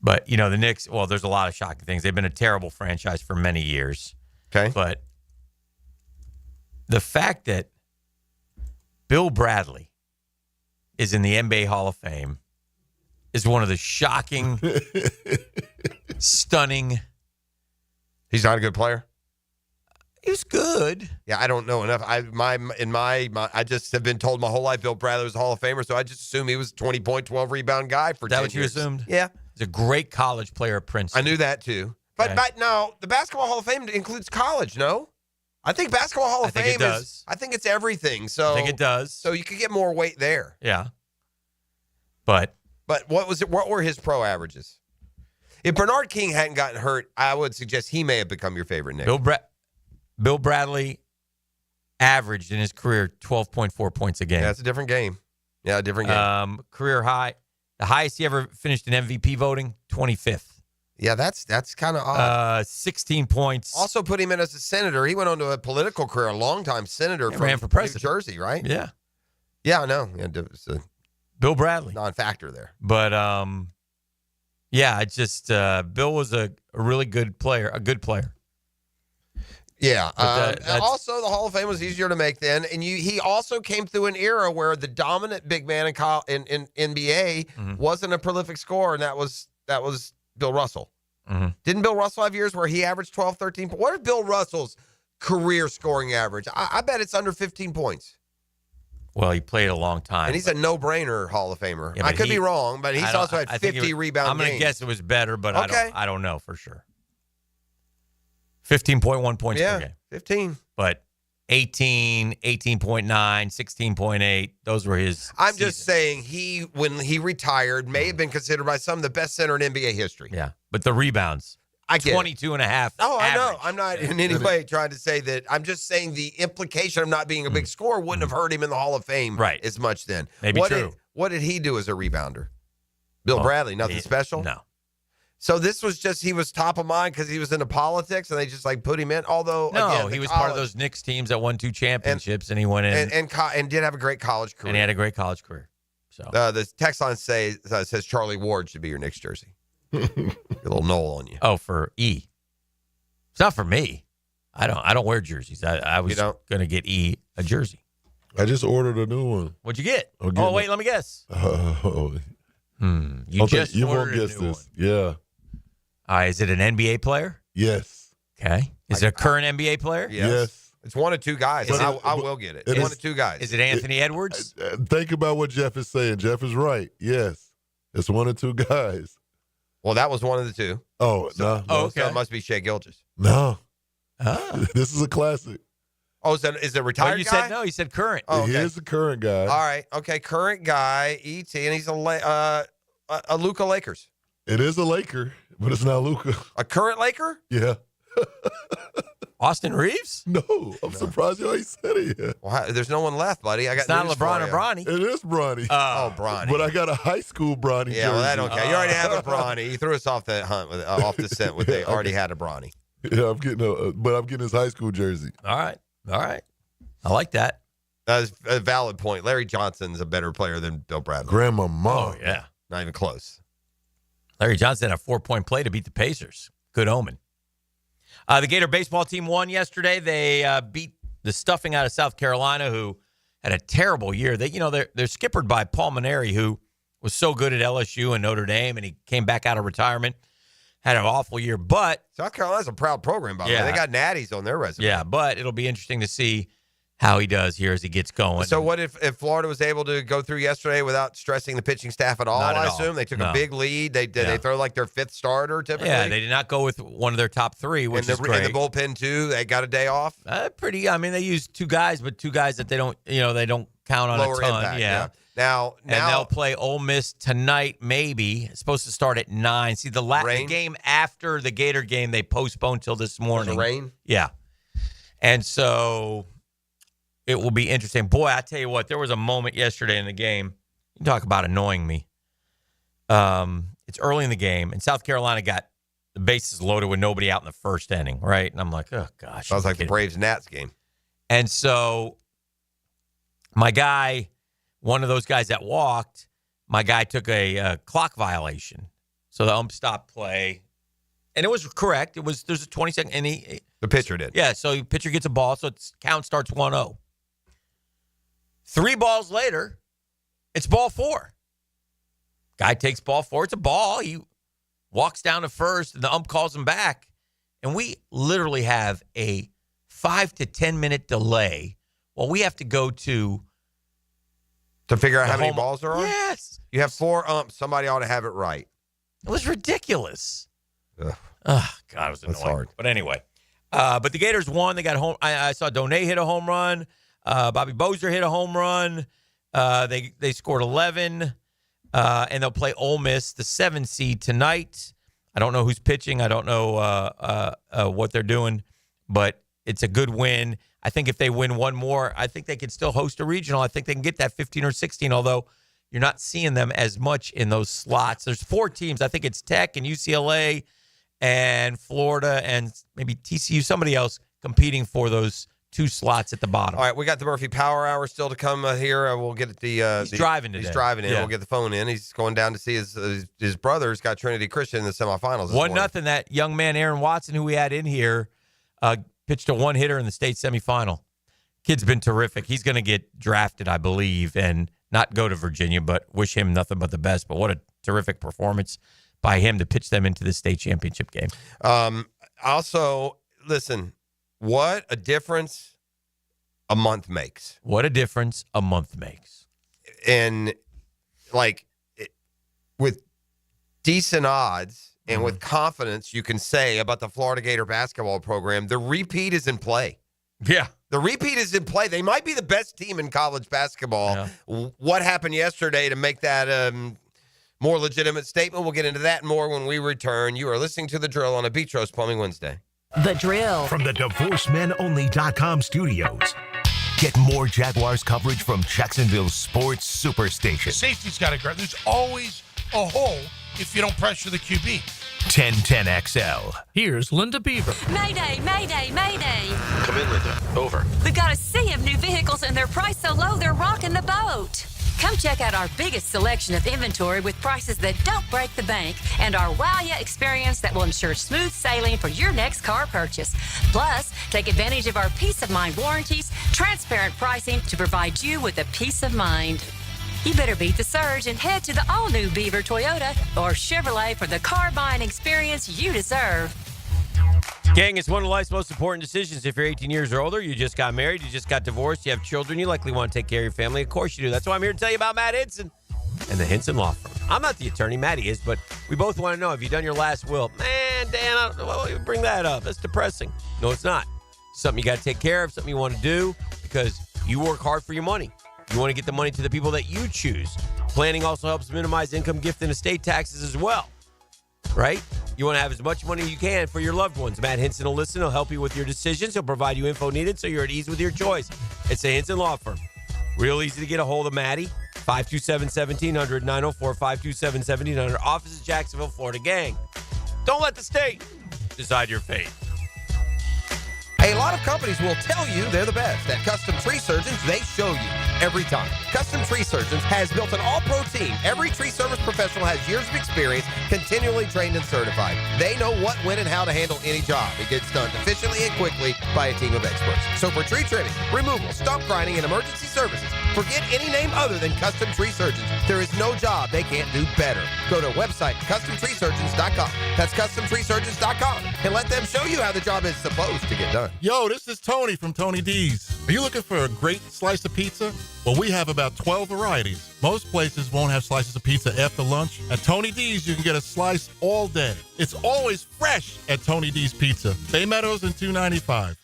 But, the Knicks, well, there's a lot of shocking things. They've been a terrible franchise for many years. Okay. But the fact that Bill Bradley is in the NBA Hall of Fame is one of the shocking, stunning. He's not a good player. He was good. Yeah, I don't know enough. I just have been told my whole life Bill Bradley was a Hall of Famer, so I just assumed he was a 20-point, 12-rebound guy for 10 years. Is that what you assumed? Yeah. He's a great college player at Princeton. I knew that, too. But no, the Basketball Hall of Fame includes college, no? I think Basketball Hall of Fame I think it's everything. So I think it does. So you could get more weight there. Yeah. But what were his pro averages? If Bernard King hadn't gotten hurt, I would suggest he may have become your favorite Nick. Bill Bradley averaged in his career 12.4 points a game. Yeah, it's a different game. Yeah, a different game. Career high. The highest he ever finished in MVP voting, 25th. Yeah, that's kind of odd. 16 points. Also put him in as a senator. He went on to a political career, a long-time senator from ran for president. New Jersey, right? Yeah. Yeah, I know. Yeah, it's a Bill Bradley. Non-factor there. But, yeah, it's just Bill was a really good player, Yeah. Also, the Hall of Fame was easier to make then, and he also came through an era where the dominant big man in NBA wasn't a prolific scorer, and that was Bill Russell. Mm-hmm. Didn't Bill Russell have years where he averaged 12, 13 points? What is Bill Russell's career scoring average? I bet it's under 15 points. Well, he played a long time. And he's a no-brainer Hall of Famer. Yeah, I could be wrong, but he's also had 50 rebound I'm going to guess it was better, but okay. I don't know for sure. 15.1 points per game. 15. But 18, 18.9, 16.8, those were his I'm just saying when he retired, may have been considered by some the best center in NBA history. Yeah, but the rebounds. I get 22 and a half. Oh, average. I know. I'm not in any way trying to say that. I'm just saying the implication of not being a big scorer wouldn't have hurt him in the Hall of Fame as much then. Maybe true. What did he do as a rebounder? Bill Bradley, nothing special? No. So this was just he was top of mind because he was into politics, and they just like put him in. Although he was part of those Knicks teams that won 2 championships, and he went in and did have a great college career. And he had a great college career. So the text line says Charlie Ward should be your Knicks jersey. A little Noel on you. Oh, for E. It's not for me. I don't wear jerseys. I was going to get E a jersey. I just ordered a new one. What'd you get? Oh, wait, let me guess. You won't guess this. Yeah. Is it an NBA player? Yes. Okay. Is it a current NBA player? Yes. It's one of 2 guys. I will get it. It's one of 2 guys. Is it Anthony Edwards? Think about what Jeff is saying. Jeff is right. Yes. It's one of 2 guys. Well, that was one of the 2. Oh, no. Okay. So it must be Shea Gilgeous. No. Oh. This is a classic. Oh, is it retired you guy? said no. You said current. Oh, okay. He is a current guy. All right. Okay. Current guy, ET, and he's a Luka Lakers. It is a Laker, but it's not Luka. A current Laker? Yeah. Austin Reeves? No. I'm surprised you already said it yet. Well, there's no one left, buddy. I got it's not news LeBron for or you. Bronny. It is Bronny. Bronny. But I got a high school Bronny jersey. Yeah, well, that don't count. You already have a Bronny. You threw us off the hunt off the scent with they already had a Bronny. Yeah, I'm getting his high school jersey. All right. I like that. That's a valid point. Larry Johnson's a better player than Bill Bradley. Grandmama. Oh, yeah. Not even close. Larry Johnson had a 4-point play to beat the Pacers. Good omen. The Gator baseball team won yesterday. They beat the stuffing out of South Carolina, who had a terrible year. They're skippered by Paul Maneri, who was so good at LSU and Notre Dame, and he came back out of retirement. Had an awful year, but South Carolina's a proud program, by the way. They got natties on their resume. Yeah, but it'll be interesting to see how he does here as he gets going. So what if Florida was able to go through yesterday without stressing the pitching staff at all? Not at I all. assume they took No. a big lead. They throw like their 5th starter typically. Yeah, they did not go with one of their top 3, which is great. And the bullpen too. They got a day off. They used 2 guys, but 2 guys that they don't count on Lower a ton. impact, yeah. Now And they'll play Ole Miss tonight, maybe. It's supposed to start at 9. See, the game after the Gator game, they postponed till this morning. Rain? Yeah. And so it will be interesting. Boy, I tell you what, there was a moment yesterday in the game. You talk about annoying me. It's early in the game, and South Carolina got the bases loaded with nobody out in the first inning, right? And I'm like, oh, gosh. Sounds like the Braves-Nats game. And so my guy, one of those guys that walked, my guy took a clock violation. So the ump stopped play. And it was correct. There's a 20-second. And the pitcher did. Yeah, so the pitcher gets a ball, so count starts 1-0. 3 balls later, it's ball 4. Guy takes ball 4. It's a ball. He walks down to first, and the ump calls him back. And we literally have a 5 to 10 minute delay while we have to go to figure out how many balls there are? Yes. You have 4 umps. Somebody ought to have it right. It was ridiculous. Ugh. Oh, God, it was annoying. That's hard. But anyway, but the Gators won. They got home. I saw Donay hit a home run. Bobby Bozer hit a home run. They scored 11, and they'll play Ole Miss, the 7 seed, tonight. I don't know who's pitching. I don't know what they're doing, but it's a good win. I think if they win one more, I think they could still host a regional. I think they can get that 15 or 16, although you're not seeing them as much in those slots. There's 4 teams. I think it's Tech and UCLA and Florida and maybe TCU, somebody else competing for those 2 slots at the bottom. All right, we got the Murphy Power Hour still to come here. We'll get at He's driving today. He's driving in. Yeah. We'll get the phone in. He's going down to see his brother's got Trinity Christian in the semifinals. 1-0. That young man, Aaron Watson, who we had in here, pitched a 1-hitter in the state semifinal. Kid's been terrific. He's going to get drafted, I believe, and not go to Virginia, but wish him nothing but the best. But what a terrific performance by him to pitch them into the state championship game. Also, listen, what a difference a month makes. What a difference a month makes. And, with decent odds and with confidence, you can say about the Florida Gator basketball program, the repeat is in play. Yeah. The repeat is in play. They might be the best team in college basketball. Yeah. What happened yesterday to make that more legitimate statement? We'll get into that and more when we return. You are listening to The Drill on a Beach Roast Plumbing Wednesday. The Drill. From the DivorceMenOnly.com studios. Get more Jaguars coverage from Jacksonville's sports superstation. Safety's got to guard. There's always a hole if you don't pressure the QB. 1010XL. Here's Linda Beaver. Mayday, mayday, mayday. Come in, Linda. Over. We've got a sea of new vehicles and they're priced so low they're rocking the boat. Come check out our biggest selection of inventory with prices that don't break the bank and our wow ya experience that will ensure smooth sailing for your next car purchase. Plus, take advantage of our peace of mind warranties, transparent pricing to provide you with a peace of mind. You better beat the surge and head to the all-new Beaver Toyota or Chevrolet for the car buying experience you deserve. Gang, it's one of life's most important decisions. If you're 18 years or older, you just got married, you just got divorced, you have children, you likely want to take care of your family. Of course you do. That's why I'm here to tell you about Matt Hinson and the Hinson Law Firm. I'm not the attorney, Matty is, but we both want to know, have you done your last will? Man, Dan, I don't know why you bring that up. That's depressing. No, it's not. Something you got to take care of, something you want to do because you work hard for your money. You want to get the money to the people that you choose. Planning also helps minimize income, gift, and estate taxes as well. Right? You want to have as much money as you can for your loved ones. Matt Hinson will listen. He'll help you with your decisions. He'll provide you info needed so you're at ease with your choice. It's the Hinson Law Firm. Real easy to get a hold of Matty. 527-1700, 904-527-1700. Office is Jacksonville, Florida. Gang, don't let the state decide your fate. A lot of companies will tell you they're the best. At Custom Tree Surgeons, they show you every time. Custom Tree Surgeons has built an all-pro team. Every tree service professional has years of experience, continually trained and certified. They know what, when, and how to handle any job. It gets done efficiently and quickly by a team of experts. So for tree trimming, removal, stump grinding, and emergency services, forget any name other than Custom Tree Surgeons. There is no job they can't do better. Go to website CustomTreeSurgeons.com. That's CustomTreeSurgeons.com. And let them show you how the job is supposed to get done. Yo, this is Tony from Tony D's. Are you looking for a great slice of pizza? Well, we have about 12 varieties. Most places won't have slices of pizza after lunch. At Tony D's, you can get a slice all day. It's always fresh at Tony D's Pizza. Bay Meadows and 295.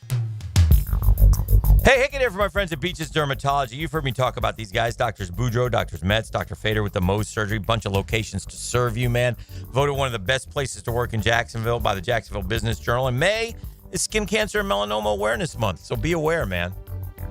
Hey, Hicken here for my friends at Beaches Dermatology. You've heard me talk about these guys, Doctors Boudreaux, Doctors Metz, Dr. Fader with the Mohs surgery, bunch of locations to serve you, man. Voted one of the best places to work in Jacksonville by the Jacksonville Business Journal. In May is Skin Cancer and Melanoma Awareness Month, so be aware, man.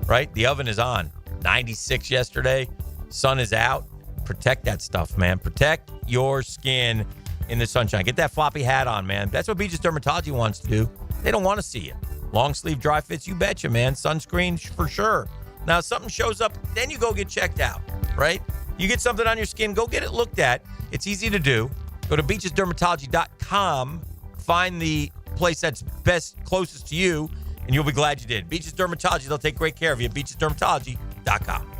Right? The oven is on. 96 yesterday. Sun is out. Protect that stuff, man. Protect your skin in the sunshine. Get that floppy hat on, man. That's what Beaches Dermatology wants to do. They don't want to see you. Long sleeve dry fits, you betcha, man. Sunscreen for sure. Now, if something shows up, then you go get checked out, right? You get something on your skin, go get it looked at. It's easy to do. Go to beachesdermatology.com. Find the place that's best, closest to you, and you'll be glad you did. Beaches Dermatology, they'll take great care of you. beachesdermatology.com.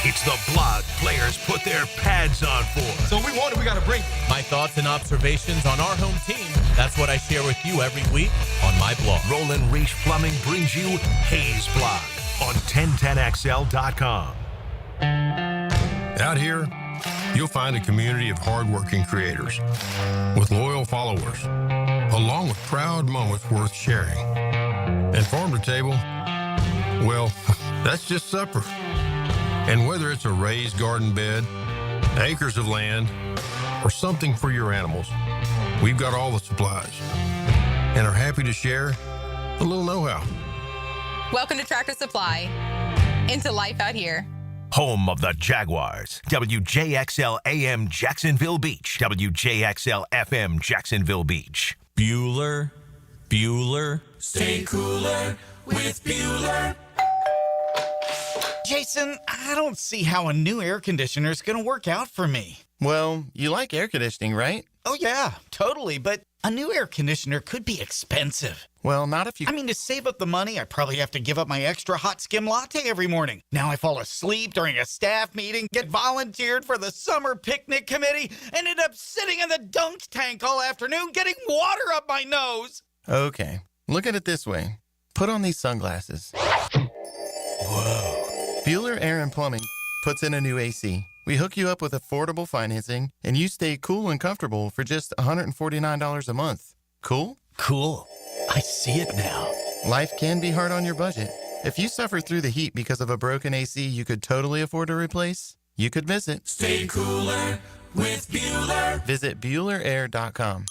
It's the blog players put their pads on for. So we got to bring my thoughts and observations on our home team. That's what I share with you every week on my blog. Roland Reach Plumbing brings you Hayes Blog on 1010XL.com. Out here, you'll find a community of hardworking creators with loyal followers, along with proud moments worth sharing. And farm to table, well, that's just supper. And whether it's a raised garden bed, acres of land, or something for your animals, we've got all the supplies and are happy to share a little know-how. Welcome to Tractor Supply. Into life out here. Home of the Jaguars. WJXL AM Jacksonville Beach. WJXL FM Jacksonville Beach. Bueller. Stay cooler with Bueller. Jason, I don't see how a new air conditioner is going to work out for me. Well, you like air conditioning, right? Oh, yeah, totally. But a new air conditioner could be expensive. Well, not if you... I mean, to save up the money, I probably have to give up my extra hot skim latte every morning. Now I fall asleep during a staff meeting, get volunteered for the summer picnic committee, and end up sitting in the dunk tank all afternoon getting water up my nose. Okay, look at it this way. Put on these sunglasses. Whoa. Bueller Air and Plumbing puts in a new AC. We hook you up with affordable financing, and you stay cool and comfortable for just $149 a month. Cool? Cool. I see it now. Life can be hard on your budget. If you suffer through the heat because of a broken AC you could totally afford to replace, you could visit. Stay cooler with Bueller. Visit BuellerAir.com.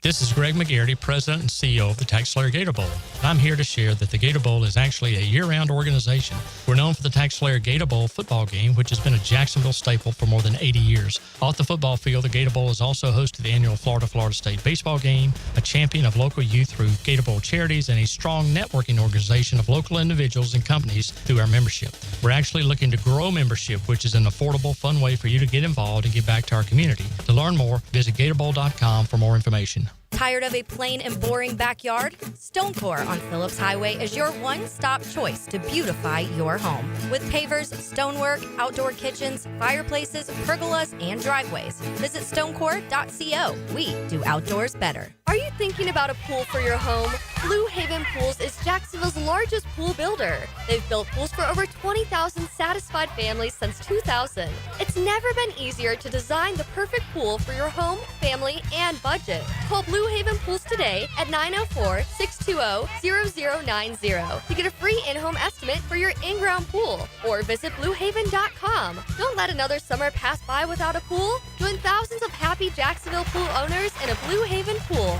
This is Greg McGarity, President and CEO of the TaxSlayer Gator Bowl. I'm here to share that the Gator Bowl is actually a year-round organization. We're known for the TaxSlayer Gator Bowl football game, which has been a Jacksonville staple for more than 80 years. Off the football field, the Gator Bowl has also hosted the annual Florida State baseball game, a champion of local youth through Gator Bowl charities, and a strong networking organization of local individuals and companies through our membership. We're actually looking to grow membership, which is an affordable, fun way for you to get involved and give back to our community. To learn more, visit GatorBowl.com for more information. Tired of a plain and boring backyard? Stonecore on Phillips Highway is your one-stop choice to beautify your home. With pavers, stonework, outdoor kitchens, fireplaces, pergolas, and driveways. Visit stonecore.co. We do outdoors better. Are you thinking about a pool for your home? Blue Haven Pools is Jacksonville's largest pool builder. They've built pools for over 20,000 satisfied families since 2000. It's never been easier to design the perfect pool for your home, family, and budget. Call Blue Haven Pools today at 904-620-0090 to get a free in-home estimate for your in-ground pool, or visit bluehaven.com. Don't let another summer pass by without a pool. Join thousands of happy Jacksonville pool owners in a Blue Haven pool.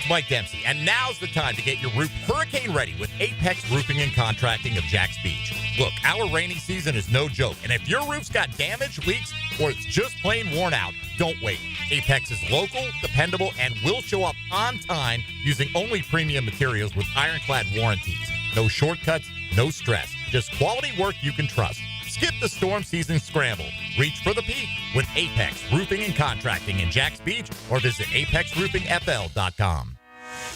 Mike Dempsey, and now's the time to get your roof hurricane ready with Apex Roofing and Contracting of Jacks Beach. Look, our rainy season is no joke, and if your roof's got damage, leaks, or it's just plain worn out, don't wait. Apex is local, dependable, and will show up on time using only premium materials with ironclad warranties. No shortcuts, no stress, just quality work you can trust. Skip the storm season scramble. Reach for the peak with Apex Roofing and Contracting in Jacks Beach, or visit apexroofingfl.com.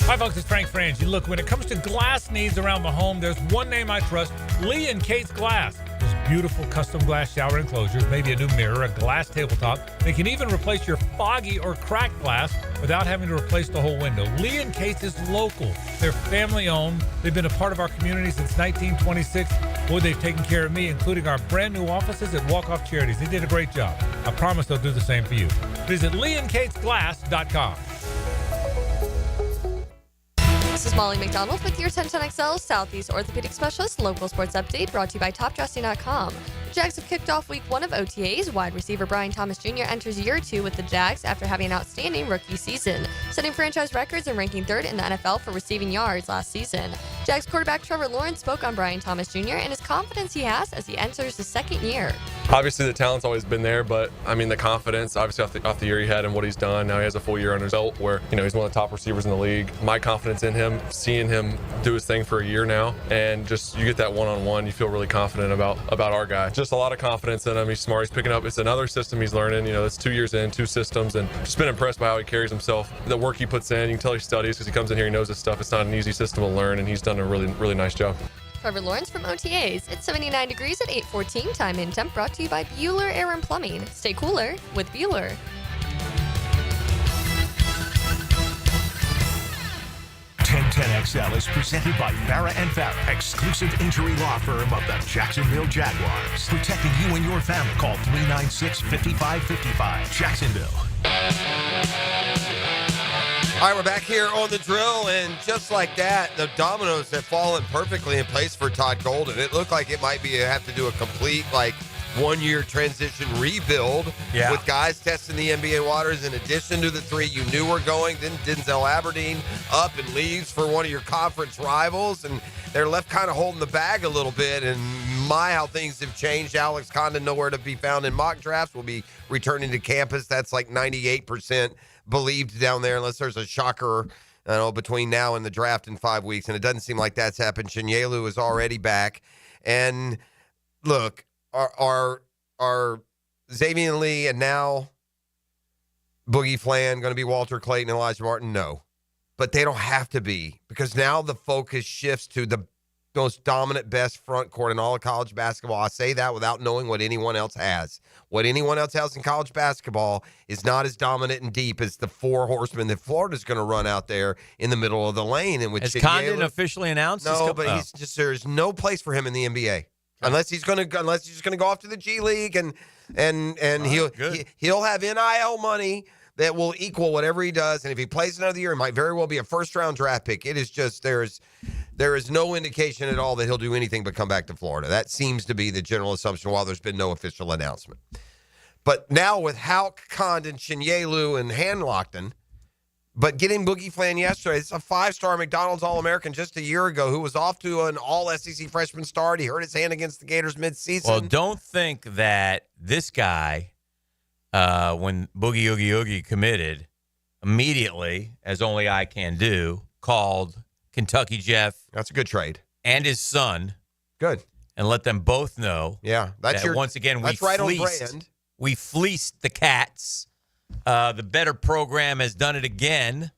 Hi, folks. It's Frank Frangie. Look, when it comes to glass needs around the home, there's one name I trust, Lee & Kate's Glass. Those beautiful custom glass shower enclosures, maybe a new mirror, a glass tabletop. They can even replace your foggy or cracked glass without having to replace the whole window. Lee & Kate's is local. They're family-owned. They've been a part of our community since 1926. Boy, they've taken care of me, including our brand new offices at Walk Off Charities. They did a great job. I promise they'll do the same for you. Visit leeandkatesglass.com. This is Molly McDonald with your 1010XL Southeast Orthopedic Specialist local sports update brought to you by TopDressing.com. The Jags have kicked off week 1 of OTAs. Wide receiver Brian Thomas Jr. enters year 2 with the Jags after having an outstanding rookie season, setting franchise records and ranking 3rd in the NFL for receiving yards last season. Jags quarterback Trevor Lawrence spoke on Brian Thomas Jr. and his confidence he has as he enters his second year. Obviously, the talent's always been there, but I mean, the confidence, obviously, off the year he had and what he's done. Now he has a full year under his belt where, he's one of the top receivers in the league. My confidence in him, seeing him do his thing for a year now, and just you get that one-on-one, you feel really confident about our guy. Just a lot of confidence in him. He's smart. He's picking up. It's another system he's learning. It's 2 years in, 2 systems, and just been impressed by how he carries himself. The work he puts in, you can tell he studies because he comes in here, he knows his stuff. It's not an easy system to learn, and he's done a really, really nice job. Trevor Lawrence from OTAs. It's 79 degrees at 8:14. Time in temp brought to you by Bueller Air and Plumbing. Stay cooler with Bueller. 1010XL is presented by Farah & Farah, exclusive injury law firm of the Jacksonville Jaguars. Protecting you and your family. Call 396-5555. Jacksonville. All right, we're back here on the drill, and just like that, the dominoes have fallen perfectly in place for Todd Golden. It looked like it might have to do a complete, 1-year transition rebuild with guys testing the NBA waters in addition to the 3 you knew were going. Then Denzel Aberdeen up and leaves for one of your conference rivals, and they're left kind of holding the bag a little bit. And how things have changed. Alex Condon nowhere to be found in mock drafts. Will be returning to campus. That's 98% believed down there, unless there's a shocker between now and the draft in 5 weeks. And it doesn't seem like that's happened. Chinyelu is already back. And look, are Xavier Lee and now Boogie Fland going to be Walter Clayton and Elijah Martin? No. But they don't have to be, because now the focus shifts to the most dominant, best front court in all of college basketball. I say that without knowing what anyone else has. What anyone else has in college basketball is not as dominant and deep as the 4 horsemen that Florida's going to run out there in the middle of the lane. And Has Condon officially announced? No, but he's just, there's no place for him in the NBA. Unless he's just going to go off to the G League and he'll have NIL money that will equal whatever he does. And if he plays another year, it might very well be a first-round draft pick. It is just there is no indication at all that he'll do anything but come back to Florida. That seems to be the general assumption while there's been no official announcement. But now with Houck, Condon, Chinyelu, and Hanlockton, But getting Boogie Fland yesterday, it's a 5-star McDonald's All-American just a year ago who was off to an all-SEC freshman start. He hurt his hand against the Gators midseason. Well, don't think that this guy, when Boogie Oogie Oogie committed, immediately, as only I can do, called Kentucky Jeff. That's a good trade. And his son. Good. And let them both know. Yeah. That once again, that's right on brand. We fleeced the Cats. The better program has done it again,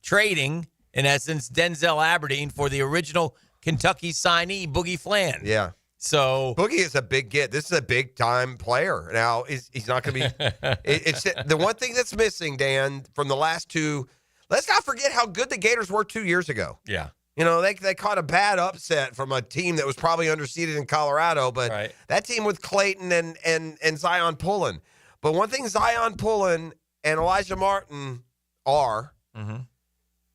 trading, in essence, Denzel Aberdeen for the original Kentucky signee, Boogie Fland. Yeah. So Boogie is a big get. This is a big-time player. Now, he's not going to be it's the one thing that's missing, Dan, from the last two. Let's not forget how good the Gators were 2 years ago. Yeah. You know, they caught a bad upset from a team that was probably underseeded in Colorado, but that team with Clayton and Zion Pullen. But one thing Zion Pullen and Elijah Martin are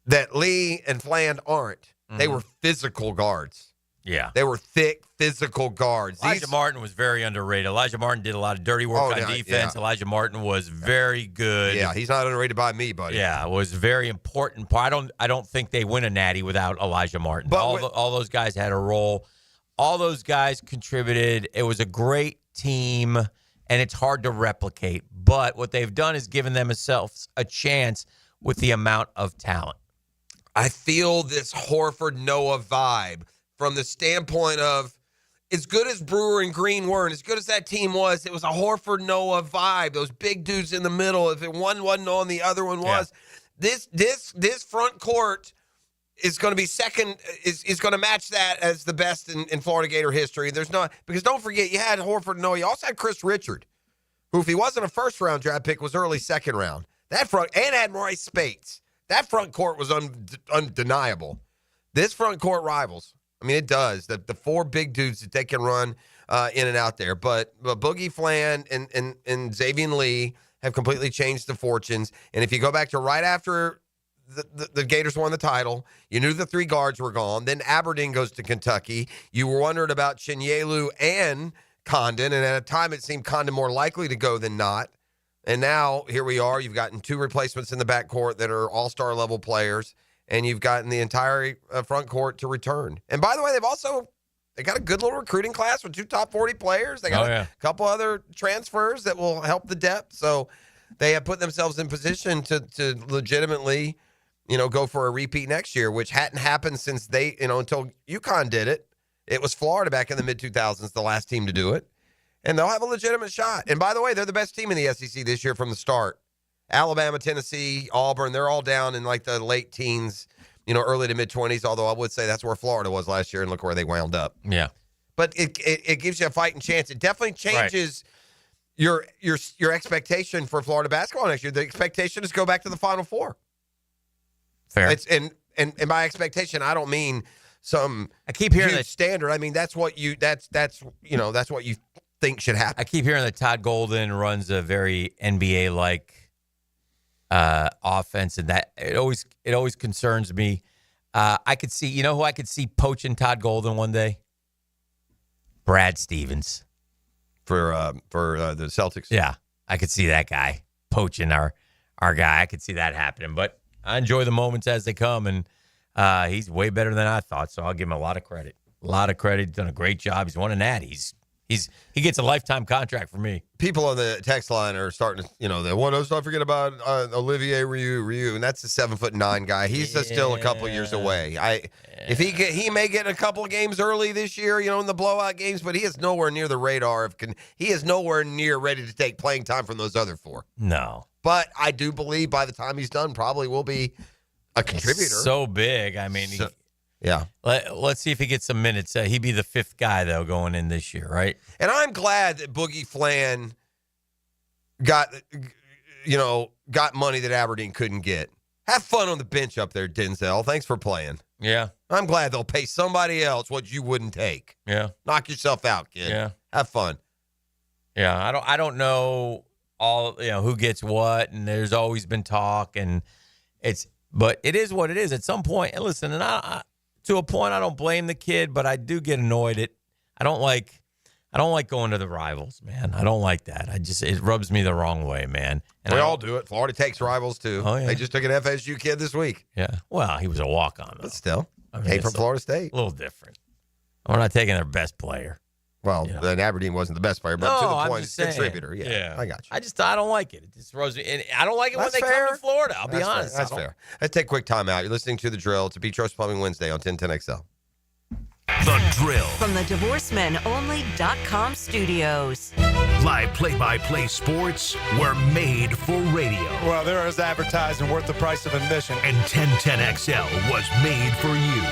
that Lee and Fland aren't. They were physical guards. Yeah. They were thick, physical guards. Elijah Martin was very underrated. Elijah Martin did a lot of dirty work on defense. Yeah. Elijah Martin was very good. Yeah, he's not underrated by me, buddy. Yeah, it was very important part. I don't think they win a natty without Elijah Martin. But all those guys had a role. All those guys contributed. It was a great team, and it's hard to replicate. But what they've done is given themselves a chance with the amount of talent. I feel this Horford Noah vibe from the standpoint of as good as Brewer and Green were, and as good as that team was, it was a Horford Noah vibe. Those big dudes in the middle. If one wasn't on, the other one was. Yeah. This front court is going to be second. Is going to match that as the best in Florida Gator history. There's not, because don't forget, you had Horford Noah. You also had Chris Richard, who, if he wasn't a first-round draft pick, was early second round. That front, and had Royce Spates. That front court was undeniable. This front court rivals. I mean, it does. The four big dudes that they can run in and out there. But Boogie Fland and Xavier Lee have completely changed the fortunes. And if you go back to right after the Gators won the title, you knew the three guards were gone. Then Aberdeen goes to Kentucky. You were wondering about Chinyelu and Condon. And at a time, it seemed Condon more likely to go than not. And now, here we are. You've gotten two replacements in the backcourt that are all-star level players. And you've gotten the entire front court to return. And by the way, they got a good little recruiting class with 2 top 40 players. They got a couple other transfers that will help the depth. So they have put themselves in position to legitimately, go for a repeat next year, which hadn't happened since until UConn did it. It was Florida back in the mid-2000s, the last team to do it. And they'll have a legitimate shot. And by the way, they're the best team in the SEC this year from the start. Alabama, Tennessee, Auburn, they're all down in like the late teens, early to mid-20s, although I would say that's where Florida was last year, and look where they wound up. Yeah. But it gives you a fighting chance. It definitely changes your expectation for Florida basketball next year. The expectation is to go back to the Final Four. Fair. And by expectation, I don't mean some I keep hearing huge that standard. I mean that's what you think should happen. I keep hearing that Todd Golden runs a very NBA-like offense, and that it always concerns me. I could see, who I could see poaching Todd Golden one day? Brad Stevens for the Celtics. Yeah, I could see that guy poaching our guy. I could see that happening, but I enjoy the moments as they come, and he's way better than I thought. So I'll give him a lot of credit. He's done a great job. He's won a natty. He gets a lifetime contract from me. People on the text line are starting to, they want us to forget about Olivier Ryu, and that's a 7'9" guy. He's still a couple years away. If he may get a couple of games early this year, in the blowout games, but he is nowhere near the radar he is nowhere near ready to take playing time from those other four. No, but I do believe by the time he's done, probably will be a contributor. It's so big. I mean. Yeah. Let's see if he gets some minutes. He'd be the 5th guy, though, going in this year, right? And I'm glad that Boogie Fland got money that Aberdeen couldn't get. Have fun on the bench up there, Denzel. Thanks for playing. Yeah. I'm glad they'll pay somebody else what you wouldn't take. Yeah. Knock yourself out, kid. Yeah. Have fun. Yeah. I don't know who gets what, and there's always been talk, but it is what it is at some point. And listen, to a point, I don't blame the kid, but I do get annoyed I don't like I don't like going to the rivals, man. I don't like that. It rubs me the wrong way, man. And we all do it. Florida takes rivals, too. Oh, yeah. They just took an FSU kid this week. Yeah. Well, he was a walk-on, though. But still, I mean, came from it's Florida State. A little different. We're not taking their best player. Well, then Aberdeen wasn't the best player, but to the point, it's a contributor. Yeah, I got you. I don't like it. It just rose me. And I don't like it when they come to Florida. I'll be honest. That's fair. Let's take a quick time out. You're listening to The Drill. It's a Petros Plumbing Wednesday on 1010XL. The Drill. From the DivorceMenOnly.com studios. Live play-by-play sports were made for radio. Well, there is advertising worth the price of admission. And 1010XL was made for you.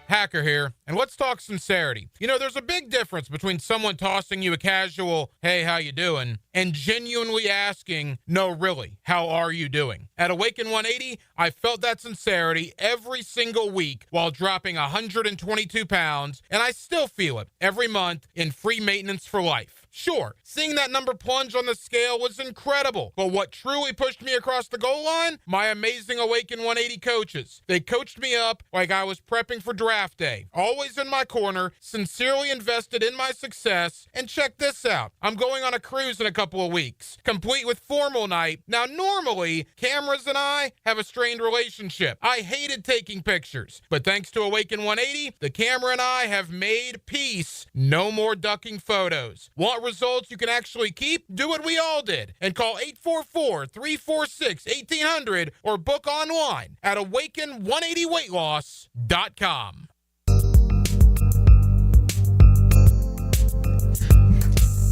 Hacker here, and let's talk sincerity. You know, there's a big difference between someone tossing you a casual, hey, how you doing, and genuinely asking, no, really, how are you doing? At Awaken 180, I felt that sincerity every single week while dropping 122 pounds, and I still feel it every month in free maintenance for life. Sure, seeing that number plunge on the scale was incredible, but what truly pushed me across the goal line? My amazing Awaken 180 coaches. They coached me up like I was prepping for draft day, always in my corner, sincerely invested in my success, and check this out. I'm going on a cruise in a couple of weeks, complete with formal night. Now, normally, cameras and I have a strained relationship. I hated taking pictures, but thanks to Awaken 180, the camera and I have made peace. No more ducking photos. Want results you can actually keep? Do what we all did and call 844-346-1800 or book online at awaken180weightloss.com.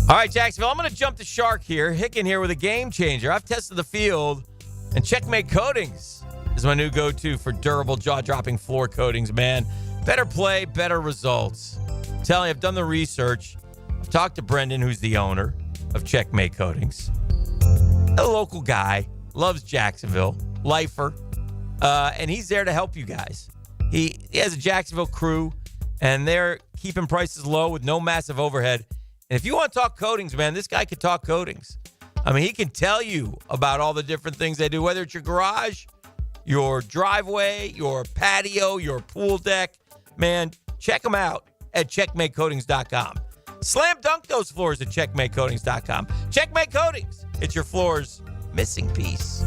All right, Jacksonville, I'm going to jump the shark here. Hicken here with a game changer. I've tested the field, and Checkmate Coatings is my new go-to for durable, jaw-dropping floor coatings, man. Better play, better results. I'm telling you, I've done the research. I've talked to Brendan, who's the owner of Checkmate Coatings. A local guy, loves Jacksonville, lifer, and he's there to help you guys. He has a Jacksonville crew, and they're keeping prices low with no massive overhead. And if you want to talk coatings, man, this guy can talk coatings. I mean, he can tell you about all the different things they do, whether it's your garage, your driveway, your patio, your pool deck. Man, check them out at checkmatecoatings.com. Slam dunk those floors at checkmatecoatings.com. Checkmate Coatings. It's your floor's missing piece.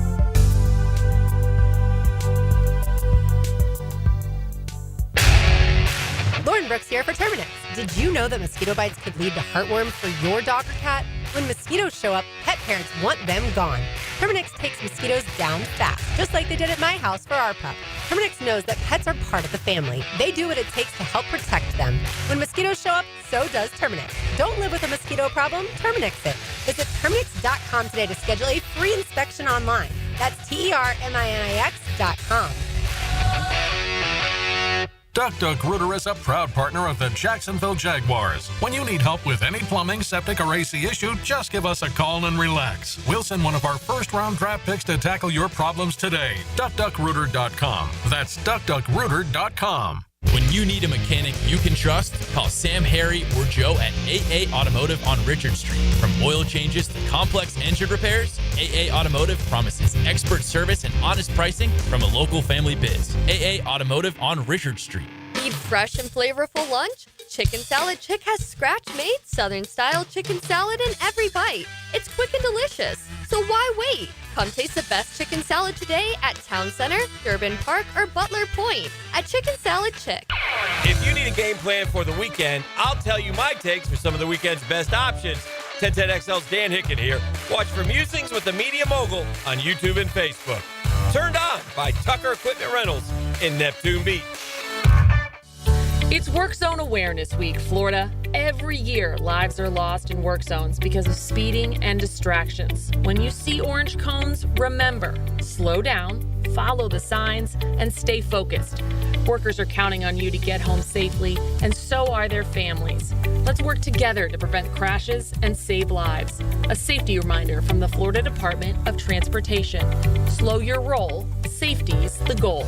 Lauren Brooks here for Terminix. Did you know that mosquito bites could lead to heartworm for your dog or cat? When mosquitoes show up, pet parents want them gone. Terminix takes mosquitoes down fast, just like they did at my house for our pup. Terminix knows that pets are part of the family. They do what it takes to help protect them. When mosquitoes show up, so does Terminix. Don't live with a mosquito problem, Terminix it. Visit Terminix.com today to schedule a free inspection online. That's TERMINIX.com. Duck Duck Rooter is a proud partner of the Jacksonville Jaguars. When you need help with any plumbing, septic, or AC issue, just give us a call and relax. We'll send one of our first-round draft picks to tackle your problems today. DuckDuckRooter.com. That's DuckDuckRooter.com. When you need a mechanic you can trust, call Sam, Harry, or Joe at AA Automotive on Richard Street. From oil changes to complex engine repairs, AA Automotive promises expert service and honest pricing from a local family biz. AA Automotive on Richard Street. Need fresh and flavorful lunch? Chicken Salad Chick has scratch-made, Southern-style chicken salad in every bite. It's quick and delicious, so why wait? Come taste the best chicken salad today at Town Center, Durbin Park, or Butler Point at Chicken Salad Chick. If you need a game plan for the weekend, I'll tell you my takes for some of the weekend's best options. 1010XL's Dan Hicken here. Watch for Musings with the Media Mogul on YouTube and Facebook. Turned on by Tucker Equipment Rentals in Neptune Beach. It's Work Zone Awareness Week, Florida. Every year, lives are lost in work zones because of speeding and distractions. When you see orange cones, remember, slow down, follow the signs, and stay focused. Workers are counting on you to get home safely, and so are their families. Let's work together to prevent crashes and save lives. A safety reminder from the Florida Department of Transportation. Slow your roll. Safety's the goal.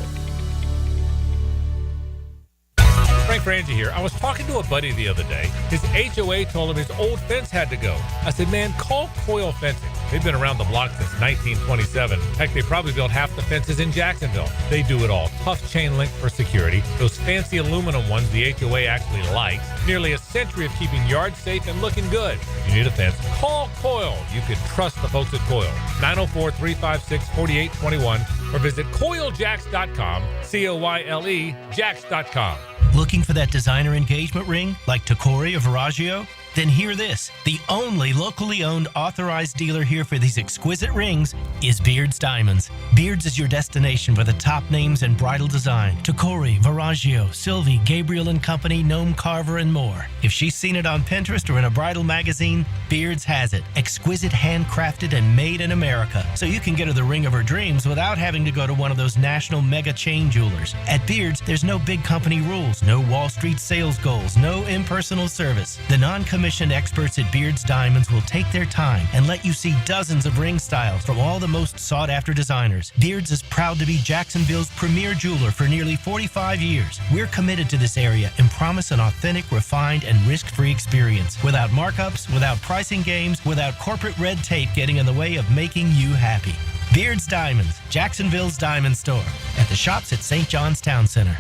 Frank Frangie here. I was talking to a buddy the other day. His HOA told him his old fence had to go. I said, man, call Coil Fencing. They've been around the block since 1927. Heck, they probably built half the fences in Jacksonville. They do it all. Tough chain link for security. Those fancy aluminum ones the HOA actually likes. Nearly a century of keeping yards safe and looking good. If you need a fence, call Coyle. You can trust the folks at Coyle. 904-356-4821 or visit CoyleJacks.com, COYLE Jacks.com. Looking for that designer engagement ring like Tacori or Viraggio? Then hear this. The only locally owned authorized dealer here for these exquisite rings is Beard's Diamonds. Beard's is your destination for the top names in bridal design. Tacori, Viraggio, Sylvie, Gabriel & Company, Gnome Carver, and more. If she's seen it on Pinterest or in a bridal magazine, Beard's has it. Exquisite, handcrafted, and made in America. So you can get her the ring of her dreams without having to go to one of those national mega chain jewelers. At Beard's, there's no big company rules, no Wall Street sales goals, no impersonal service. The non-commissioned experts at Beard's Diamonds will take their time and let you see dozens of ring styles from all the most sought-after designers. Beard's is proud to be Jacksonville's premier jeweler for nearly 45 years. We're committed to this area and promise an authentic, refined, and risk-free experience without markups, without pricing games, without corporate red tape getting in the way of making you happy. Beard's Diamonds, Jacksonville's diamond store, at the shops at St. John's Town Center.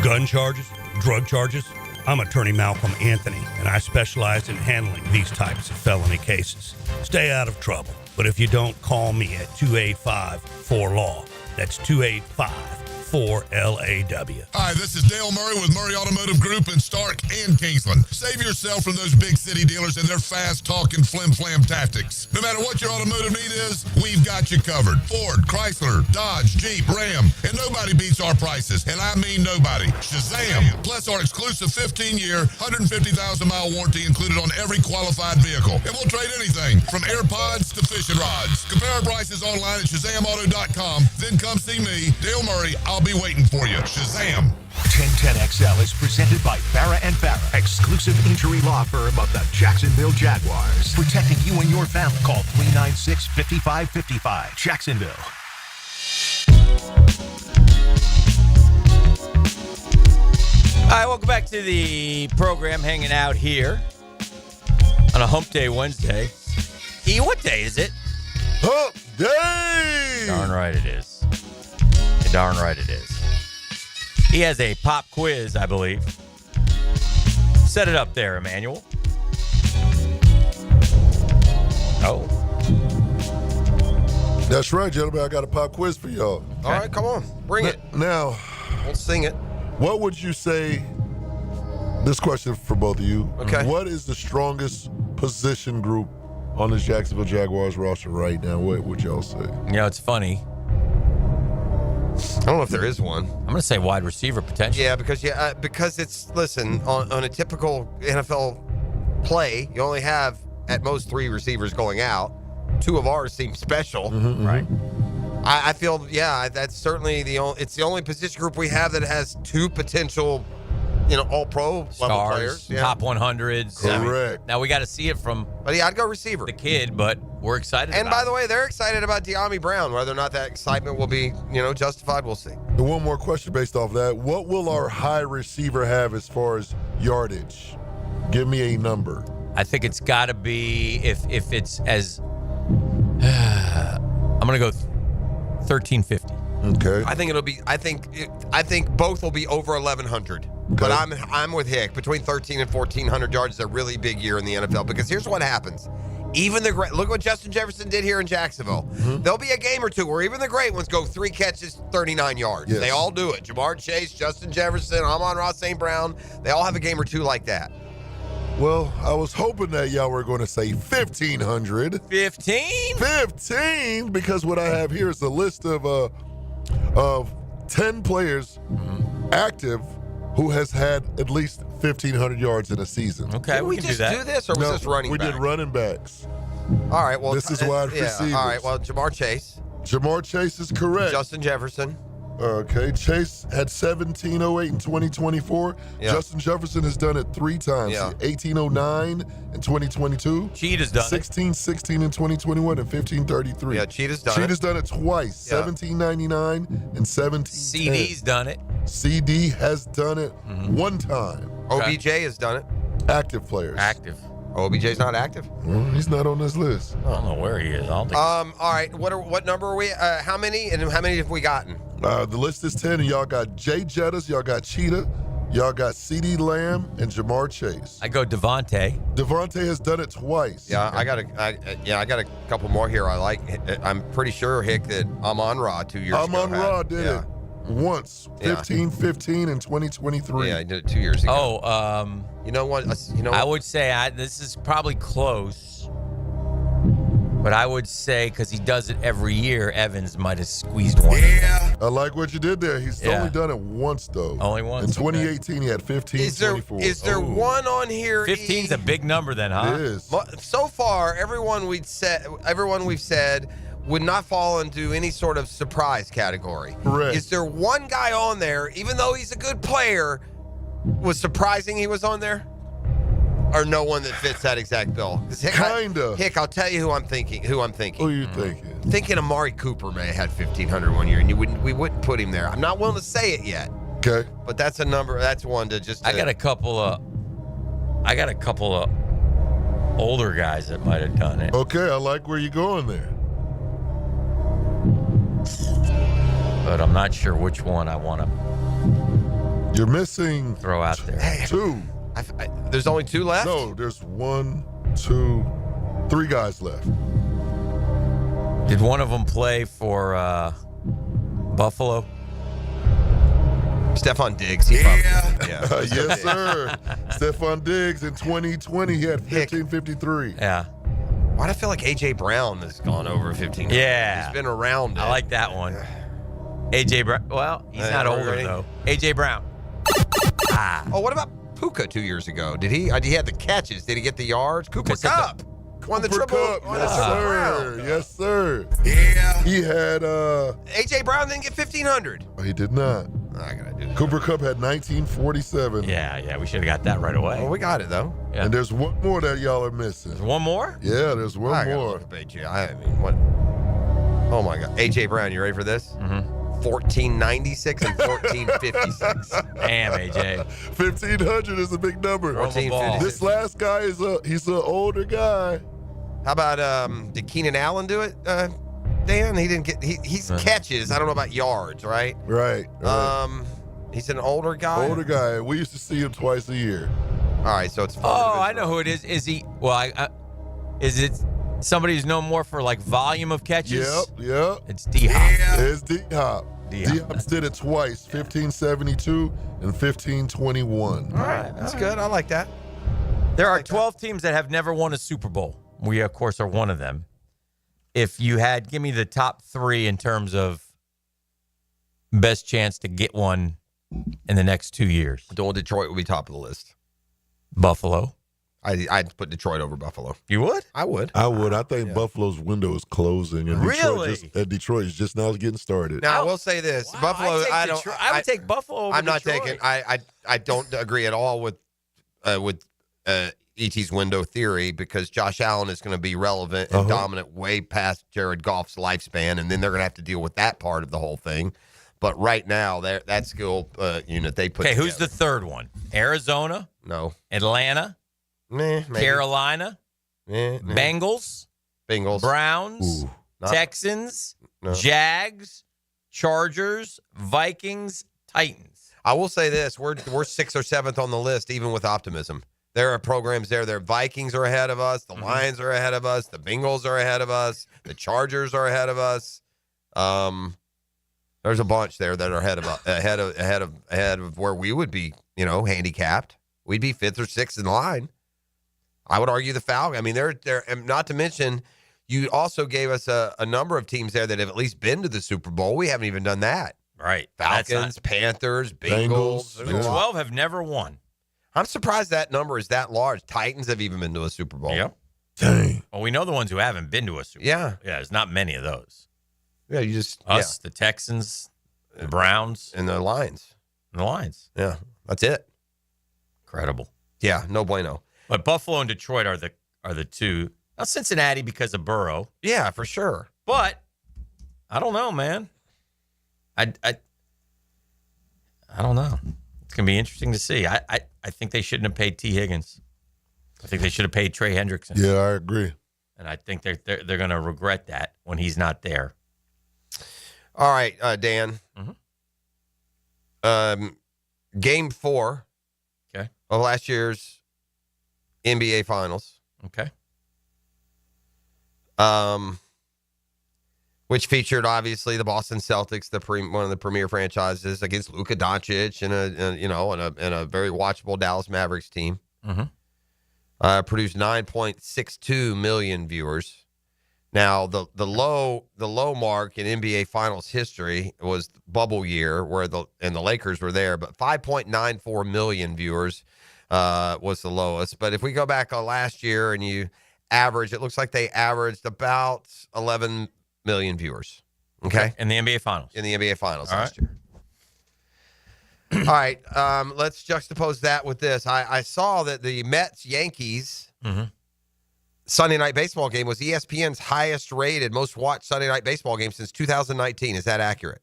Gun charges, drug charges. I'm Attorney Malcolm Anthony, and I specialize in handling these types of felony cases. Stay out of trouble, but if you don't, call me at 285-4LAW. That's 285-4LAW. Hi, this is Dale Murray with Murray Automotive Group in Stark and Kingsland. Save yourself from those big city dealers and their fast-talking flim-flam tactics. No matter what your automotive need is, we've got you covered. Ford, Chrysler, Dodge, Jeep, Ram, and nobody beats our prices, and I mean nobody. Shazam! Plus our exclusive 15-year, 150,000-mile warranty included on every qualified vehicle. And we'll trade anything from AirPods to fishing rods. Compare our prices online at ShazamAuto.com. Then come see me, Dale Murray. I'll be waiting for you. Shazam! 1010XL is presented by Barra & Barra, exclusive injury law firm of the Jacksonville Jaguars. Protecting you and your family. Call 396-5555. Jacksonville. All right, welcome back to the program, hanging out here on a Hump Day Wednesday. E, what day is it? Hump Day! Darn right it is. Darn right it is. He has a pop quiz, I believe. Set it up there, Emmanuel. Oh. That's right, gentlemen. I got a pop quiz for y'all. All right, come on. Bring it. Now, we'll sing it. What would you say? This question for both of you. Okay. What is the strongest position group on the Jacksonville Jaguars roster right now? What would y'all say? You know, it's funny. I don't know if there is one. I'm going to say wide receiver potential. Yeah, because it's, listen, on a typical NFL play, you only have at most 3 receivers going out. 2 of ours seem special. Right. I feel, that's certainly it's the only position group we have that has 2 potential, all-pro level Stars, players. Yeah. top 100s. Correct. Now we got to see it from I'd go receiver. The kid, but we're excited And about by the way, they're excited about De'Ami Brown. Whether or not that excitement will be, justified, we'll see. And one more question based off that. What will our high receiver have as far as yardage? Give me a number. I think it's got to be, if it's as, I'm going to go 1350. Okay. I think it'll be. I think both will be over 1,100. Okay. But I'm with Hick. Between 1,300 and 1,400 yards is a really big year in the NFL because here's what happens. Even the great, look what Justin Jefferson did here in Jacksonville. There'll be a game or two where even the great ones go 3 catches, 39 yards. Yes. They all do it. Jamar Chase, Justin Jefferson, Amon-Ra St. Brown. They all have a game or two like that. Well, I was hoping that y'all were going to say 1,500. 15? Because what I have here is a list of 10 players active who has had at least 1,500 yards in a season. Okay, Did we can just do that. do this, or was this running back? We did running backs. All right, well. This is wide receivers. All right, well, Jamar Chase. Jamar Chase is correct. Justin Jefferson. Okay, Chase had 1,708 in 2024. Yeah. Justin Jefferson has done it 3 times. Yeah. 1,809 in 2022. Cheetah's done 1616 in 2021 and 1,533. Yeah, Cheetah's done Cheetah's done it twice. Yeah. 1,799 and 1,710. CD's done it. CD has done it 1 time. OBJ has done it. Active players. Active. OBJ's not active. Well, he's not on this list. I don't know where he is. I don't think. All right. What number are we? How many have we gotten? The list is 10, and y'all got Jay Jettas, y'all got Cheetah, y'all got CeeDee Lamb, and Jamar Chase. I go Devontae. Devontae has done it twice. Yeah, I got a couple more here. I like. I'm pretty sure, Hick, that Amon-Ra 2 years ago. Amon-Ra did it once, 15, and 2023. Yeah, I did it 2 years ago. Oh, you know what? I would say this is probably close, but I would say because he does it every year, Evans might have squeezed one. Yeah, I like what you did there. He's only done it once though. Only once. In 2018, he had 15, 24. Is there one on here? 15's a big number, then, huh? It is. So far, everyone we've said would not fall into any sort of surprise category. Correct. Is there one guy on there, even though he's a good player, was surprising he was on there? Or no one that fits that exact bill? Kinda. Hick, I'll tell you who I'm thinking. Who are you thinking? Thinking Amari Cooper may have had 1,500 one year, and we wouldn't put him there. I'm not willing to say it yet. Okay. But that's a number. That's one to just. I got a couple of older guys that might have done it. Okay, I like where you're going there. But I'm not sure which one I want to. You're missing. Throw out there. 2. There's only 2 left? No, there's 1, 2, 3 guys left. Did one of them play for Buffalo? Stephon Diggs. Yes, sir. Stephon Diggs in 2020, he had 1553. Yeah. Why do I feel like A.J. Brown has gone over 15? Yeah. He's been around it. I like that one. A.J. Brown. Well, he's not older, though. A.J. Brown. Oh, what about Puka 2 years ago? Did he had the catches? Did he get the yards? Cooper Kupp won the triple. Yes, sir. Yeah. He had A.J. Brown didn't get 1,500. Oh, he did not. I gotta do that. Cooper Kupp had 1947. Yeah, we should have got that right away. Well, we got it though. Yeah. And there's one more that y'all are missing. There's one more? Yeah, there's one more. I mean, what? Oh my God, A.J. Brown, you ready for this? Mm-hmm. 1496 and 1456. Damn, AJ. 1,500 is a big number. 1456. This last guy he's an older guy. How about did Keenan Allen do it? Dan, he didn't get. He's catches. I don't know about yards, right? Right. He's an older guy. Older guy. We used to see him twice a year. All right, so it's. I know who it is. Is he? Well, is it somebody who's known more for like volume of catches? Yep. It's D-Hop. It's D-Hop. D-Hop did it twice, 1572 and 1521. All right, that's good. I like that. There are 12 teams that have never won a Super Bowl. We, of course, are one of them. If you had, give me the top 3 in terms of best chance to get one in the next 2 years. Detroit would be top of the list. Buffalo. I'd put Detroit over Buffalo. You would? I would. I think Buffalo's window is closing, and Detroit is just now getting started. Now I will say this: Buffalo. I would take Buffalo over I'm not Detroit. taking. I don't agree at all with E.T.'s window theory because Josh Allen is going to be relevant and dominant way past Jared Goff's lifespan, and then they're going to have to deal with that part of the whole thing. But right now, that skill unit they put. Okay, who's the third one? Arizona? No. Atlanta? Maybe. Carolina? Bengals? Browns? Texans? No. Jags? Chargers? Vikings? Titans? I will say this: we're 6th or 7th on the list, even with optimism. There are programs there. The Vikings are ahead of us. The Lions are ahead of us. The Bengals are ahead of us. The Chargers are ahead of us. There's a bunch there that are ahead of where we would be, handicapped. We'd be 5th or 6th in line. I would argue the Falcons. I mean, they're not to mention, you also gave us a number of teams there that have at least been to the Super Bowl. We haven't even done that. Right. Falcons, Panthers, Bengals. The 12 have never won. I'm surprised that number is that large. Titans have even been to a Super Bowl. Yep. Dang. Well, we know the ones who haven't been to a Super Bowl. Yeah. Yeah, there's not many of those. Yeah, you just us, the Texans, the Browns, and the Lions. Yeah, that's it. Incredible. Yeah, no bueno. But Buffalo and Detroit are the two. Now Cincinnati because of Burrow. Yeah, for sure. But I don't know, man. I don't know. It's gonna be interesting to see. I think they shouldn't have paid T. Higgins. I think they should have paid Trey Hendrickson. Yeah, I agree. And I think they're going to regret that when he's not there. All right, Dan. Game 4 of last year's NBA Finals. Okay. Which featured obviously the Boston Celtics, one of the premier franchises, against Luka Doncic and a very watchable Dallas Mavericks team. Produced 9.62 million viewers. Now the low mark in NBA Finals history was bubble year where the Lakers were there, but 5.94 million viewers was the lowest. But if we go back last year and you average, it looks like they averaged about 11 million viewers. Okay. In the NBA Finals. In the NBA Finals last year. All right. Let's juxtapose that with this. I saw that the Mets-Yankees Sunday Night Baseball game was ESPN's highest rated, most watched Sunday Night Baseball game since 2019. Is that accurate?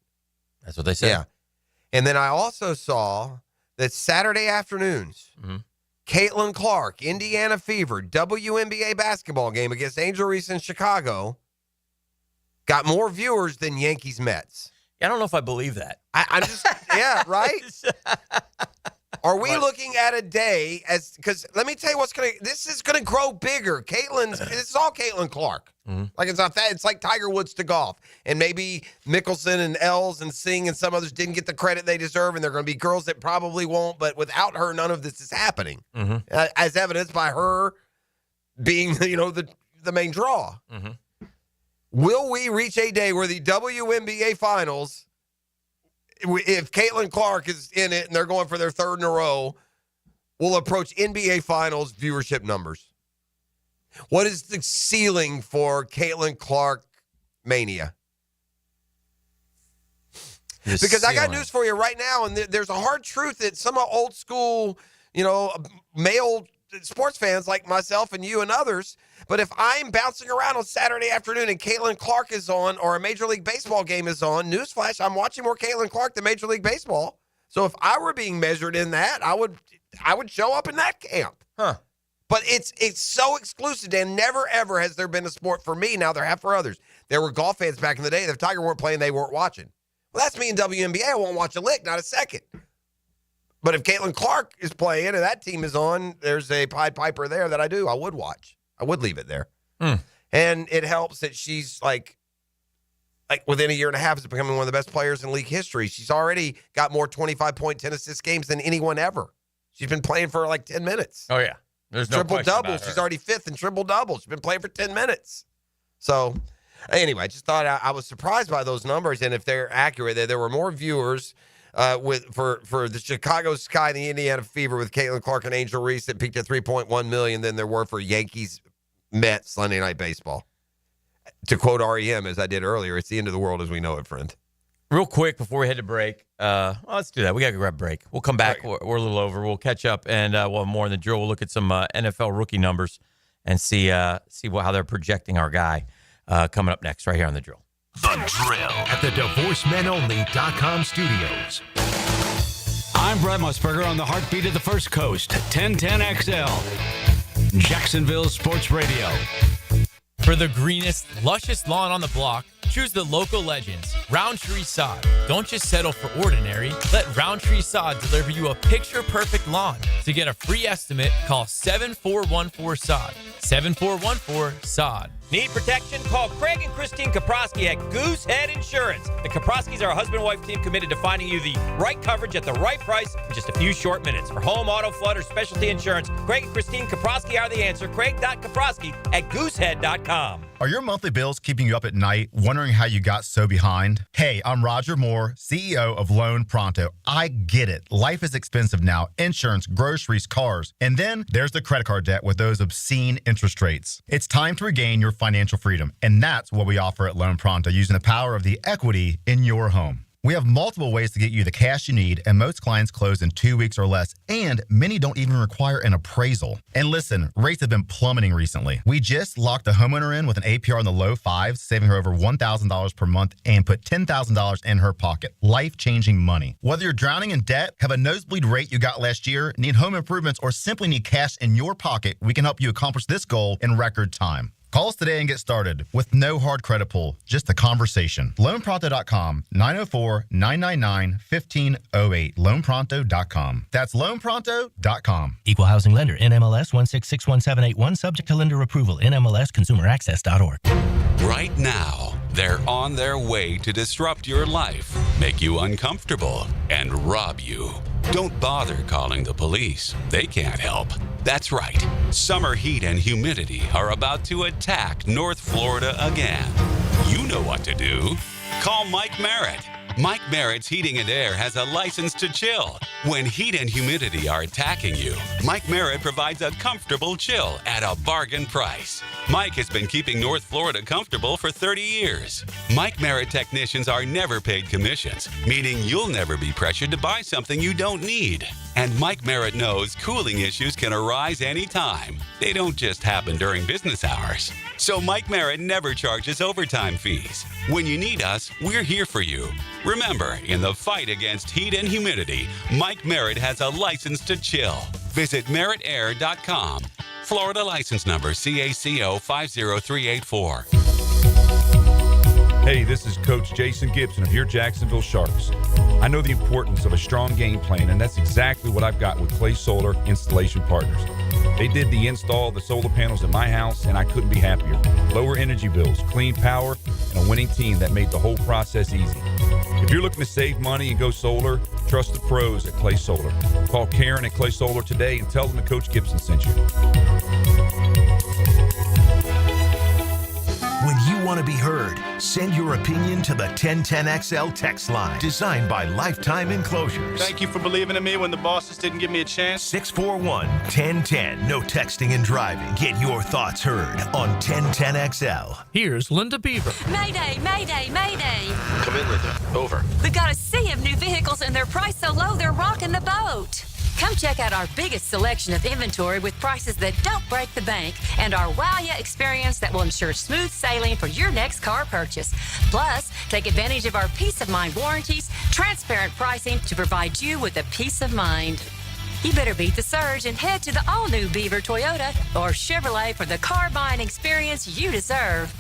That's what they said. Yeah. And then I also saw that Saturday afternoons, Caitlin Clark, Indiana Fever, WNBA basketball game against Angel Reese in Chicago got more viewers than Yankees Mets. I don't know if I believe that. I'm just, yeah, right? Are we looking at a day as, because let me tell you this is going to grow bigger. This is all Caitlin Clark. Like it's not that, it's like Tiger Woods to golf. And maybe Mickelson and Els and Singh and some others didn't get the credit they deserve, and they're going to be girls that probably won't, but without her, none of this is happening. As evidenced by her being, the main draw. Will we reach a day where the WNBA Finals, if Caitlin Clark is in it and they're going for their third in a row, will approach NBA Finals viewership numbers? What is the ceiling for Caitlin Clark mania? Because I got news for you right now, and there's a hard truth that some old school, male sports fans like myself and you and others, but if I'm bouncing around on Saturday afternoon and Caitlin Clark is on, or a Major League Baseball game is on, newsflash, I'm watching more Caitlin Clark than Major League Baseball. So if I were being measured in that, I would show up in that camp. But it's so exclusive, and never ever has there been a sport for me. Now there have for others. There were golf fans back in the day. If Tiger weren't playing, they weren't watching. Well, that's me in WNBA. I won't watch a lick, not a second. But if Caitlin Clark is playing and that team is on, there's a Pied Piper there that I would watch. I would leave it there. And it helps that she's like within a year and a half is becoming one of the best players in league history. She's already got more 25-point, 10-assist games than anyone ever. She's been playing for like 10 minutes. Oh, yeah. There's no question triple-double. about her. She's already 5th in triple-double. She's been playing for 10 minutes. So, anyway, I just thought I was surprised by those numbers. And if they're accurate, that there were more viewers for the Chicago Sky and the Indiana Fever with Caitlin Clark and Angel Reese that peaked at 3.1 million than there were for Yankees Mets Sunday Night Baseball. To quote REM, as I did earlier, it's the end of the world as we know it, friend. Real quick before we head to break, let's do that. We got to grab a break. We'll come back. Right. We're a little over. We'll catch up, and we'll have more in the drill. We'll look at some NFL rookie numbers and see how they're projecting our guy coming up next right here on the drill. The Drill at the DivorceMenOnly.com studios. I'm Brett Musburger on the heartbeat of the First Coast, 1010XL, Jacksonville Sports Radio. For the greenest, luscious lawn on the block, choose the local legends, Roundtree Sod. Don't just settle for ordinary. Let Roundtree Sod deliver you a picture-perfect lawn. To get a free estimate, call 7414-SOD. 7414-SOD. Need protection? Call Craig and Christine Kaprosky at Goosehead Insurance. The Kaproskys are a husband-wife team committed to finding you the right coverage at the right price in just a few short minutes. For home, auto, flood, or specialty insurance, Craig and Christine Kaprosky are the answer. Craig.Kaprosky at Goosehead.com. Are your monthly bills keeping you up at night, wondering how you got so behind? Hey, I'm Roger Moore, CEO of Loan Pronto. I get it. Life is expensive now. Insurance, groceries, cars. And then there's the credit card debt with those obscene interest rates. It's time to regain your financial freedom, and that's what we offer at Loan Pronto using the power of the equity in your home. We have multiple ways to get you the cash you need, and most clients close in 2 weeks or less, and many don't even require an appraisal. And listen, rates have been plummeting recently. We just locked a homeowner in with an APR in the low fives, saving her over $1,000 per month and put $10,000 in her pocket. Life-changing money. Whether you're drowning in debt, have a nosebleed rate you got last year, need home improvements, or simply need cash in your pocket, we can help you accomplish this goal in record time. Call us today and get started with no hard credit pull, just a conversation. LoanPronto.com, 904-999-1508. LoanPronto.com. That's LoanPronto.com. Equal housing lender, NMLS 1661781, subject to lender approval, NMLSConsumerAccess.org. Right now, they're on their way to disrupt your life, make you uncomfortable, and rob you. Don't bother calling the police. They can't help. That's right. Summer heat and humidity are about to attack North Florida again. You know what to do. Call Mike Merritt. Mike Merritt's Heating and Air has a license to chill. When heat and humidity are attacking you, Mike Merritt provides a comfortable chill at a bargain price. Mike has been keeping North Florida comfortable for 30 years. Mike Merritt technicians are never paid commissions, meaning you'll never be pressured to buy something you don't need. And Mike Merritt knows cooling issues can arise anytime. They don't just happen during business hours. So Mike Merritt never charges overtime fees. When you need us, we're here for you. Remember, in the fight against heat and humidity, Mike Merritt has a license to chill. Visit merrittair.com. Florida license number CACO 50384. Hey, this is Coach Jason Gibson of your Jacksonville Sharks. I know the importance of a strong game plan, and that's exactly what I've got with Clay Solar Installation Partners. They did the install of the solar panels at my house, and I couldn't be happier. Lower energy bills, clean power, and a winning team that made the whole process easy. If you're looking to save money and go solar, trust the pros at Clay Solar. Call Karen at Clay Solar today and tell them that Coach Gibson sent you. When you want to be heard, send your opinion to the 1010XL text line, designed by Lifetime Enclosures. Thank you for believing in me when the bosses didn't give me a chance. 641-1010. No texting and driving. Get your thoughts heard on 1010XL. Here's Linda Beaver. Mayday, mayday, mayday. Come in, Linda. Over. We've got a sea of new vehicles and they're priced so low they're rocking the boat. Come check out our biggest selection of inventory with prices that don't break the bank and our wow ya experience that will ensure smooth sailing for your next car purchase. Plus, take advantage of our peace of mind warranties, transparent pricing to provide you with a peace of mind. You better beat the surge and head to the all-new Beaver Toyota or Chevrolet for the car buying experience you deserve.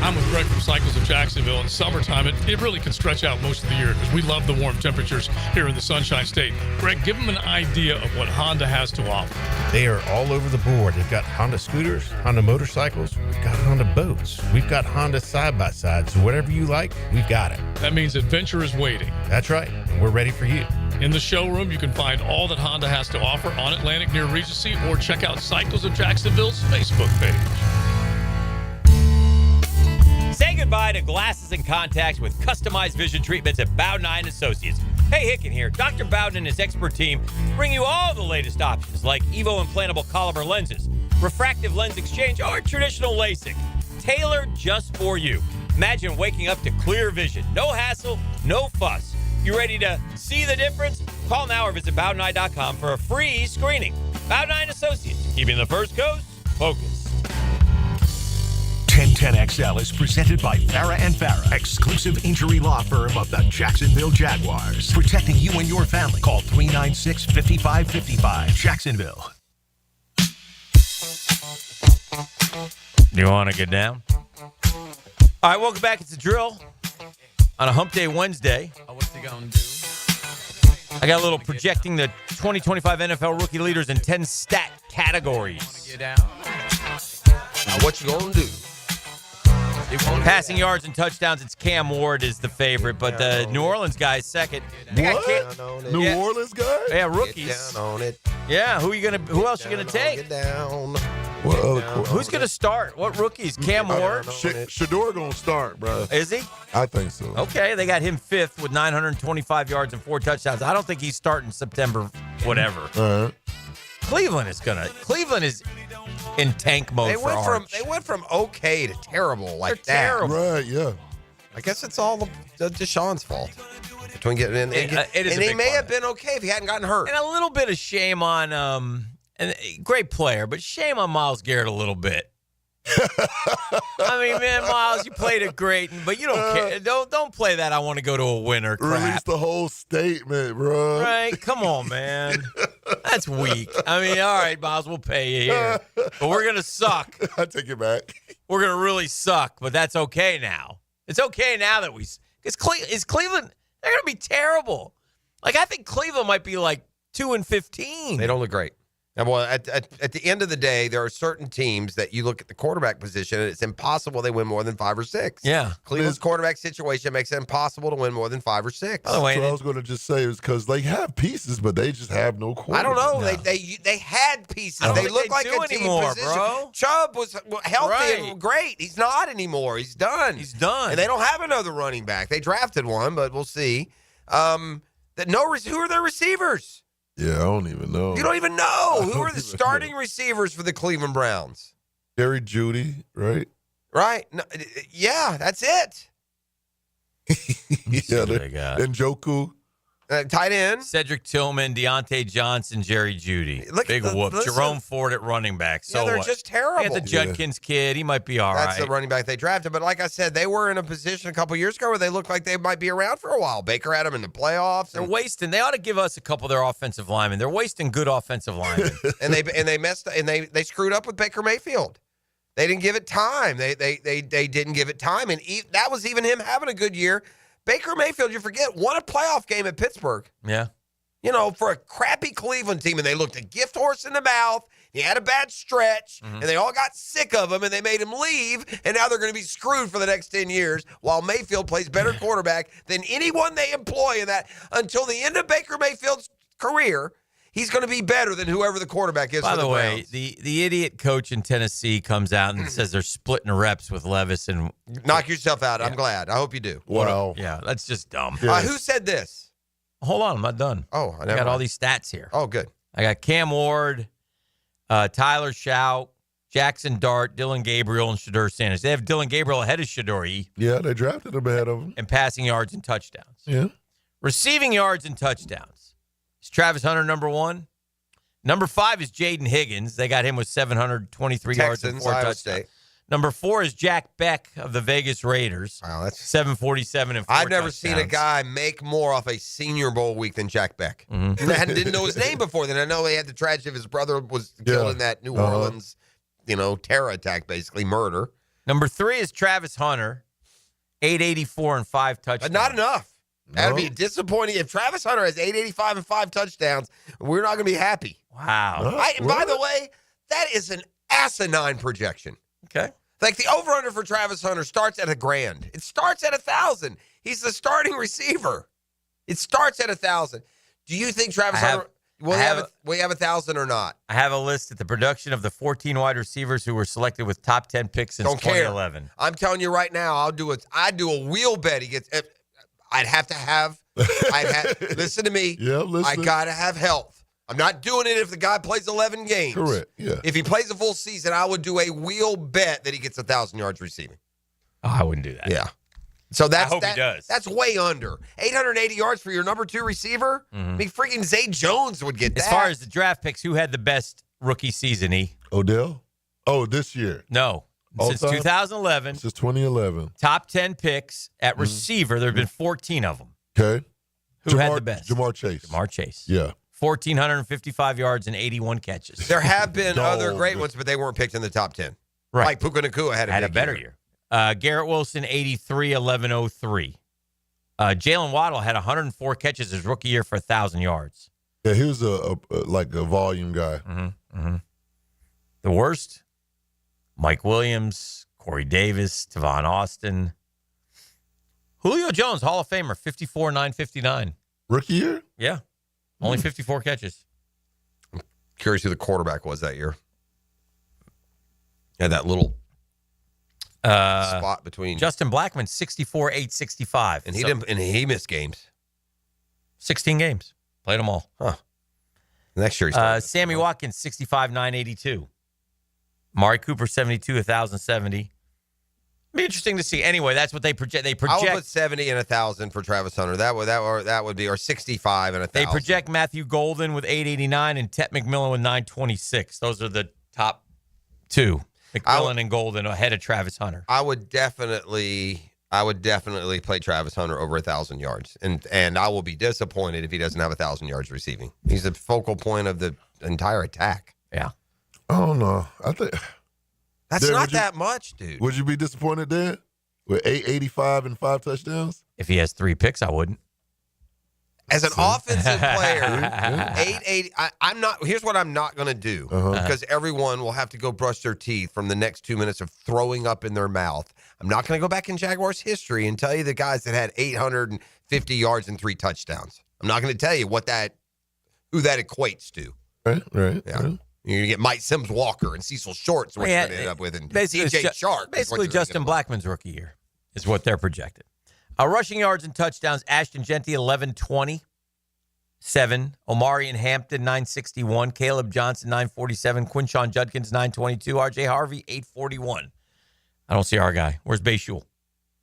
I'm with Greg from Cycles of Jacksonville. In summertime, it really can stretch out most of the year because we love the warm temperatures here in the Sunshine State. Greg, give them an idea of what Honda has to offer. They are all over the board. They've got Honda scooters, Honda motorcycles, we've got Honda boats, we've got Honda side-by-sides. So whatever you like, we've got it. That means adventure is waiting. That's right. And we're ready for you. In the showroom, you can find all that Honda has to offer on Atlantic near Regency or check out Cycles of Jacksonville's Facebook page. Say goodbye to glasses and contacts with customized vision treatments at Bowden Eye & Associates. Hey, Hicken here. Dr. Bowden and his expert team bring you all the latest options like Evo implantable Coliber lenses, refractive lens exchange, or traditional LASIK. Tailored just for you. Imagine waking up to clear vision. No hassle, no fuss. You ready to see the difference? Call now or visit BowdenEye.com for a free screening. Bowden Eye & Associates, keeping the First Coast focused. 1010XL is presented by Farah & Farah, exclusive injury law firm of the Jacksonville Jaguars. Protecting you and your family. Call 396-5555. Jacksonville. You want to get down? All right, welcome back. It's a drill on a Hump Day Wednesday. What's he going to do? I got a little projecting the 2025 NFL rookie leaders in 10 stat categories. Get down. Now, what you gonna do? Passing yards and touchdowns, it's Cam Ward is the favorite, but the New Orleans guy is second. What? New Orleans guy? Yeah, rookies. Get down on it. Yeah, who else you gonna take? Get down. What other Who's gonna start? What rookies? Cam Ward? Shador gonna start, bro. Is he? I think so. Okay, they got him fifth with 925 yards and 4 touchdowns. I don't think he's starting September, whatever. All right. Cleveland is in tank mode They for Arch. went from okay to terrible like They're that. terrible. Right, yeah. I guess it's all Deshaun's fault. Between getting in, It is and a he big may part have of it. been okay if he hadn't gotten hurt. And a little bit of shame on, and great player, but shame on Myles Garrett a little bit. I mean, man, Myles, you played it great, but you don't care. Don't play that. I want to go to a winner. Crap. Release the whole statement, bro. Right? Come on, man. That's weak. I mean, all right, Myles, we'll pay you here, but we're gonna suck. I take it back. We're gonna really suck, but that's okay now. It's okay now that because is Cleveland. They're gonna be terrible. Like I think Cleveland might be like 2-15. They don't look great. And well, at the end of the day, there are certain teams that you look at the quarterback position, and it's impossible they win more than 5 or 6. Yeah. Cleveland's quarterback situation makes it impossible to win more than 5 or 6. By the way, That's what I was going to just say is because they have pieces, but they just have no quarterback. I don't know. No. They had pieces. They look like a team anymore, position. Bro. Chubb was healthy and great. He's not anymore. He's done. And they don't have another running back. They drafted one, but we'll see. Who are their receivers? Yeah, I don't even know. You don't even know. Who are the starting receivers for the Cleveland Browns? Jerry Jeudy, right? Right. No, yeah, that's it. Yeah, they got Njoku. Tight end. Cedric Tillman, Deontay Johnson, Jerry Jeudy. Big whoop. listen. Jerome Ford at running back. So they're what? just terrible. They got the Judkins kid. He might be all right. That's the running back they drafted. But like I said, they were in a position a couple years ago where they looked like they might be around for a while. Baker had them in the playoffs. They're wasting. They ought to give us a couple of their offensive linemen. They're wasting good offensive linemen. and they messed and they screwed up with Baker Mayfield. They didn't give it time. They didn't give it time, and that was even him having a good year. Baker Mayfield, you forget, won a playoff game at Pittsburgh. Yeah. You know, for a crappy Cleveland team, and they looked a gift horse in the mouth. He had a bad stretch, and they all got sick of him, and they made him leave, and now they're going to be screwed for the next 10 years while Mayfield plays better quarterback than anyone they employ in that. Until the end of Baker Mayfield's career, he's going to be better than whoever the quarterback is. By for the way, Browns. the idiot coach in Tennessee comes out and says they're splitting reps with Levis and knock yourself out. I'm glad. I hope you do. Wow. Yeah, that's just dumb. Who said this? Hold on, I'm not done. Oh, I got all these stats here. Oh, good. I got Cam Ward, Tyler Shout, Jackson Dart, Dylan Gabriel, and Shedeur Sanders. They have Dylan Gabriel ahead of Shedeur. Yeah, they drafted him ahead of him. And passing yards and touchdowns. Yeah. Receiving yards and touchdowns. Is Travis Hunter number 1? Number 5 is Jaden Higgins. They got him with 723 yards and 4 touchdowns. State. Number 4 is Jack Beck of the Vegas Raiders. Wow, that's 747 and 4 I've never touchdowns. seen a guy make more off a Senior Bowl week than Jack Beck. Mm-hmm. I didn't know his name before then. I know he had the tragedy of his brother was killed in that New Orleans, terror attack, basically murder. Number 3 is Travis Hunter, 884 and 5 touchdowns. But not enough. That'd be disappointing. If Travis Hunter has 885 and 5 touchdowns, we're not going to be happy. Wow. By the way, that is an asinine projection. Okay. Like the over-under for Travis Hunter starts at $1,000. It starts at 1,000. He's the starting receiver. It starts at 1,000. Do you think Travis Hunter will have 1,000 or not? I have a list at the production of the 14 wide receivers who were selected with top 10 picks since 2011. I'm telling you right now, I'd do a wheel bet. He gets. I'd have to have. Listen to me. Yeah, listen. I gotta have health. I'm not doing it if the guy plays 11 games. Correct. Yeah. If he plays a full season, I would do a wheel bet that he gets 1,000 yards receiving. Oh, I wouldn't do that. Yeah. So I hope he does. That's way under 880 yards for your number 2 receiver. I mean, freaking Zay Jones would get that. As far as the draft picks, who had the best rookie season? Odell? Oh, this year. No. Since 2011. Since 2011. Top 10 picks at receiver. There have been 14 of them. Okay. Who had the best? Jamar Chase. Jamar Chase. Yeah. 1,455 yards and 81 catches. There have been other great ones, but they weren't picked in the top 10. Right. Like Puka Nacua had a better year. Garrett Wilson, 83, 1103. Jalen Waddle had 104 catches his rookie year for 1,000 yards. Yeah, he was a volume guy. The worst, Mike Williams, Corey Davis, Tavon Austin. Julio Jones, Hall of Famer, 54, 959. Rookie year? Yeah. Only 54 catches. I'm curious who the quarterback was that year. Had that little spot between Justin Blackman, 64, 865. And he missed games. 16 games. Played them all. Huh. Next year he's Sammy Watkins, 65, 982. Mari Cooper, 72, 1,070. Be interesting to see. Anyway, that's what they project. They I project. would put 70 and 1,000 for Travis Hunter. That would be, or 65 and 1,000. They project Matthew Golden with 889 and Tet McMillan with 926. Those are the top two. McMillan and Golden ahead of Travis Hunter. I would definitely play Travis Hunter over 1,000 yards, and I will be disappointed if he doesn't have 1,000 yards receiving. He's the focal point of the entire attack. Yeah. Oh no, I think that's not that much, dude. Would you be disappointed, Dan, with 885 and 5 touchdowns? If he has 3 picks, I wouldn't. As an offensive player, 880. I'm not. Here's what I'm not going to do because everyone will have to go brush their teeth from the next 2 minutes of throwing up in their mouth. I'm not going to go back in Jaguars history and tell you the guys that had 850 yards and 3 touchdowns. I'm not going to tell you who that equates to. Right. Yeah. You're going to get Mike Sims-Walker and Cecil Shorts, what you're going to end up with, and DJ Shark. Basically, Justin Blackman's rookie year is what they're projected. Rushing yards and touchdowns, Ashton Genty, 1120. 7. Omari and Hampton, 961. Caleb Johnson, 947. Quinshon Judkins, 922. R.J. Harvey, 841. I don't see our guy. Where's Bayshul?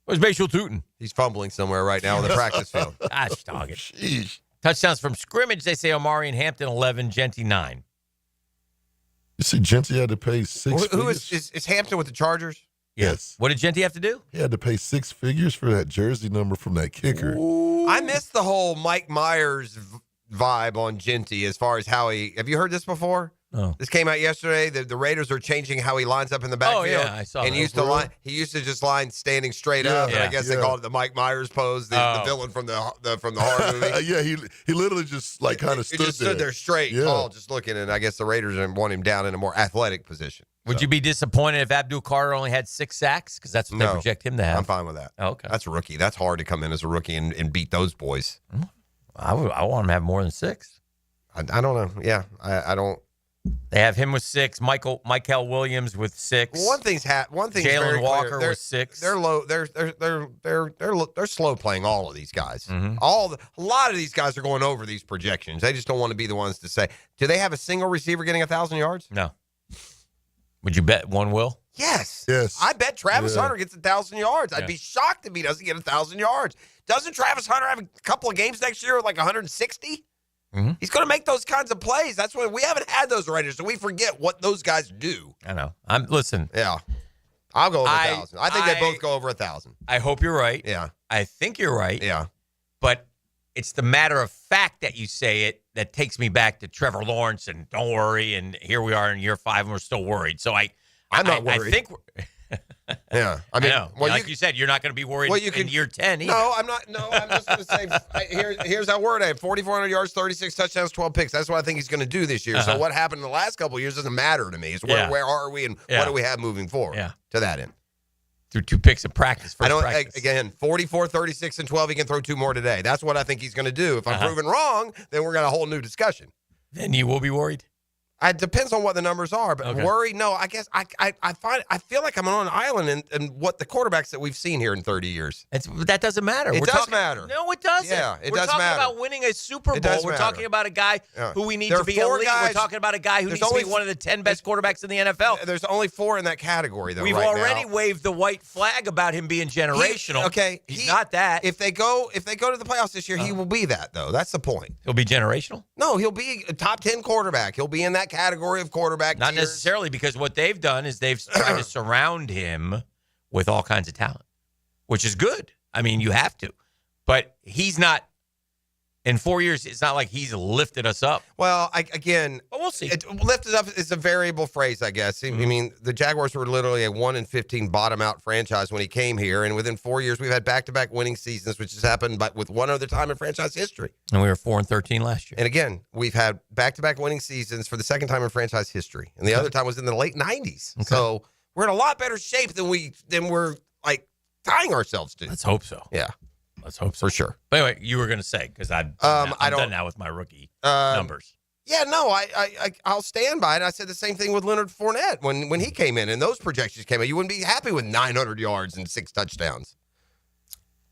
Where's Bayshul Tootin? He's fumbling somewhere right now on the practice field. Gosh, dog it. Touchdowns from scrimmage, they say Omari and Hampton, 11. Genty, 9. You see, Genty had to pay 6 Who figures. is Hampton with the Chargers? Yes. What did Genty have to do? He had to pay 6 figures for that jersey number from that kicker. I missed the whole Mike Myers vibe on Genty as far as how he. Have you heard this before? No. This came out yesterday. The Raiders are changing how he lines up in the backfield. Oh, yeah, I saw and that. he used to just line standing straight up. And I guess they called it the Mike Myers pose, the villain from the horror movie. Yeah, he literally just kind of stood there. He just stood there straight, tall, just looking. And I guess the Raiders want him down in a more athletic position. Would you be disappointed if Abdul Carter only had 6 sacks? Because that's what they project him to have. I'm fine with that. Okay. That's a rookie. That's hard to come in as a rookie and beat those boys. I want him to have more than 6. I don't know. Yeah, I don't. They have him with 6. Michael Williams with 6. One thing's Jalen Walker with 6. They're low. They're slow playing all of these guys. Mm-hmm. A lot of these guys are going over these projections. They just don't want to be the ones to say. Do they have a single receiver getting 1,000 yards? No. Would you bet one will? Yes. Yes. I bet Travis Hunter gets 1,000 yards. I'd be shocked if he doesn't get 1,000 yards. Doesn't Travis Hunter have a couple of games next year with like 160? Mm-hmm. He's going to make those kinds of plays. That's why we haven't had those Raiders, so we forget what those guys do. I know. Listen. Yeah. I'll go over 1,000. I think they both go over 1,000. I hope you're right. Yeah. I think you're right. Yeah. But it's the matter of fact that you say it that takes me back to Trevor Lawrence and don't worry. And here we are in year 5 and we're still worried. So I'm not worried. I think yeah. I mean, I know. well, like you said, you're not going to be worried in year 10 either. No, I'm not. No, I'm just going to say, here's that word. I have 4,400 yards, 36 touchdowns, 12 picks. That's what I think he's going to do this year. So what happened in the last couple of years doesn't matter to me. It's where are we and what do we have moving forward to that end. Through 2 picks in practice. Again, 44, 36, and 12. He can throw 2 more today. That's what I think he's going to do. If I'm proven wrong, then we're got a whole new discussion. Then you will be worried. It depends on what the numbers are, but worry, no. I guess I feel like I'm on an island in what the quarterbacks that we've seen here in 30 years. That doesn't matter. It does matter. No, it doesn't. Yeah, it We're does talking matter. about winning a Super It Bowl. does We're matter. talking about a guy who we need There to are be 4 elite. guys- We're talking about a guy who there's needs to be only- one of the 10 best quarterbacks in the NFL. There's only 4 in that category, though. We've right already now. waved the white flag about him being generational. He's not that. If they go to the playoffs this year, he will be that, though. That's the point. He'll be generational? No, he'll be a top 10 quarterback. He'll be in that category of quarterback. Not tiers. necessarily, because what they've done is they've tried to surround him with all kinds of talent, which is good. I mean, you have to. But he's not, in 4 years, it's not like he's lifted us up. Well, again, but we'll see. Lifted up is a variable phrase, I guess. I mean, the Jaguars were literally a 1-15 bottom-out franchise when he came here, and within 4 years, we've had back-to-back winning seasons, which has happened but with one other time in franchise history. And we were 4-13 last year. And again, we've had back-to-back winning seasons for the second time in franchise history, and the other time was in the late 90s. Okay. So we're in a lot better shape than we're like tying ourselves to. Let's hope so. Yeah. Let's hope so. For sure. But anyway, you were going to say, because I'm done now with my rookie numbers. Yeah, no, I'll stand by it. I said the same thing with Leonard Fournette when he came in and those projections came in. You wouldn't be happy with 900 yards and 6 touchdowns.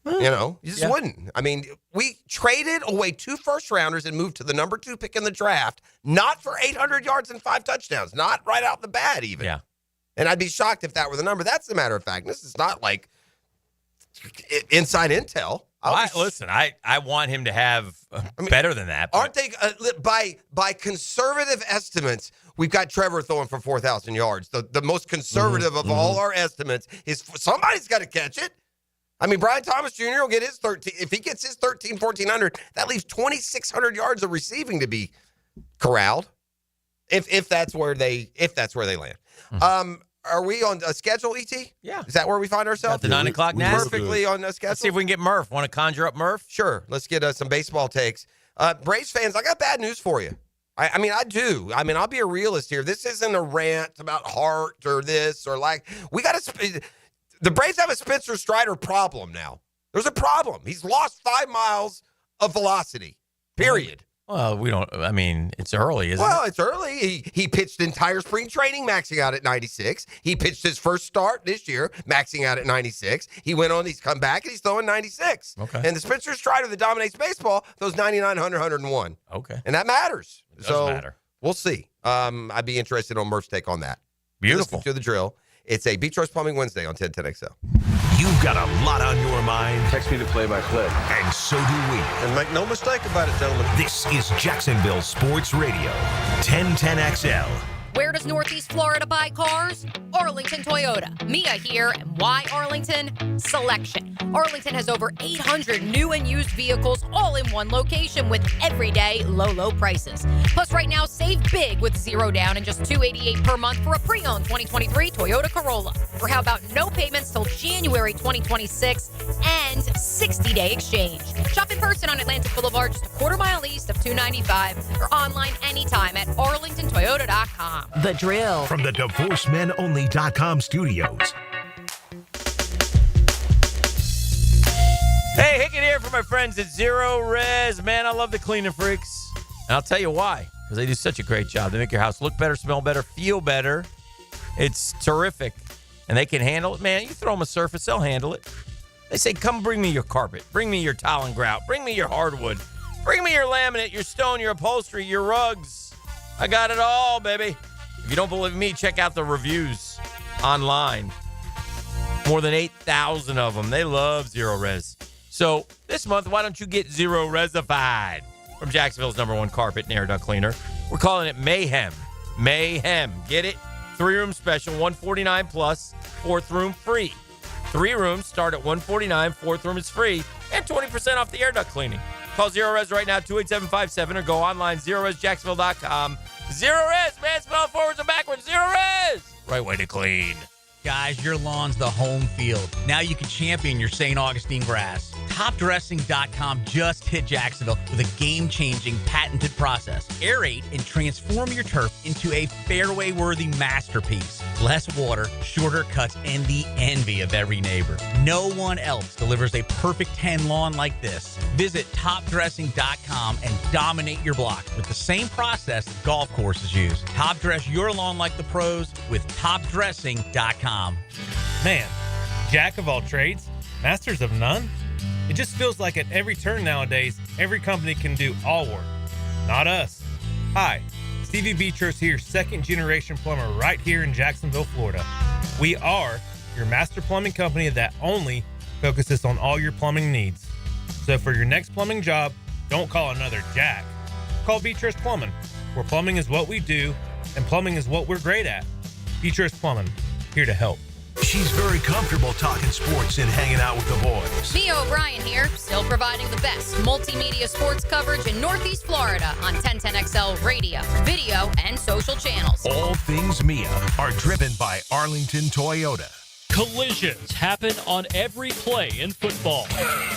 You know, you just wouldn't. I mean, we traded away 2 first-rounders and moved to the number 2 pick in the draft, not for 800 yards and 5 touchdowns, not right out the bat even. Yeah. And I'd be shocked if that were the number. That's the matter of fact. This is not like inside intel. Listen, I want him to have better than that. Aren't they, by conservative estimates, we've got Trevor throwing for 4,000 yards. The most conservative of all our estimates is somebody's got to catch it. I mean, Brian Thomas Jr. will get his 13. If he gets his 1,400, that leaves 2,600 yards of receiving to be corralled. If that's where they land. Are we on a schedule, ET? Yeah. Is that where we find ourselves? At the 9 o'clock now. Perfectly on the schedule. Let's see if we can get Murph. Want to conjure up Murph? Sure. Let's get some baseball takes. Braves fans, I got bad news for you. I mean, I do. I mean, I'll be a realist here. This isn't a rant about heart or this or like. The Braves have a Spencer Strider problem now. There's a problem. He's lost 5 miles of velocity, period. Well, it's early, isn't it? Well, it's early. He pitched entire spring training, maxing out at 96. He pitched his first start this year, maxing out at 96. He went on, he's come back, and he's throwing 96. Okay. And the Spencer Strider that dominates baseball, those 99, 100, 101. Okay. And that matters. It does matter. We'll see. I'd be interested on Murph's take on that. Beautiful. Listen to the drill. It's a Beach Choice Plumbing Wednesday on 1010XL. You've got a lot on your mind. Text me the play-by-play. And so do we. And make no mistake about it, gentlemen. This is Jacksonville Sports Radio, 1010XL. Where does Northeast Florida buy cars? Arlington Toyota. Mia here, and why Arlington? Selection. Arlington has over 800 new and used vehicles all in one location with everyday low prices. Plus right now, save big with 0 down and just $288 per month for a pre-owned 2023 Toyota Corolla. Or how about no payments till January 2026 and 60-day exchange. Shop in person on Atlantic Boulevard, just a quarter-mile east of 295, or online anytime at arlingtontoyota.com. The Drill. From the DivorceMenOnly.com studios. Hey, Hickett here for my friends at Zero Res. Man, I love the cleaning freaks. And I'll tell you why. Because they do such a great job. They make your house look better, smell better, feel better. It's terrific. And they can handle it. Man, you throw them a surface, they'll handle it. They say, come bring me your carpet. Bring me your tile and grout. Bring me your hardwood. Bring me your laminate, your stone, your upholstery, your rugs. I got it all, baby. If you don't believe me, check out the reviews online. More than 8,000 of them. They love Zero Res. So this month, why don't you get Zero Resified from Jacksonville's #1 carpet and air duct cleaner? We're calling it Mayhem. Mayhem. Get it? 3-room special, $149 plus, 4th room free. 3 rooms start at $149, 4th room is free, and 20% off the air duct cleaning. Call Zero Res right now, 28757, or go online, ZeroResJacksonville.com. Zero Res, man, spell forwards and backwards. Zero Res. Right way to clean. Guys, your lawn's the home field. Now you can champion your St. Augustine grass. TopDressing.com just hit Jacksonville with a game-changing patented process. Aerate and transform your turf into a fairway-worthy masterpiece. Less water, shorter cuts, and the envy of every neighbor. No one else delivers a perfect 10 lawn like this. Visit TopDressing.com and dominate your block with the same process that golf courses use. Top dress your lawn like the pros with TopDressing.com. Man, jack of all trades, masters of none? It just feels like at every turn nowadays, every company can do all work. Not us. Hi, Stevie Beechurst here, 2nd-generation plumber right here in Jacksonville, Florida. We are your master plumbing company that only focuses on all your plumbing needs. So for your next plumbing job, don't call another Jack. Call Beechurst Plumbing, where plumbing is what we do and plumbing is what we're great at. Beechurst Plumbing, here to help. She's very comfortable talking sports and hanging out with the boys. Mia O'Brien here, still providing the best multimedia sports coverage in Northeast Florida on 1010XL radio, video, and social channels. All things Mia are driven by Arlington Toyota. Collisions happen on every play in football.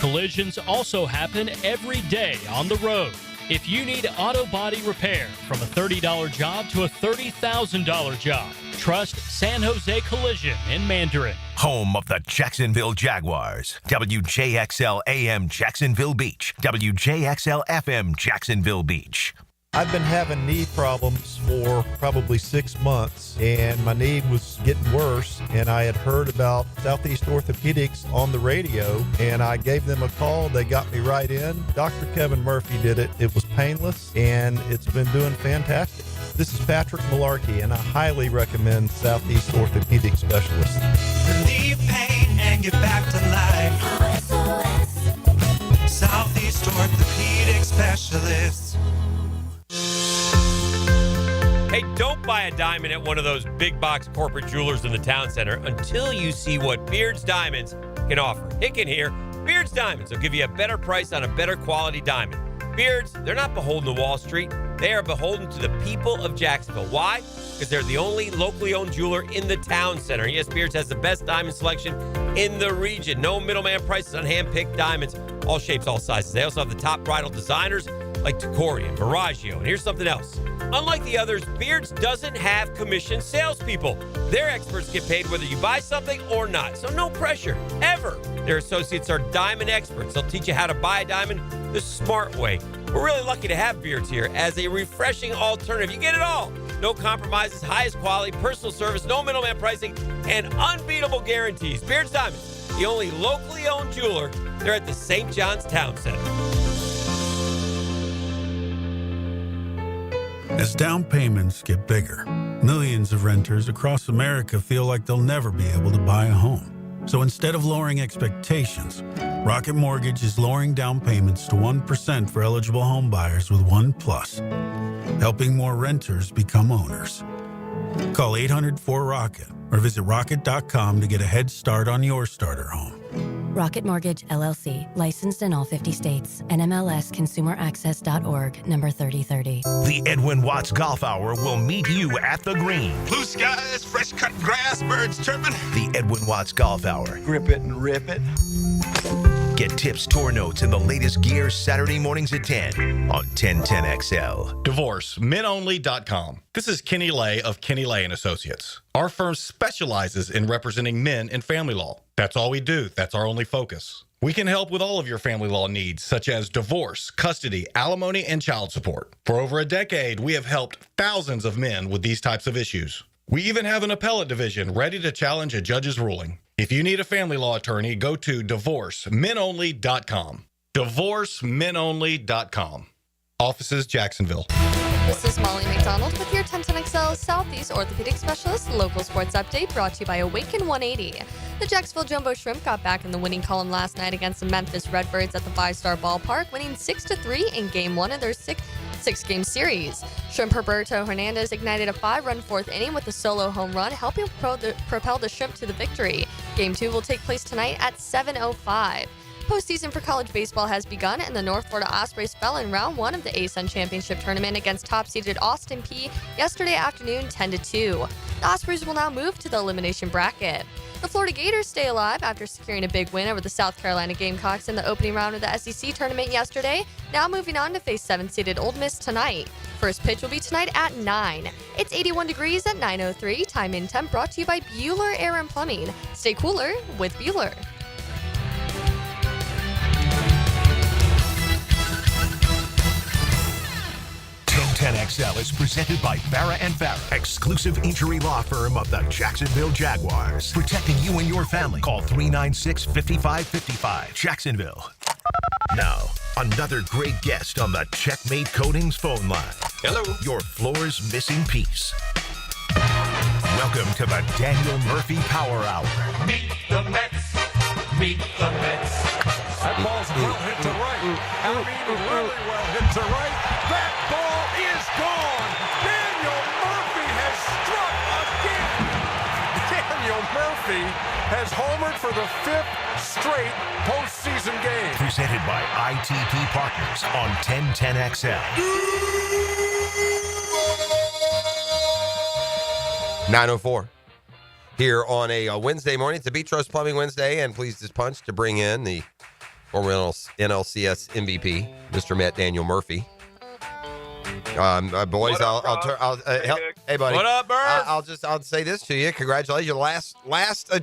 Collisions also happen every day on the road. If you need auto body repair, from a $30 job to a $30,000 job, trust San Jose Collision in Mandarin. Home of the Jacksonville Jaguars. WJXL AM Jacksonville Beach. WJXL FM Jacksonville Beach. I've been having knee problems for probably 6 months, and my knee was getting worse, and I had heard about Southeast Orthopedics on the radio, and I gave them a call. They got me right in. Dr. Kevin Murphy did it. It was painless, and it's been doing fantastic. This is Patrick Malarkey, and I highly recommend Southeast Orthopedic Specialists. Relieve pain and get back to life. Southeast Orthopedic Specialists. Hey, don't buy a diamond at one of those big box corporate jewelers in the town center until you see what Beard's Diamonds can offer. Hicken here. Beard's Diamonds will give you a better price on a better quality diamond. Beards, they're not beholden to Wall Street. They are beholden to the people of Jacksonville. Why? Because they're the only locally owned jeweler in the town center. Yes, Beards has the best diamond selection in the region. No middleman prices on hand-picked diamonds. All shapes, all sizes. They also have the top bridal designers like Tacori and Viraggio. And here's something else. Unlike the others, Beards doesn't have commissioned salespeople. Their experts get paid whether you buy something or not. So no pressure, ever. Their associates are diamond experts. They'll teach you how to buy a diamond the smart way. We're really lucky to have Beards here as a refreshing alternative. You get it all. No compromises, highest quality, personal service, no middleman pricing, and unbeatable guarantees. Beards Diamonds, the only locally owned jeweler. They're at the St. John's Town Center. As down payments get bigger, millions of renters across America feel like they'll never be able to buy a home. So instead of lowering expectations, Rocket Mortgage is lowering down payments to 1% for eligible home buyers with One Plus, helping more renters become owners. Call 800-4ROCKET or visit rocket.com to get a head start on your starter home. Rocket Mortgage, LLC, licensed in all 50 states. NMLSconsumeraccess.org, number 3030. The Edwin Watts Golf Hour will meet you at the green. Blue skies, fresh cut grass, birds chirping. The Edwin Watts Golf Hour. Grip it and rip it. Get tips, tour notes, and the latest gear Saturday mornings at 10 on 1010XL. DivorceMenOnly.com. This is Kenny Lay of Kenny Lay & Associates. Our firm specializes in representing men in family law. That's all we do. That's our only focus. We can help with all of your family law needs, such as divorce, custody, alimony, and child support. For over a decade, we have helped thousands of men with these types of issues. We even have an appellate division ready to challenge a judge's ruling. If you need a family law attorney, go to DivorceMenOnly.com. DivorceMenOnly.com. Offices, Jacksonville. This is Molly McDonald with your 1010XL Southeast Orthopedic Specialist local sports update brought to you by Awaken 180. The Jacksonville Jumbo Shrimp got back in the winning column last night against the Memphis Redbirds at the 5-Star Ballpark, winning 6-3 in Game 1 of their six-game series. Shrimp Roberto Hernandez ignited a 5-run fourth inning with a solo home run, helping propel the Shrimp to the victory. Game 2 will take place tonight at 7:05. Postseason for college baseball has begun, and the North Florida Ospreys fell in round 1 of the ASUN Championship Tournament against top-seeded Austin Peay yesterday afternoon, 10-2. The Ospreys will now move to the elimination bracket. The Florida Gators stay alive after securing a big win over the South Carolina Gamecocks in the opening round of the SEC Tournament yesterday, now moving on to face 7th-seeded Ole Miss tonight. First pitch will be tonight at 9. It's 81 degrees at 9:03. Time in temp brought to you by Bueller Air and Plumbing. Stay cooler with Bueller. 1010XL is presented by Farah & Farah, exclusive injury law firm of the Jacksonville Jaguars. Protecting you and your family. Call 396-5555. Jacksonville. Now, another great guest on the Checkmate Coatings phone line. Hello. Your floor's missing piece. Welcome to the Daniel Murphy Power Hour. Meet the Mets. Meet the Mets. That ball's well hit to right. I mean, really well hit to right. That ball is gone. Daniel Murphy has struck again. Daniel Murphy has homered for the 5th straight postseason game. Presented by ITP Partners on 1010XL. 9:04 here on a Wednesday morning. It's a Beach Roast Plumbing Wednesday, and pleased as punch to bring in the former NLCS MVP, Mr. Matt Daniel Murphy. Boys, hey buddy, What up, Bird? I'll say this to you. Congratulations, you're last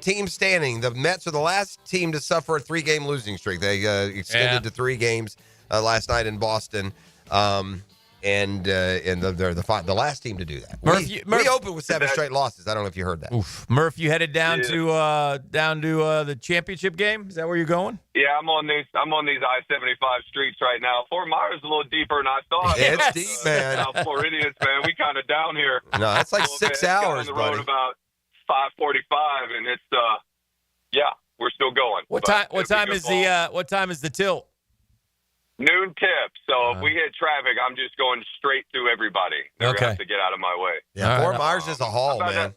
team standing. The Mets are the last team to suffer a 3-game losing streak. They extended to 3 games last night in Boston. they're the last team to do that. Murph, We opened with 7 straight losses. I don't know if you heard that. Oof. Murph, you headed down to the championship game? Is that where you're going? Yeah, I'm on these I-75 streets right now. Fort Myers is a little deeper than I thought. It's deep, man. South Floridians, man, we kind of down here. No, that's like 6 hours, got on the buddy. road about 5:45, and it's we're still going. What time is the tilt? Noon tip. So if we hit traffic, I'm just going straight through everybody. Never have to get out of my way. Yeah, Fort Myers is a haul, man.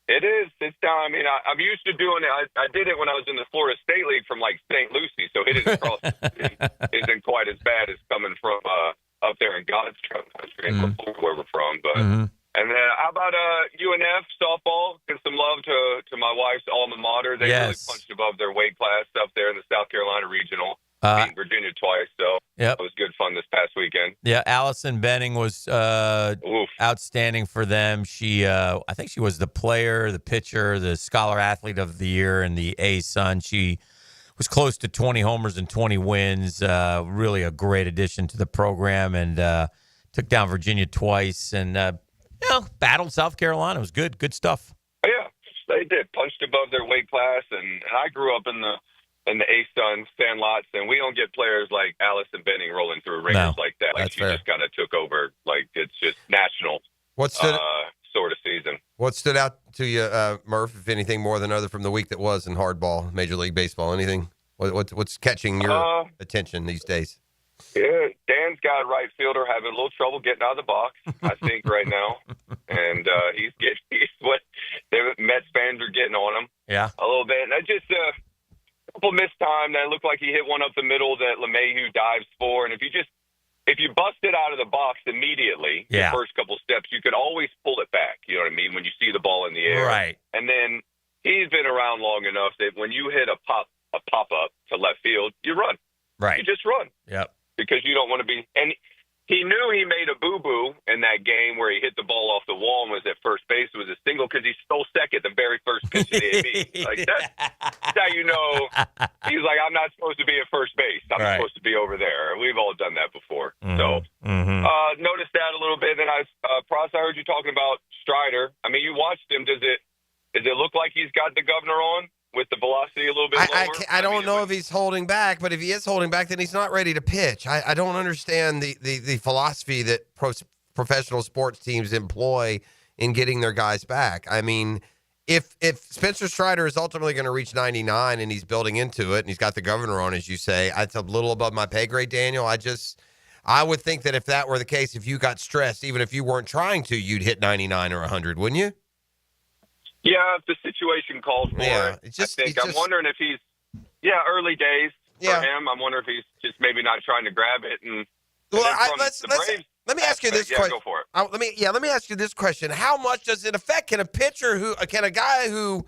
It is. It's down. I mean, I'm used to doing it. I did it when I was in the Florida State League from like St. Lucie, so hitting across isn't quite as bad as coming from up there in God's country, where we're from. But and then how about UNF softball? Give some love to my wife's alma mater. They really punched above their weight class up there in the South Carolina regional. Beat Virginia twice, so it was good fun this past weekend. Yeah, Allison Benning was outstanding for them. She, I think she was the player, the pitcher, the scholar athlete of the year in the A-Sun. She was close to 20 homers and 20 wins. Really a great addition to the program, and took down Virginia twice, and battled South Carolina. It was good stuff. Oh, yeah, they did. Punched above their weight class, and I grew up in the A-Sun Sandlots, and we don't get players like Allison Benning rolling through ringers like that. Like she just kind of took over. Like it's just national sort of season. What stood out to you, Murph, if anything more than other from the week that was in hardball, Major League Baseball? Anything? What's catching your attention these days? Yeah, Dan's got a right fielder having a little trouble getting out of the box, I think, right now. And he's what the Mets fans are getting on him. Yeah. A little bit. And I just couple missed time that looked like he hit one up the middle that LeMahieu dives for, and if you bust it out of the box immediately, the first couple steps, you could always pull it back. You know what I mean? When you see the ball in the air, right? And then he's been around long enough that when you hit a pop up to left field, you run. Right. You just run. Yep. Because you don't want to be. And he knew he made a boo-boo in that game where he hit the ball off the wall and was at first base. It was a single because he stole second the very first pitch of the AB. Like that's how you know. He's like, I'm not supposed to be at first base. I'm supposed to be over there. We've all done that before. So noticed that a little bit. Then Pross, I heard you talking about Strider. I mean, you watched him. Does it look like he's got the governor on? With the velocity a little bit lower? I don't know if he's holding back, but if he is holding back, then he's not ready to pitch. I don't understand the philosophy that professional sports teams employ in getting their guys back. I mean, if Spencer Strider is ultimately going to reach 99 and he's building into it and he's got the governor on, as you say, it's a little above my pay grade, Daniel. I would think that if that were the case, if you got stressed, even if you weren't trying to, you'd hit 99 or 100, wouldn't you? Yeah, if the situation calls for it. I'm wondering if he's, early days for him. I'm wondering if he's just maybe not trying to grab it. Let me ask you this question. Go for it. Let me ask you this question. How much does it affect? Can a guy who,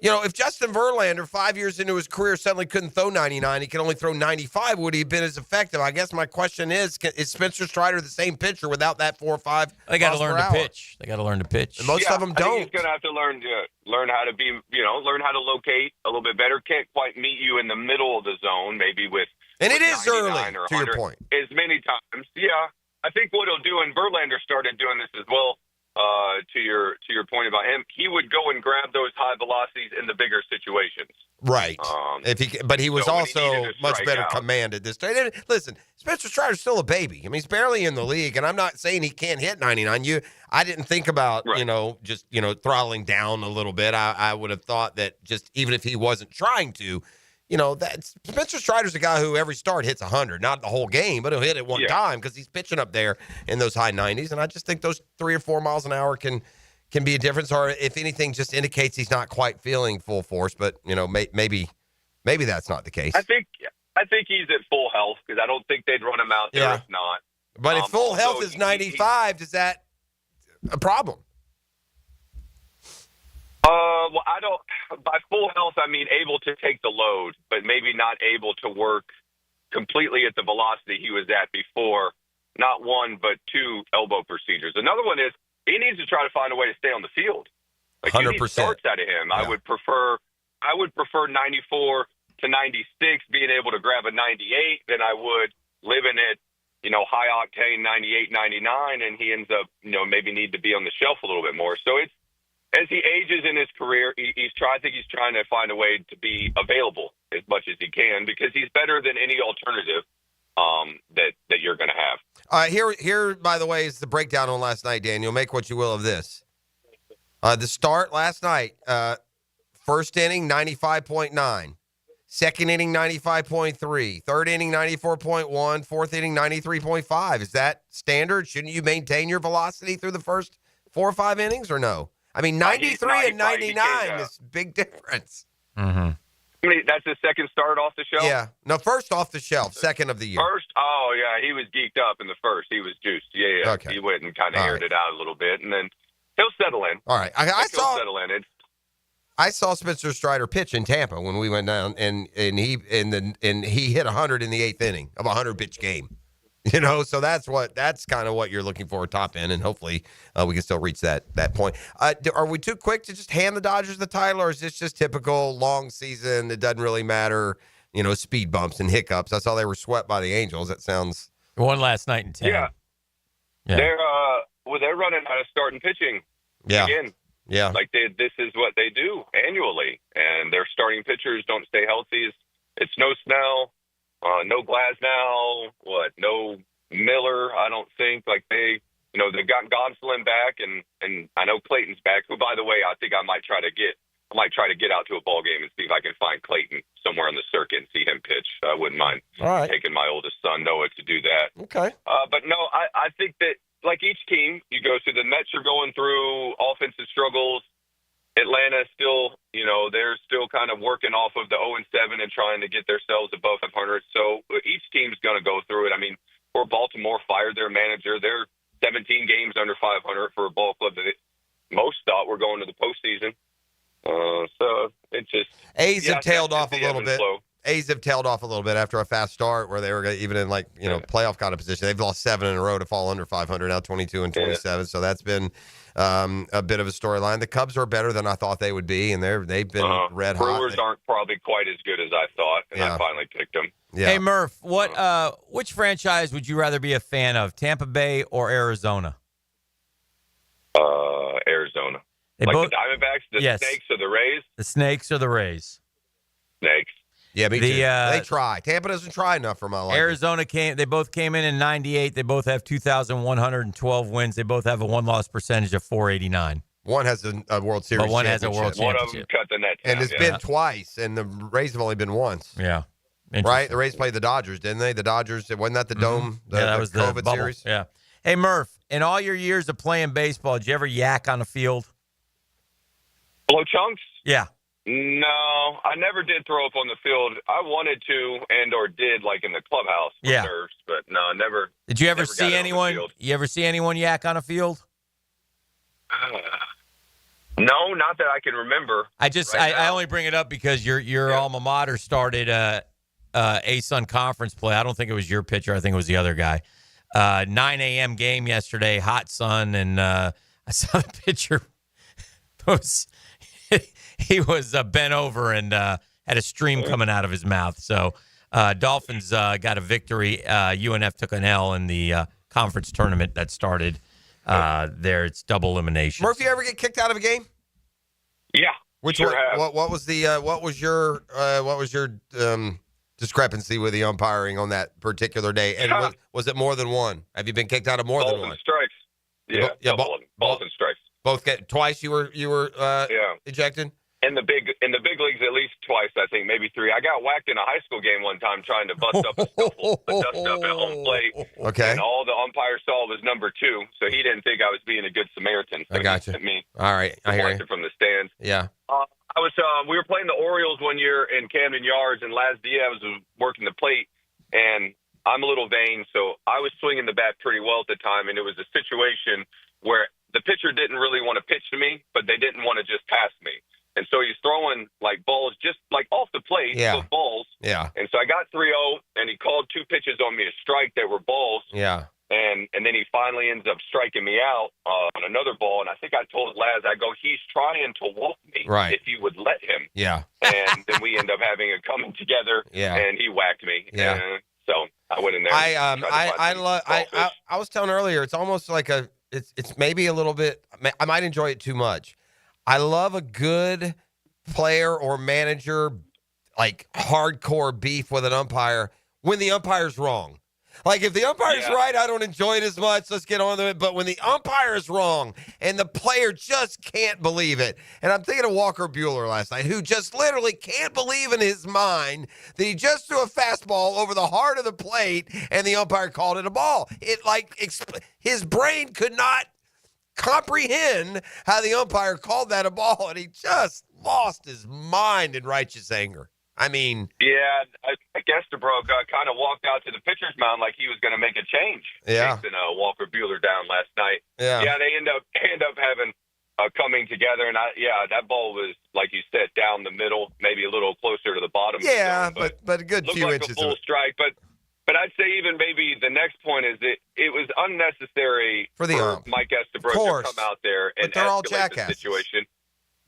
if Justin Verlander 5 years into his career suddenly couldn't throw 99, he can only throw 95, would he have been as effective? I guess my question is Spencer Strider the same pitcher without that 4 or 5? They got to learn to pitch. They got to learn to pitch. And most of them don't. I think he's going to have to learn how to be, learn how to locate a little bit better. Can't quite meet you in the middle of the zone, maybe with. And it is early, to your point. As many times. Yeah. I think what he'll do, and Verlander started doing this as well, to your point about him, he would go and grab those high velocities in the bigger situations. Right. But he was also much better commanded this time. Listen, Spencer Strider's still a baby. I mean, he's barely in the league, and I'm not saying he can't hit 99. I didn't think about, just throttling down a little bit. I would have thought that just even if he wasn't trying to, that Spencer Strider's a guy who every start hits 100, not the whole game, but he'll hit it one time because he's pitching up there in those high 90s. And I just think those 3 or 4 miles an hour can be a difference, or if anything, just indicates he's not quite feeling full force. But maybe that's not the case. I think he's at full health because I don't think they'd run him out there if not. But if full health is 95, is that a problem? Well, I don't. By full health, I mean able to take the load, but maybe not able to work completely at the velocity he was at before. Not 1, but 2 elbow procedures. Another one is he needs to try to find a way to stay on the field. Like 100%. You need starts out of him. Yeah. I would prefer 94 to 96, being able to grab a 98 than I would living at high octane 98, 99, and he ends up, maybe need to be on the shelf a little bit more. So it's, as he ages in his career, I think he's trying to find a way to be available as much as he can, because he's better than any alternative that you're going to have. Here, by the way, is the breakdown on last night, Daniel. Make what you will of this. The start last night, first inning, 95.9. Second inning, 95.3. Third inning, 94.1. Fourth inning, 93.5. Is that standard? Shouldn't you maintain your velocity through the first 4 or 5 innings, or no? I mean, 93 and 99 is a big difference. Mm-hmm. I mean, that's his second start off the shelf? Yeah. No, first off the shelf, second of the year. First? Oh, yeah, he was geeked up in the first. He was juiced. Yeah. Okay. He went and kind of aired it out a little bit, and then he'll settle in. All right. He'll settle in. I saw Spencer Strider pitch in Tampa when we went down, and he hit 100 in the 8th inning of a 100-pitch game. So that's kind of what you're looking for, top end, and hopefully we can still reach that point. Are we too quick to just hand the Dodgers the title, or is this just typical long season? It doesn't really matter, speed bumps and hiccups. I saw they were swept by the Angels. That sounds one last night in 10. Yeah. They're running out of starting pitching. Yeah. Again. Yeah. Like this is what they do annually, and their starting pitchers don't stay healthy. It's no Snell. No Glasnow, no Miller, I don't think. Like they got Gonsolin back, and I know Clayton's back, who, by the way, I think I might try to get out to a ball game and see if I can find Clayton somewhere on the circuit and see him pitch. I wouldn't mind taking my oldest son, Noah, to do that. Okay. But no, I think that, like each team you go through, the Mets are going through offensive struggles. Atlanta still, they're still kind of working off of the 0-7 and trying to get themselves above 500. So each team's going to go through it. I mean, or Baltimore fired their manager. They're 17 games under 500 for a ball club that most thought were going to the postseason. So it just A's have tailed off a little bit. A's have tailed off a little bit after a fast start where they were even in playoff kind of position. They've lost 7 in a row to fall under 500, now 22 and 27. Yeah. So that's been a bit of a storyline. The Cubs are better than I thought they would be, and they've been red hot. Brewers aren't probably quite as good as I thought, and I finally picked them. Yeah. Hey, Murph, which franchise would you rather be a fan of, Tampa Bay or Arizona? Arizona. The Diamondbacks, the Snakes or the Rays? The Snakes or the Rays? Snakes. Yeah, me too. They try. Tampa doesn't try enough for my life. Arizona they both came in 98. They both have 2,112 wins. They both have a one-loss percentage of .489. One has a World Series but one has a World Championship. One of them cut the net down. And it's been twice, and the Rays have only been once. Yeah. Right? The Rays played the Dodgers, didn't they? The Dodgers, wasn't that the Dome? That was the COVID bubble series? Yeah. Hey, Murph, in all your years of playing baseball, did you ever yak on the field? Blow chunks? Yeah. No, I never did throw up on the field. I wanted to or did, like in the clubhouse with nerves, but no, never. Did you ever see anyone? You ever see anyone yak on a field? No, not that I can remember. I only bring it up because your alma mater started ASUN conference play. I don't think it was your pitcher. I think it was the other guy. 9 a.m. game yesterday, hot sun, and I saw the pitcher he was bent over and had a stream coming out of his mouth. So Dolphins got a victory. UNF took an L in the conference tournament that started there. It's double elimination. Murphy, you ever get kicked out of a game? Yeah. What was your discrepancy with the umpiring on that particular day? And was it more than one? Have you been kicked out of more than one? And strikes. Yeah, balls and strikes. Both twice you were ejected? In the big leagues, at least twice, I think, maybe 3. I got whacked in a high school game one time trying to bust up a dust up at home plate. Okay. And all the umpire saw was number 2, so he didn't think I was being a good Samaritan. So I got you. Me. All right, I hear you. From the stands. Yeah. We were playing the Orioles one year in Camden Yards, and Laz Diaz was working the plate, and I'm a little vain, so I was swinging the bat pretty well at the time, and it was a situation where the pitcher didn't really want to pitch to me, but they didn't want to just pass me. And so he's throwing like balls just like off the plate, but balls. Yeah. And so I got 3-0, and he called 2 pitches on me to strike that were balls. Yeah. And then he finally ends up striking me out on another ball. And I think I told Laz, he's trying to walk me if you would let him. Yeah. And then we end up having a coming together. Yeah. And he whacked me. Yeah. So I went in there. I was telling earlier, it's almost like it's maybe a little bit. I might enjoy it too much. I love a good player or manager, like hardcore beef with an umpire when the umpire's wrong. Like, if the umpire's right, I don't enjoy it as much. Let's get on to it. But when the umpire is wrong and the player just can't believe it, and I'm thinking of Walker Buehler last night, who just literally can't believe in his mind that he just threw a fastball over the heart of the plate and the umpire called it a ball. His brain could not comprehend how the umpire called that a ball, and he just lost his mind in righteous anger. I mean, yeah, I guess DeBroke kind of walked out to the pitcher's mound like he was going to make a change. Yeah, chasing Walker Buehler down last night. Yeah, they end up having coming together, and that ball was, like you said, down the middle, maybe a little closer to the bottom. Yeah, of the zone, but a good few like inches. A full strike, but I'd say even maybe the next point is that it was unnecessary for Mike Estabrook to come out there and escalate the situation.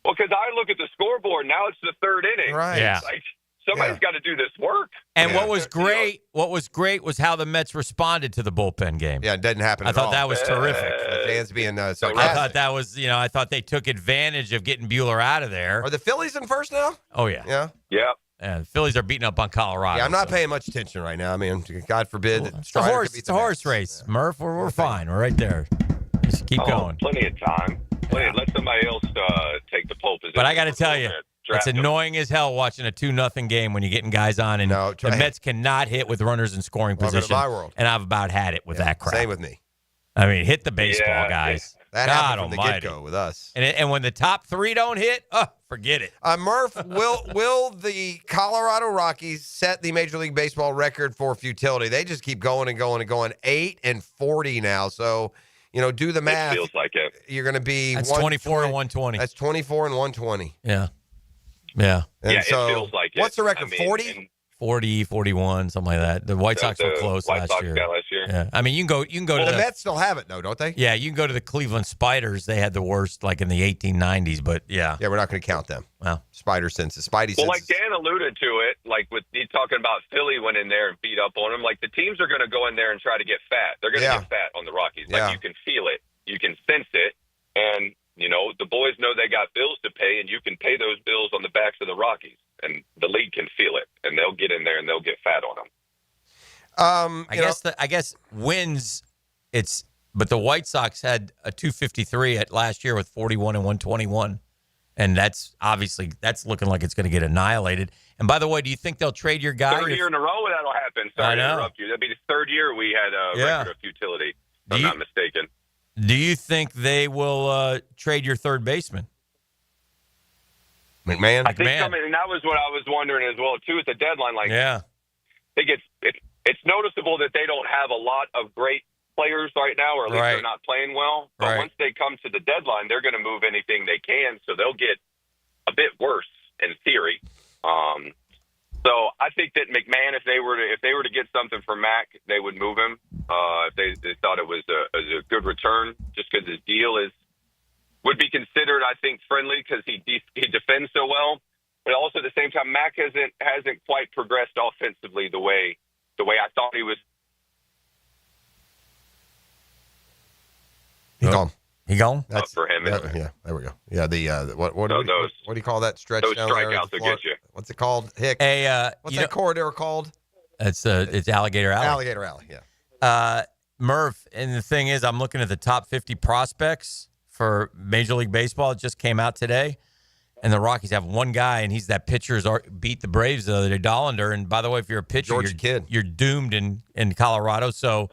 Well, because I look at the scoreboard now, it's the third inning. Right. Yeah. It's like, somebody's got to do this work. And what was great was how the Mets responded to the bullpen game. Yeah, it didn't happen I at thought all. that was terrific. Fans being sarcastic. I thought that was, I thought they took advantage of getting Buehler out of there. Are the Phillies in first now? Oh, yeah. Yeah? Yeah. And the Phillies are beating up on Colorado. Yeah, I'm not paying much attention right now. I mean, God forbid. It's a horse race, Yeah. Murph. We're fine. We're right there. Just keep going. Plenty of time. Let somebody else take the pole position. But I got to tell you, it's annoying as hell watching a 2-0 game when you're getting guys on and the Mets cannot hit with runners in scoring position. My world. And I've about had it with that crap. Same with me. I mean, hit the baseball, guys. That God happened from almighty. the get-go with us. And when the top three don't hit, forget it. Murph, will the Colorado Rockies set the Major League Baseball record for futility? They just keep going and going and going. 8-40 now. So, do the math. It feels like it. You're going to be That's 24 and 120. That's 24 and 120. Yeah. Yeah. And so, it feels like it. What's the record? 40? 40, 41, something like that. The White Sox were close last year. Yeah. I mean, you can go to the the Mets still have it though, don't they? Yeah, you can go to the Cleveland Spiders. They had the worst like in the 1890s, but yeah. Yeah, we're not going to count them. Well, Spider senses, Spidey senses. Well, like Dan alluded to it, like with you talking about Philly went in there and beat up on them. Like the teams are going to go in there and try to get fat. They're going to get fat on the Rockies. Like you can feel it, you can sense it, and the boys know they got bills to pay, and you can pay those bills on the backs of the Rockies, and the league can feel it, and they'll get in there and they'll get fat on them. I guess wins. But the White Sox had a 253 at last year with 41 and 121, and that's looking like it's going to get annihilated. And by the way, do you think they'll trade your guy? Third year in a row that'll happen. Sorry to interrupt you. That'll be the third year we had a record of futility. If I'm not mistaken. Do you think they will trade your third baseman? McMahon? I think and that was what I was wondering as well, too, at the deadline. Like, I think it's noticeable that they don't have a lot of great players right now, or at least they're not playing well. But once they come to the deadline, they're going to move anything they can, so they'll get a bit worse in theory. So I think that McMahon, if they were to get something for Mac, they would move him. If they thought it was a good return, just because his deal would be considered, I think, friendly because he defends so well. But also at the same time, Mac hasn't quite progressed offensively the way I thought he was. He gone. He gone? That's for him. Yeah, there we go. Yeah, what do you call that stretch those down there? strikeouts will get you. What's it called? Hick. What's that corridor called? It's Alligator Alley. Alligator Alley, yeah. Murph, and the thing is, I'm looking at the top 50 prospects for Major League Baseball. It just came out today. And the Rockies have one guy, and he's that pitcher's beat the Braves the other day, Dollander. And by the way, if you're a pitcher, you're doomed in Colorado. So,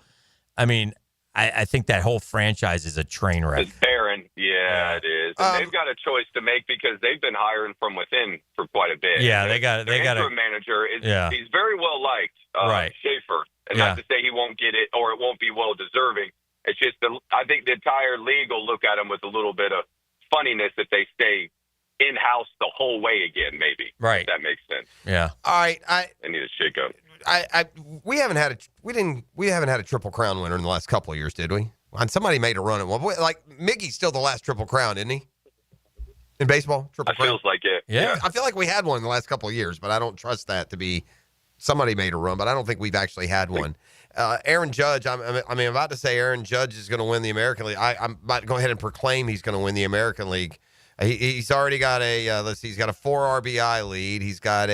I mean, I think that whole franchise is a train wreck. It's barren. Yeah, it is. And they've got a choice to make because they've been hiring from within for quite a bit. Yeah, they got a manager. He's very well liked, Schaefer. And not to say he won't get it or it won't be well deserving. It's just I think the entire league will look at him with a little bit of funniness if they stay in-house the whole way again, maybe. Right. If that makes sense. Yeah. All right. They need a shake-up. We haven't had a Triple Crown winner in the last couple of years, did we? And somebody made a run at one. Like Miggy's still the last Triple Crown, isn't he? In baseball, Triple Crown. Feels like it. Yeah. I feel like we had one in the last couple of years, but I don't trust that to be somebody made a run, but I don't think we've actually had one. Aaron Judge, I'm about to say Aaron Judge is going to win the American League. I'm about to go ahead and proclaim he's going to win the American League. He's already got he's got a 4 RBI lead. He's got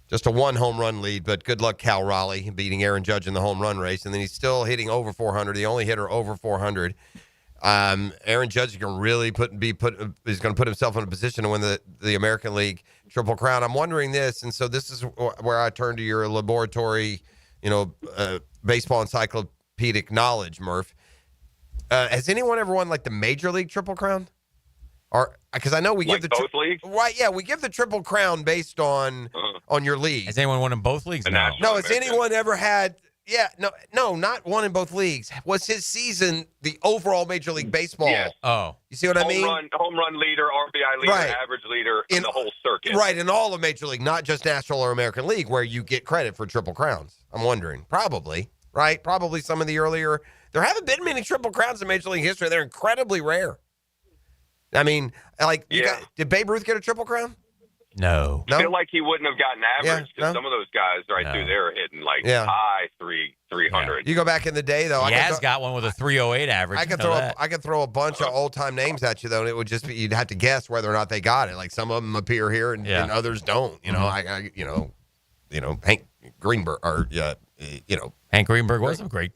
just a 1 home run lead, but good luck, Cal Raleigh, beating Aaron Judge in the home run race. And then he's still hitting over 400, the only hitter over 400. Aaron Judge is going to really put himself in a position to win the American League Triple Crown. I'm wondering this, and so this is where I turn to your laboratory, baseball encyclopedic knowledge, Murph. Has anyone ever won like the Major League Triple Crown? Or because I know we give the both leagues, right? Yeah, we give the Triple Crown based on your league. Has anyone won in both leagues? No. Has anyone ever had? Yeah, no, not one in both leagues. Was his season the overall Major League Baseball? Yes. Oh, you see what I mean? Home run leader, RBI leader, Right. average leader in the whole circuit. Right, in all of Major League, not just National or American League, where you get credit for Triple Crowns. I'm wondering, probably, right? Probably some of the earlier. There haven't been many Triple Crowns in Major League history. They're incredibly rare. I mean, did Babe Ruth get a Triple Crown? No. I feel like he wouldn't have gotten average because some of those guys through there are hitting high 300. You go back in the day, though. He has got one with a 308 average. I could throw a bunch of old time names at you though, and it would just be you'd have to guess whether or not they got it. Like some of them appear here and others don't. Hank Greenberg or Hank Greenberg was a great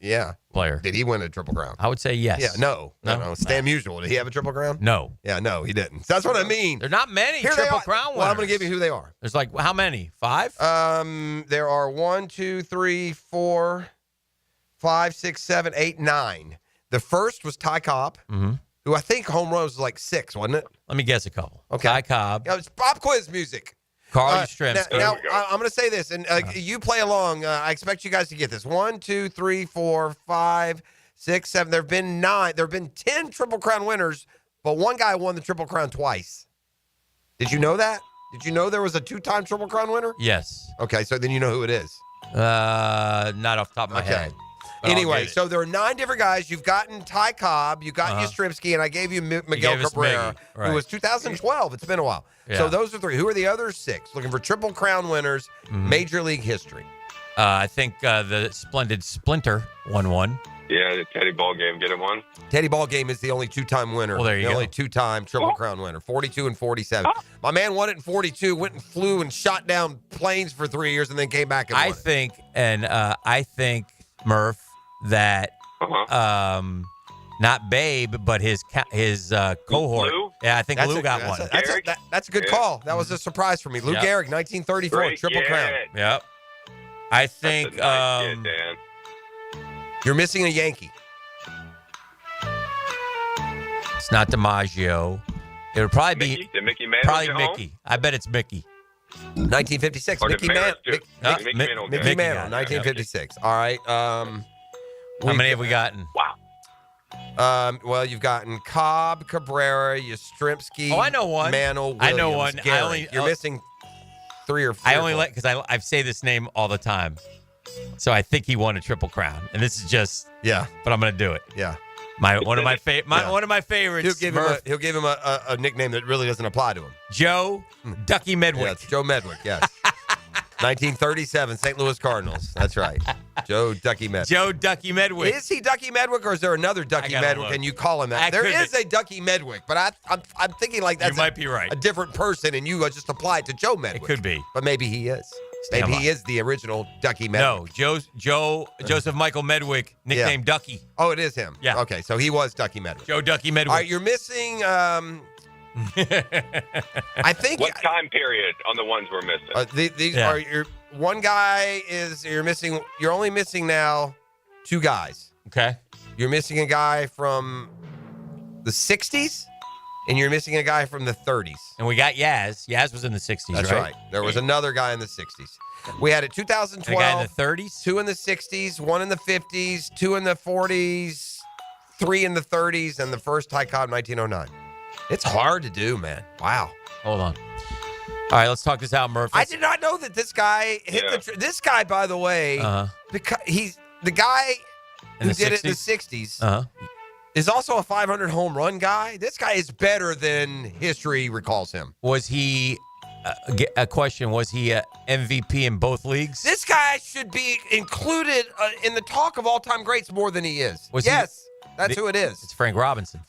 player. Did he win a Triple Crown? I would say yes. Yeah, no. Stan Musial, did he have a Triple Crown? No. Yeah, no, he didn't. So that's what I mean. There's not many Here Triple Crown winners. Well, I'm going to give you who they are. There's like how many? 5? There are 1, 2, 3, 4, 5, 6, 7, 8, 9. The first was Ty Cobb, who I think home run was like 6, wasn't it? Let me guess a couple. Okay. Ty Cobb. It's pop quiz music. Carl Yastrzemski. Now I'm going to say this, and you play along. I expect you guys to get this. 1, 2, 3, 4, 5, 6, 7. There have been 9. There have been 10 Triple Crown winners, but one guy won the Triple Crown twice. Did you know that? Did you know there was a 2-time Triple Crown winner? Yes. Okay, so then you know who it is. Not off the top of my head. Anyway, so there are 9 different guys. You've gotten Ty Cobb, you got Yastrzemski, and I gave you Miguel Cabrera, who was 2012. It's been a while. Yeah. So those are 3. Who are the other 6? Looking for Triple Crown winners, Major League history. I think the splendid Splinter won one. Yeah, the Teddy Ballgame get him one. Teddy Ballgame is the only 2-time winner. Well, there you the go. only 2-time Triple Crown winner. 42 and 47. My man won it in 42, went and flew and shot down planes for 3 years and then came back and won it. I think, Murph, that not Babe, but his cohort. Lou? Yeah, I think Lou got one. That's a good call. That was a surprise for me. Lou Gehrig, 1934, Great Triple get. Crown. Yep. I think Nice kid, Dan. You're missing a Yankee. it's not DiMaggio. It would probably Mickey? Did Mickey Mantle probably get Mickey. home? I bet it's Mickey. 1956. Or Mickey did Mantle. Maris do it? Mickey Mantle got Mickey it. Mantle, 1956. All right. How many have we gotten? Wow. Well, you've gotten Cobb, Cabrera, Yastrzemski. Oh, I know one. Mantle, I know Williams, one. Gehrig. You're missing 3 or 4. I only like because I say this name all the time, so I think he won a Triple Crown, and this is just but I'm gonna do it. Yeah. One of my favorites. He'll give him a nickname that really doesn't apply to him. Joe Ducky Medwick. Yeah, it's Joe Medwick. Yes. 1937 St. Louis Cardinals. That's right. Joe Ducky Medwick. Joe Ducky Medwick. Is he Ducky Medwick or is there another Ducky Medwick and you call him that? There is a Ducky Medwick, but I'm thinking like that's you might be right. A different person and you just apply it to Joe Medwick. It could be. But maybe he is. Maybe he is the original Ducky Medwick. No, Joseph Michael Medwick, nicknamed Ducky. Oh, it is him. Yeah. Okay, so he was Ducky Medwick. Joe Ducky Medwick. All right, you're missing I think what time period on the ones we're missing? These are your one guy is you're only missing now 2 guys. Okay. You're missing a guy from the 60s and you're missing a guy from the 30s. And we got Yaz. Yaz was in the 60s, That's right. There was another guy in the 60s. We had it 2012. A guy in the 30s? 2 in the 60s, 1 in the 50s, 2 in the 40s, 3 in the 30s, and the first Ty Cobb 1909. It's hard to do, man. Wow. Hold on. All right, let's talk this out, Murphy. I did not know that this guy hit this guy, by the way, because he's the guy who did it in the 60s. Is also a 500 home run guy. This guy is better than history recalls him. Was he a question: was he a MVP in both leagues? This guy should be included in the talk of all-time greats more than he is. Yes, that's who it is. It's Frank Robinson.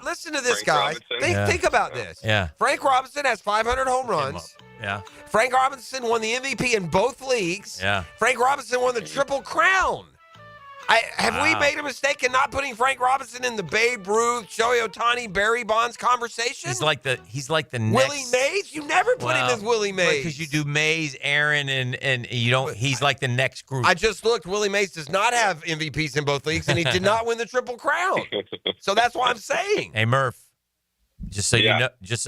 Listen to this guy. Think about this. Yeah. Frank Robinson has 500 home runs. Yeah. Frank Robinson won the MVP in both leagues. Yeah. Frank Robinson won the Triple Crown. Have we made a mistake in not putting Frank Robinson in the Babe Ruth, Shohei Ohtani, Barry Bonds conversation? He's like the next Willie Mays. You never put him as Willie Mays because you do Mays, Aaron, and you don't. He's like the next group. I just looked. Willie Mays does not have MVPs in both leagues, and he did not win the Triple Crown. So that's what I'm saying. Hey Murph, just so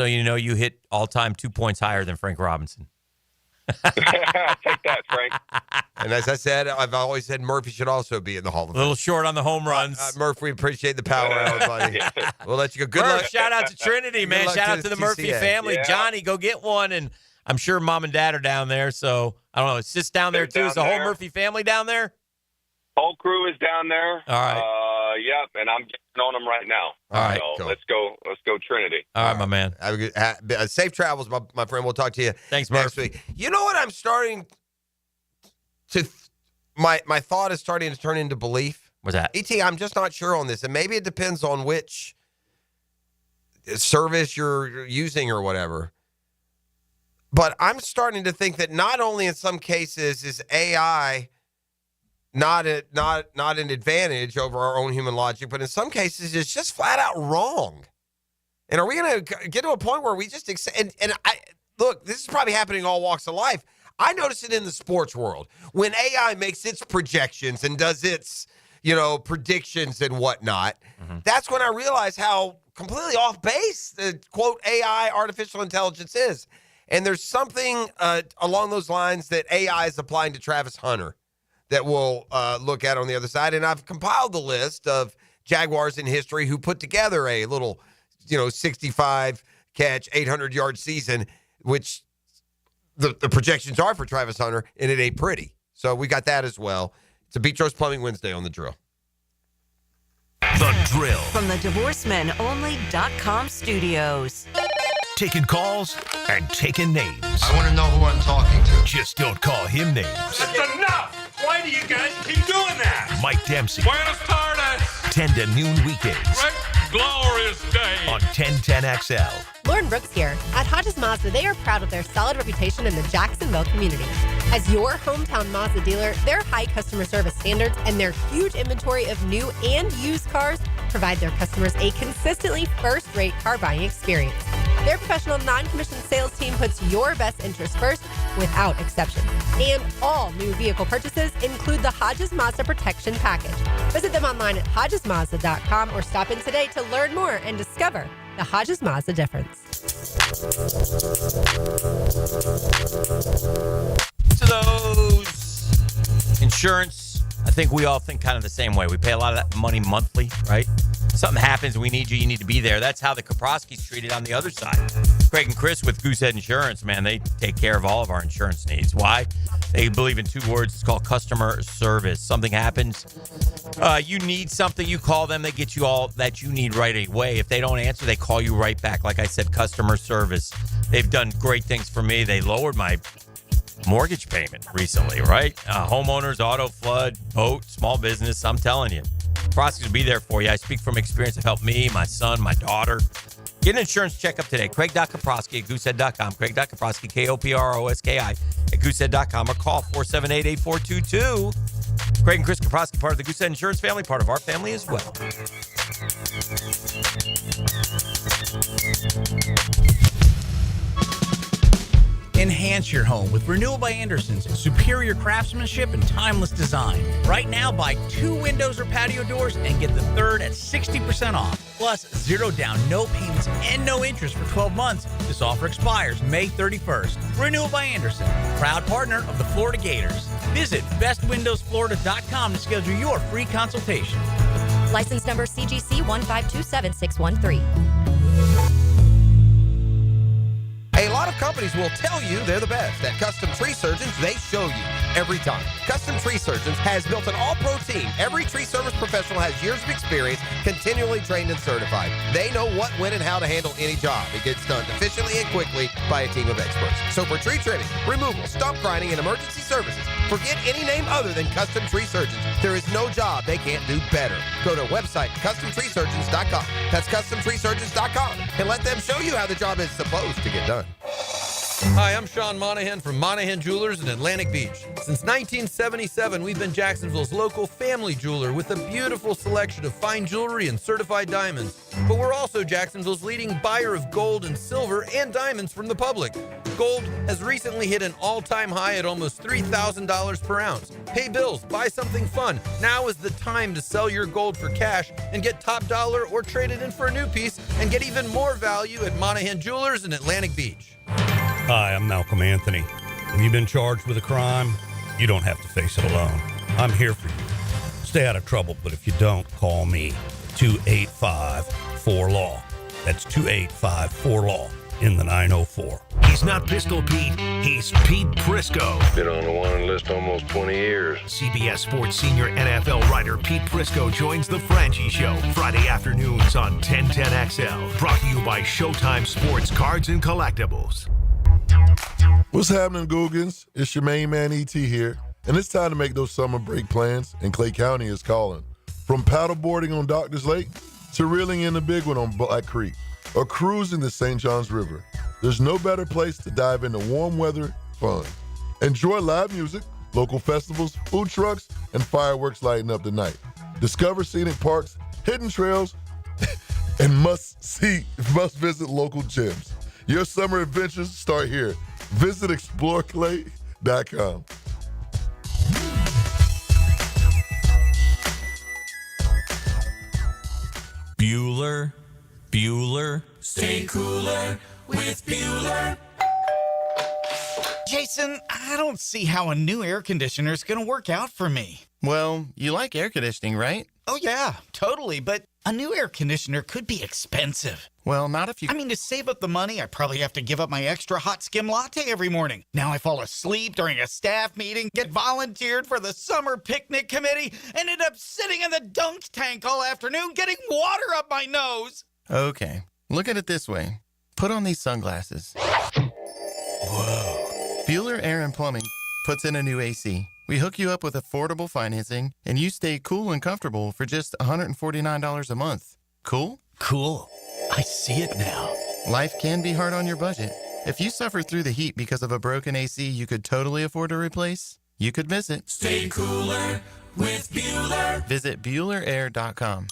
you know, you hit all-time 2 points higher than Frank Robinson. Take that, Frank. And as I said, I've always said Murphy should also be in the Hall of Fame. A little short on the home runs. Murph, we appreciate the power hour, buddy. We'll let you go. Good Murph, luck. shout out to Trinity, man. luck Shout to out to the TCA. Murphy family. Yeah. Johnny, go get one. And I'm sure mom and dad are down there. So, I don't know. Is Sis down there, too? Down Is the whole there. Murphy family down there? Whole crew is down there. All right. Yep, and I'm getting on them right now. All right, So cool. Let's go Trinity. All right, my man. Have a good, safe travels, my friend. We'll talk to you Thanks, next Murph. week. You know what I'm starting to my thought is starting to turn into belief. What's that? ET, I'm just not sure on this, and maybe it depends on which service you're using or whatever. But I'm starting to think that not only in some cases is AI not an advantage over our own human logic, but in some cases it's just flat out wrong. And are we going to get to a point where we just and I look, this is probably happening in all walks of life. I notice it in the sports world when AI makes its projections and does its, predictions and whatnot. Mm-hmm. That's when I realize how completely off base the quote AI artificial intelligence is. And there's something along those lines that AI is applying to Travis Hunter that we'll look at on the other side. And I've compiled the list of Jaguars in history who put together a little, 65 catch, 800-yard season, which the projections are for Travis Hunter, and it ain't pretty. So we got that as well. It's a Beach Rose Plumbing Wednesday on The Drill. The Drill. From the DivorceMenOnly.com studios. Taking calls and taking names. I want to know who I'm talking to. Just don't call him names. That's enough! Why do you guys keep doing that? Mike Dempsey. Buenos tardes. 10 to noon weekdays. Great glorious day. On 1010XL. Lauren Brooks here. At Hodges Mazda, they are proud of their solid reputation in the Jacksonville community. As your hometown Mazda dealer, their high customer service standards and their huge inventory of new and used cars provide their customers a consistently first-rate car buying experience. Their professional non-commissioned sales team puts your best interests first without exception. And all new vehicle purchases include the Hodges Mazda Protection Package. Visit them online at HodgesMazda.com or stop in today to learn more and discover the Hodges Mazda difference. To those insurance, I think we all think kind of the same way. We pay a lot of that money monthly, right? Something happens, we need you need to be there. That's how the Kaproskis treated on the other side. Craig and Chris with Goosehead Insurance, man, they take care of all of our insurance needs. Why? They believe in two words. It's called customer service. Something happens, you need something, you call them, they get you all that you need right away. If they don't answer, they call you right back. Like I said, customer service. They've done great things for me. They lowered my mortgage payment recently, right? Homeowners, auto, flood, boat, small business. I'm telling you, Kaproskis will be there for you. I speak from experience. Have helped me, my son, my daughter. Get an insurance checkup today. Craig.Kaproski at Goosehead.com. Craig.Kaproski, K-O-P-R-O-S-K-I at Goosehead.com or call 478-8422. Craig and Chris Kaproski, part of the Goosehead Insurance family, part of our family as well. Enhance your home with Renewal by Anderson's superior craftsmanship and timeless design. Right now, buy 2 windows or patio doors and get the third at 60% off. Plus, 0 down, no payments, and no interest for 12 months. This offer expires May 31st. Renewal by Anderson, proud partner of the Florida Gators. Visit bestwindowsflorida.com to schedule your free consultation. License number CGC 1527613. A lot of companies will tell you they're the best. At Custom Tree Surgeons, they show you every time. Custom Tree Surgeons has built an all-pro team. Every tree service professional has years of experience, continually trained and certified. They know what, when, and how to handle any job. It gets done efficiently and quickly by a team of experts. So for tree trimming, removal, stump grinding, and emergency services, forget any name other than Custom Tree Surgeons. There is no job they can't do better. Go to website CustomTreeSurgeons.com. That's CustomTreeSurgeons.com, and let them show you how the job is supposed to get done. Hi, I'm Sean Monahan from Monahan Jewelers in Atlantic Beach. Since 1977, we've been Jacksonville's local family jeweler with a beautiful selection of fine jewelry and certified diamonds. But we're also Jacksonville's leading buyer of gold and silver and diamonds from the public. Gold has recently hit an all-time high at almost $3,000 per ounce. Pay bills, buy something fun. Now is the time to sell your gold for cash and get top dollar or trade it in for a new piece and get even more value at Monahan Jewelers in Atlantic Beach. Hi, I'm Malcolm Anthony. Have you been charged with a crime? You don't have to face it alone. I'm here for you. Stay out of trouble, but if you don't, call me. 285-4LAW. That's 285-4LAW in the 904. He's not Pistol Pete, he's Pete Prisco. Been on the wanted list almost 20 years. CBS Sports senior NFL writer Pete Prisco joins the Frangie Show Friday afternoons on 1010XL. Brought to you by Showtime Sports Cards and Collectibles. What's happening, Googans? It's your main man, E.T. here, and it's time to make those summer break plans, and Clay County is calling. From paddleboarding on Doctors Lake to reeling in the big one on Black Creek or cruising the St. Johns River, there's no better place to dive into warm weather fun. Enjoy live music, local festivals, food trucks, and fireworks lighting up the night. Discover scenic parks, hidden trails, and must-visit local gyms. Your summer adventures start here. Visit exploreclay.com. Bueller. Stay cooler with Bueller. Jason, I don't see how a new air conditioner is going to work out for me. Well, you like air conditioning, right? Oh, yeah, totally. But a new air conditioner could be expensive. Well, not if you... I mean, to save up the money, I probably have to give up my extra hot skim latte every morning. Now I fall asleep during a staff meeting, get volunteered for the summer picnic committee, and end up sitting in the dunk tank all afternoon getting water up my nose. Okay, look at it this way. Put on these sunglasses. Whoa. Bueller Air and Plumbing puts in a new AC. We hook you up with affordable financing, and you stay cool and comfortable for just $149 a month. Cool? Cool. I see it now. Life can be hard on your budget. If you suffer through the heat because of a broken AC you could totally afford to replace, you could visit. Stay cooler with Bueller. Visit BuellerAir.com.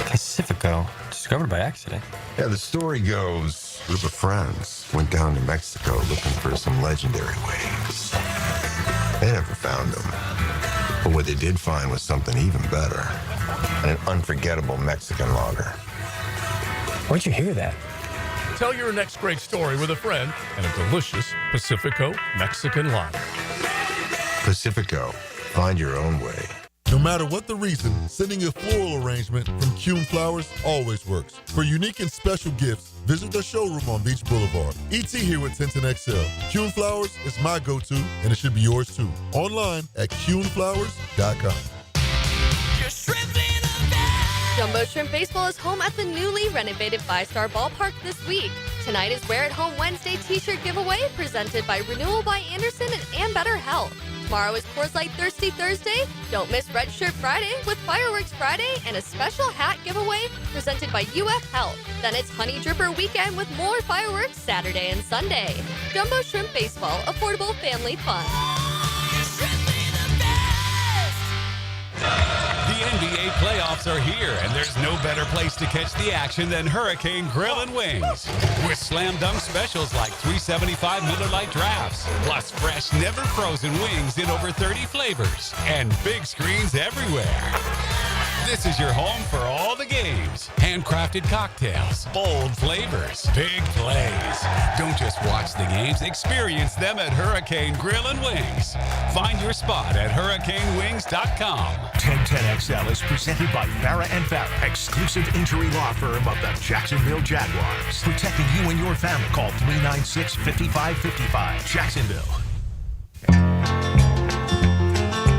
Pacifico, discovered by accident. Yeah, the story goes, a group of friends went down to Mexico looking for some legendary waves. They never found them. But what they did find was something even better. An unforgettable Mexican lager. Where'd you hear that? Tell your next great story with a friend and a delicious Pacifico Mexican lager. Pacifico, find your own way. No matter what the reason, sending a floral arrangement from Kuhn Flowers always works. For unique and special gifts, visit their showroom on Beach Boulevard. E.T. here with 1010XL. Kuhn Flowers is my go-to, and it should be yours too. Online at KuhnFlowers.com. Jumbo Shrimp Baseball is home at the newly renovated 5-Star Ballpark this week. Tonight is Wear It Home Wednesday t-shirt giveaway presented by Renewal by Anderson and Better Health. Tomorrow is Coors Light Thirsty Thursday. Don't miss Red Shirt Friday with Fireworks Friday and a special hat giveaway presented by UF Health. Then it's Honey Dripper Weekend with more fireworks Saturday and Sunday. Jumbo Shrimp Baseball, affordable family fun. The NBA playoffs are here, and there's no better place to catch the action than Hurricane Grill and Wings. With slam dunk specials like $3.75 Miller Lite drafts, plus fresh, never frozen wings in over 30 flavors, and big screens everywhere. This is your home for all the games. Handcrafted cocktails, bold flavors, big plays. Don't just watch the games, experience them at Hurricane Grill and Wings. Find your spot at hurricanewings.com. 1010XL is presented by Farrah & Farrah, exclusive injury law firm of the Jacksonville Jaguars. Protecting you and your family. Call 396-5555. Jacksonville.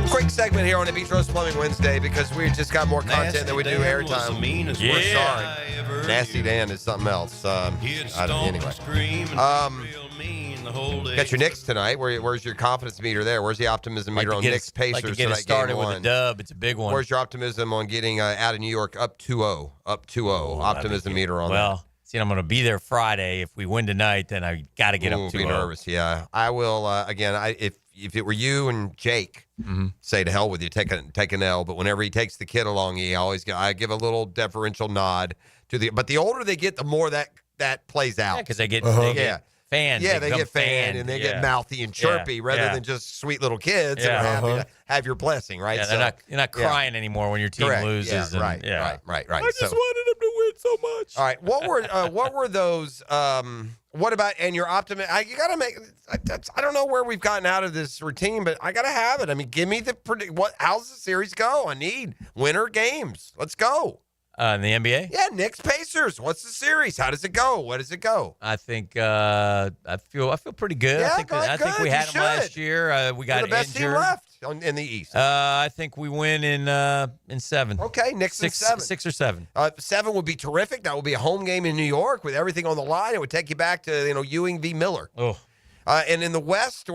Quick segment here on the Beach Roast Plumbing Wednesday because we just got more content than we do airtime. We're sorry. Nasty Dan is something else. Anyway. Got your Knicks tonight. Where's your confidence meter there? Where's the optimism meter on Knicks Pacers like to get tonight? it started game with one? a dub. It's a big one. Where's your optimism on getting out of New York up 2-0? Up 2-0. Optimism meter on that. Well, see, I'm going to be there Friday. If we win tonight, then I got to get up 2-0. Be nervous, yeah. I will, again, if it were you and Jake, say to hell with you, take an L. But whenever he takes the kid along, I give a little deferential nod to the. But the older they get, the more that plays out. Yeah, because they get fans. Yeah, they get fanned and they get mouthy and chirpy rather than just sweet little kids and are happy to have your blessing, right? Yeah, you're not crying anymore when your team loses. Yeah, and, right. I just wanted them to win so much. All right, what were those? What about and your optimism? You got to make. I don't know where we've gotten out of this routine, but I got to have it. I mean, give me how's the series go? I need winner games. Let's go. In the NBA? Yeah, Knicks Pacers. What's the series? How does it go? What does it go? I think I feel pretty good. Yeah, I think we had them last year. We got the best injured. team left in the East. I think we win in 7. Okay, Knicks in 7. 6 or 7. 7 would be terrific. That would be a home game in New York with everything on the line. It would take you back to Ewing v. Miller. Oh. And in the West,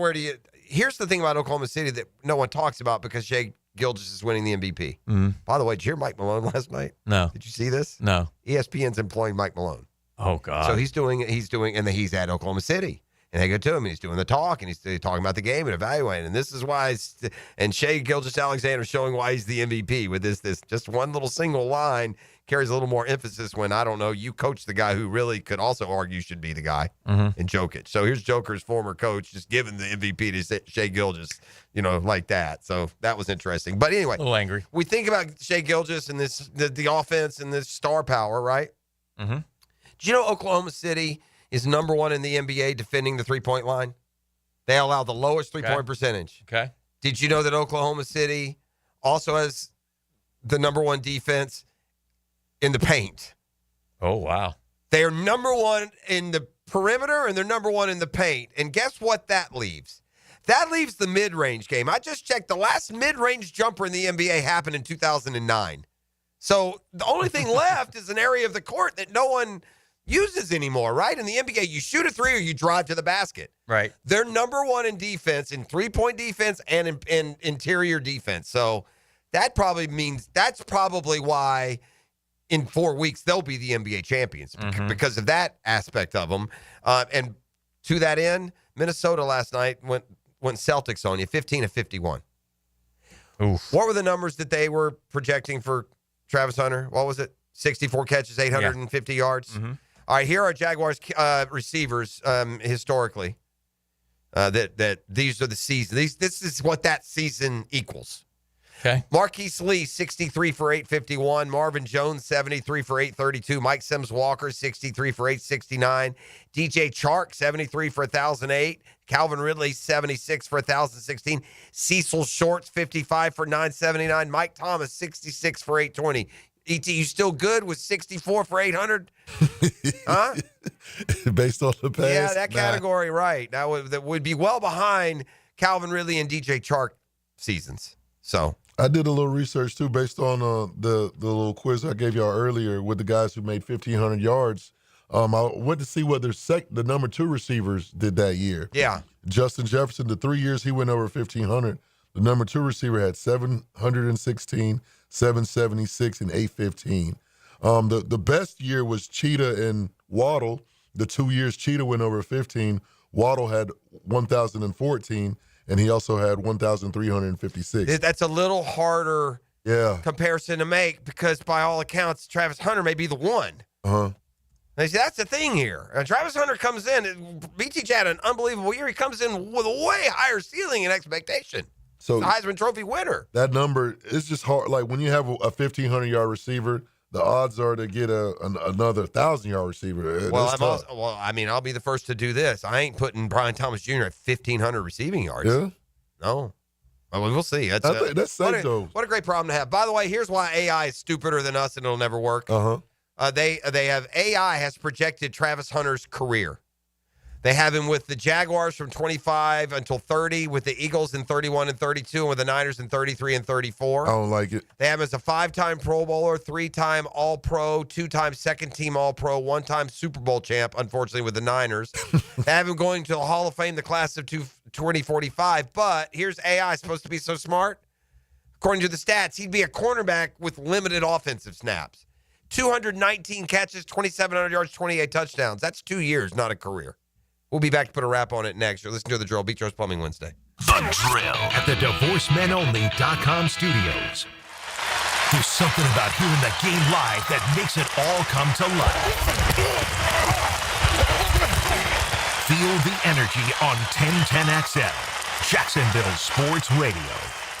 here's the thing about Oklahoma City that no one talks about because Shea Gilgeous is winning the MVP. Mm-hmm. By the way, did you hear Mike Malone last night? No. Did you see this? No. ESPN's employing Mike Malone. Oh, God. So he's he's at Oklahoma City. And they go to him, and he's doing the talk, and he's talking about the game and evaluating. And this is why, and Shea Gilgeous-Alexander showing why he's the MVP with this just one little single line carries a little more emphasis when, I don't know, you coach the guy who really could also argue should be the guy in Jokic. So here's Joker's former coach just giving the MVP to Shea Gilgeous, like that. So that was interesting. But anyway, a little angry. We think about Shea Gilgeous and the offense and this star power, right? Mm-hmm. Do you know Oklahoma City is number 1 in the NBA defending the three-point line? They allow the lowest three-point percentage. Okay. Did you know that Oklahoma City also has the number 1 defense in the paint? Oh, wow. They are number 1 in the perimeter, and they're number 1 in the paint. And guess what that leaves? That leaves the mid-range game. I just checked. The last mid-range jumper in the NBA happened in 2009. So the only thing left is an area of the court that no one uses anymore, right? In the NBA, you shoot a three or you drive to the basket. Right. They're number 1 in defense, in three-point defense and in interior defense. So that probably means that's probably why in 4 weeks they'll be the NBA champions because of that aspect of them. And to that end, Minnesota last night went Celtics on you, 15-51. Oof. What were the numbers that they were projecting for Travis Hunter? What was it? 64 catches, 850 yards. Mm-hmm. All right, here are Jaguars receivers historically. That these are the season. This is what that season equals. Okay. Marquise Lee, 63 for 851. Marvin Jones, 73 for 832. Mike Sims Walker, 63 for 869. DJ Chark, 73 for 1,008. Calvin Ridley, 76 for 1,016. Cecil Shorts, 55 for 979. Mike Thomas, 66 for 820. ET, you still good with 64 for 800? Huh? Based on the pass? Yeah, that category, right. That would be well behind Calvin Ridley and DJ Chark seasons. So I did a little research, too, based on the little quiz I gave y'all earlier with the guys who made 1,500 yards. I went to see what the number 2 receivers did that year. Yeah. Justin Jefferson, the 3 years he went over 1,500, the number 2 receiver had 716, 776, and 815. The best year was Cheetah and Waddle. The 2 years Cheetah went over 15. Waddle had 1,014, and he also had 1,356. That's a little harder comparison to make because by all accounts, Travis Hunter may be the one. Uh-huh. Now, see, that's the thing here. Travis Hunter comes in. BTJ had an unbelievable year. He comes in with a way higher ceiling and expectation. So He's a Heisman Trophy winner. That number is just hard. Like when you have a 1,500-yard receiver, the odds are to get another 1,000-yard receiver. I'll be the first to do this. I ain't putting Brian Thomas Jr. at 1,500 receiving yards. Yeah? No. Well, we'll see. I think that's safe, though. What a great problem to have. By the way, here's why AI is stupider than us and it'll never work. They have AI has projected Travis Hunter's career. They have him with the Jaguars from 25 until 30, with the Eagles in 31 and 32, and with the Niners in 33 and 34. I don't like it. They have him as a 5-time Pro Bowler, 3-time All-Pro, 2-time second-team All-Pro, 1-time Super Bowl champ, unfortunately, with the Niners. They have him going to the Hall of Fame, the class of 2045. But here's AI supposed to be so smart. According to the stats, he'd be a cornerback with limited offensive snaps. 219 catches, 2,700 yards, 28 touchdowns. That's 2 years, not a career. We'll be back to put a wrap on it next. You're listening to The Drill, Beach Rose Plumbing Wednesday. The Drill at the DivorceMenOnly.com studios. There's something about hearing the game live that makes it all come to life. Feel the energy on 1010XL, Jacksonville Sports Radio.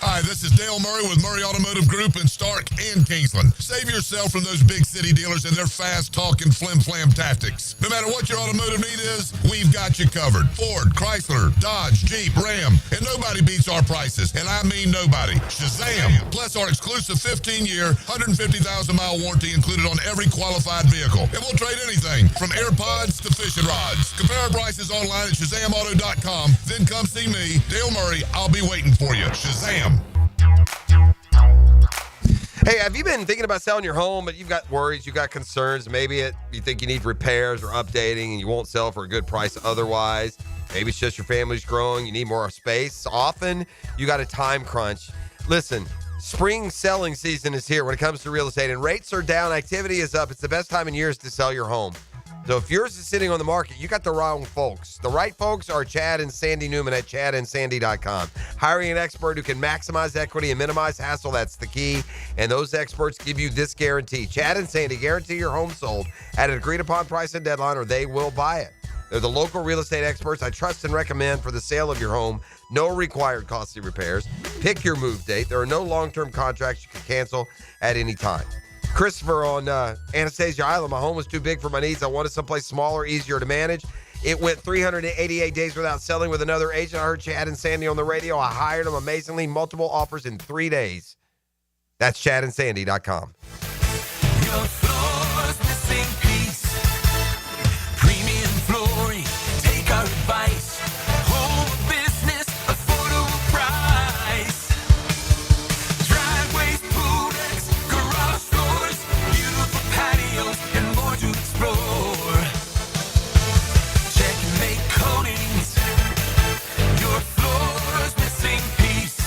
Hi, this is Dale Murray with Murray Automotive Group in Stark and Kingsland. Save yourself from those big city dealers and their fast-talking flim-flam tactics. No matter what your automotive need is, we've got you covered. Ford, Chrysler, Dodge, Jeep, Ram, and nobody beats our prices, and I mean nobody. Shazam! Plus our exclusive 15-year, 150,000-mile warranty included on every qualified vehicle. And we'll trade anything from AirPods to fishing rods. Compare our prices online at ShazamAuto.com. Then come see me, Dale Murray. I'll be waiting for you. Shazam! Hey, have you been thinking about selling your home, but you've got worries, you've got concerns? Maybe you think you need repairs or updating and you won't sell for a good price otherwise. Maybe it's just your family's growing, you need more space. Often, you got a time crunch. Listen, spring selling season is here when it comes to real estate, and rates are down, activity is up. It's the best time in years to sell your home. So if yours is sitting on the market, you got the wrong folks. The right folks are Chad and Sandy Newman at chadandsandy.com. Hiring an expert who can maximize equity and minimize hassle, that's the key. And those experts give you this guarantee. Chad and Sandy guarantee your home sold at an agreed-upon price and deadline, or they will buy it. They're the local real estate experts I trust and recommend for the sale of your home. No required costly repairs. Pick your move date. There are no long-term contracts you can cancel at any time. Christopher on Anastasia Island. My home was too big for my needs. I wanted someplace smaller, easier to manage. It went 388 days without selling with another agent. I heard Chad and Sandy on the radio. I hired them amazingly. Multiple offers in 3 days. That's chadandsandy.com. Your floor's missing piece. Premium flooring. Take our advice. Home business, affordable price. Driveways, pool decks, garage doors, beautiful patios, and more to explore. Checkmate coatings. Your floor's missing piece.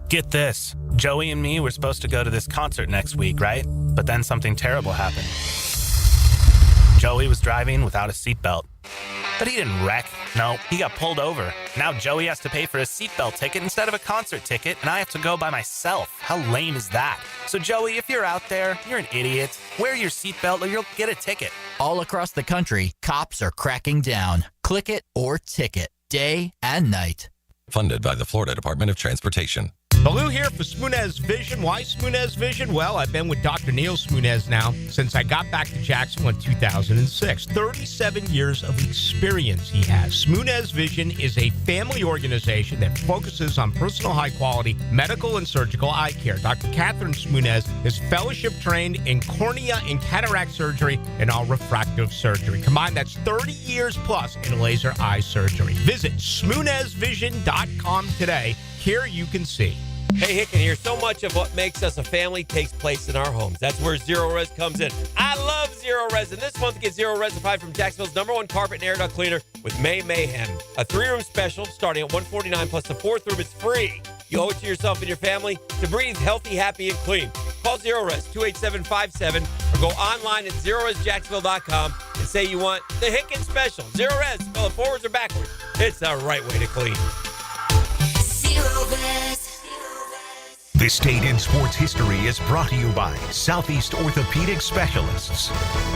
Get this. Joey and me were supposed to go to this concert next week, right? But then something terrible happened. Joey was driving without a seatbelt. But he didn't wreck. No, he got pulled over. Now Joey has to pay for a seatbelt ticket instead of a concert ticket, and I have to go by myself. How lame is that? So Joey, if you're out there, you're an idiot. Wear your seatbelt or you'll get a ticket. All across the country, cops are cracking down. Click it or ticket, day and night. Funded by the Florida Department of Transportation. Baloo here for Smoonez Vision. Why Smoonez Vision? Well, I've been with Dr. Neil Smoonez now since I got back to Jacksonville in 2006. 37 years of experience he has. Smoonez Vision is a family organization that focuses on personal high-quality medical and surgical eye care. Dr. Catherine Smoonez is fellowship-trained in cornea and cataract surgery and all refractive surgery. Combined, that's 30 years plus in laser eye surgery. Visit SmoonezVision.com today. Here you can see. Hey, Hicken here. So much of what makes us a family takes place in our homes. That's where Zero Res comes in. I love Zero Res, and this month get Zero Res applied from Jacksonville's #1 carpet and air duct cleaner with May Mayhem. A 3-room special starting at $149, plus the 4th room is free. You owe it to yourself and your family to breathe healthy, happy, and clean. Call Zero Res 28757 or go online at ZeroResJacksonville.com and say you want the Hicken special. Zero Res, spell it forwards or backwards. It's the right way to clean. The This date in sports history is brought to you by Southeast Orthopedic Specialists.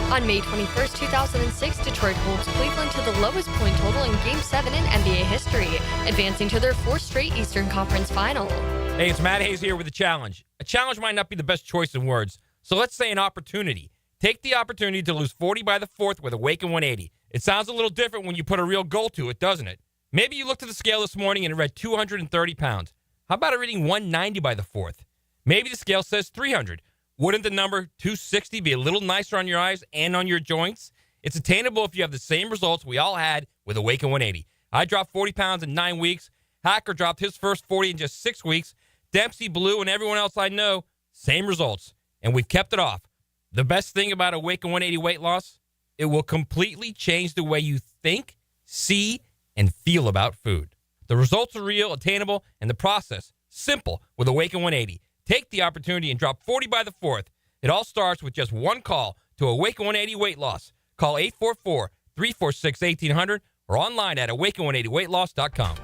On May 21st, 2006, Detroit holds Cleveland to the lowest point total in Game 7 in NBA history, advancing to their 4th straight Eastern Conference final. Hey, it's Matt Hayes here with a challenge. A challenge might not be the best choice in words, so let's say an opportunity. Take the opportunity to lose 40 by the 4th with a Awaken 180. It sounds a little different when you put a real goal to it, doesn't it? Maybe you looked at the scale this morning and it read 230 pounds. How about it reading 190 by the 4th? Maybe the scale says 300. Wouldn't the number 260 be a little nicer on your eyes and on your joints? It's attainable if you have the same results we all had with Awaken 180. I dropped 40 pounds in 9 weeks. Hacker dropped his first 40 in just 6 weeks. Dempsey, Blue, and everyone else I know, same results. And we've kept it off. The best thing about Awaken 180 weight loss, it will completely change the way you think, see, and feel about food. The results are real, attainable, and the process simple with Awaken 180. Take the opportunity and drop 40 by the 4th. It all starts with just one call to Awaken 180 Weight Loss. Call 844-346-1800 or online at awaken180weightloss.com.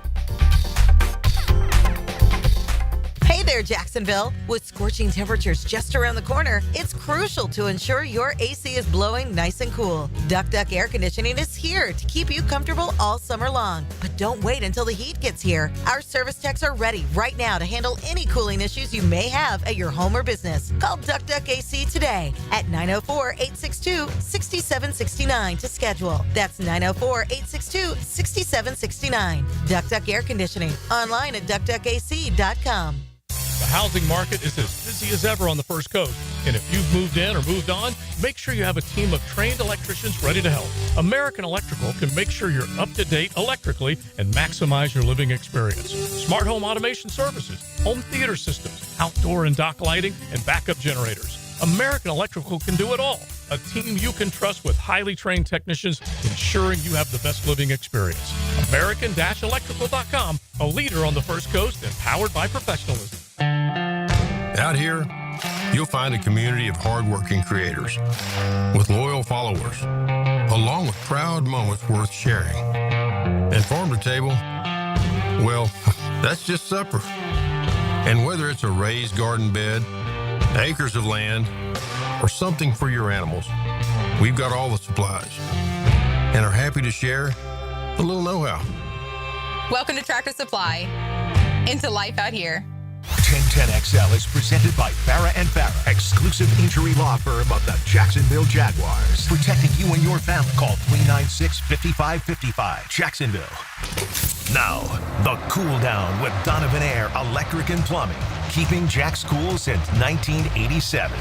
Hey there, Jacksonville. With scorching temperatures just around the corner, it's crucial to ensure your AC is blowing nice and cool. Duck Duck Air Conditioning is here to keep you comfortable all summer long. But don't wait until the heat gets here. Our service techs are ready right now to handle any cooling issues you may have at your home or business. Call Duck Duck AC today at 904-862-6769 to schedule. That's 904-862-6769. Duck Duck Air Conditioning. Online at duckduckac.com. The housing market is as busy as ever on the First Coast. And if you've moved in or moved on, make sure you have a team of trained electricians ready to help. American Electrical can make sure you're up to date electrically and maximize your living experience. Smart home automation services, home theater systems, outdoor and dock lighting, and backup generators. American Electrical can do it all. A team you can trust with highly trained technicians ensuring you have the best living experience. American-Electrical.com, a leader on the First Coast and powered by professionalism. Out here, you'll find a community of hardworking creators with loyal followers, along with proud moments worth sharing. And farm to table, well, that's just supper. And whether it's a raised garden bed, acres of land, or something for your animals, we've got all the supplies and are happy to share a little know-how. Welcome to Tractor Supply. Into life out here. 1010XL is presented by Farah & Farah, exclusive injury law firm of the Jacksonville Jaguars. Protecting you and your family. Call 396-5555. Jacksonville. Now, the cool down with Donovan Air Electric and Plumbing. Keeping Jack's cool since 1987.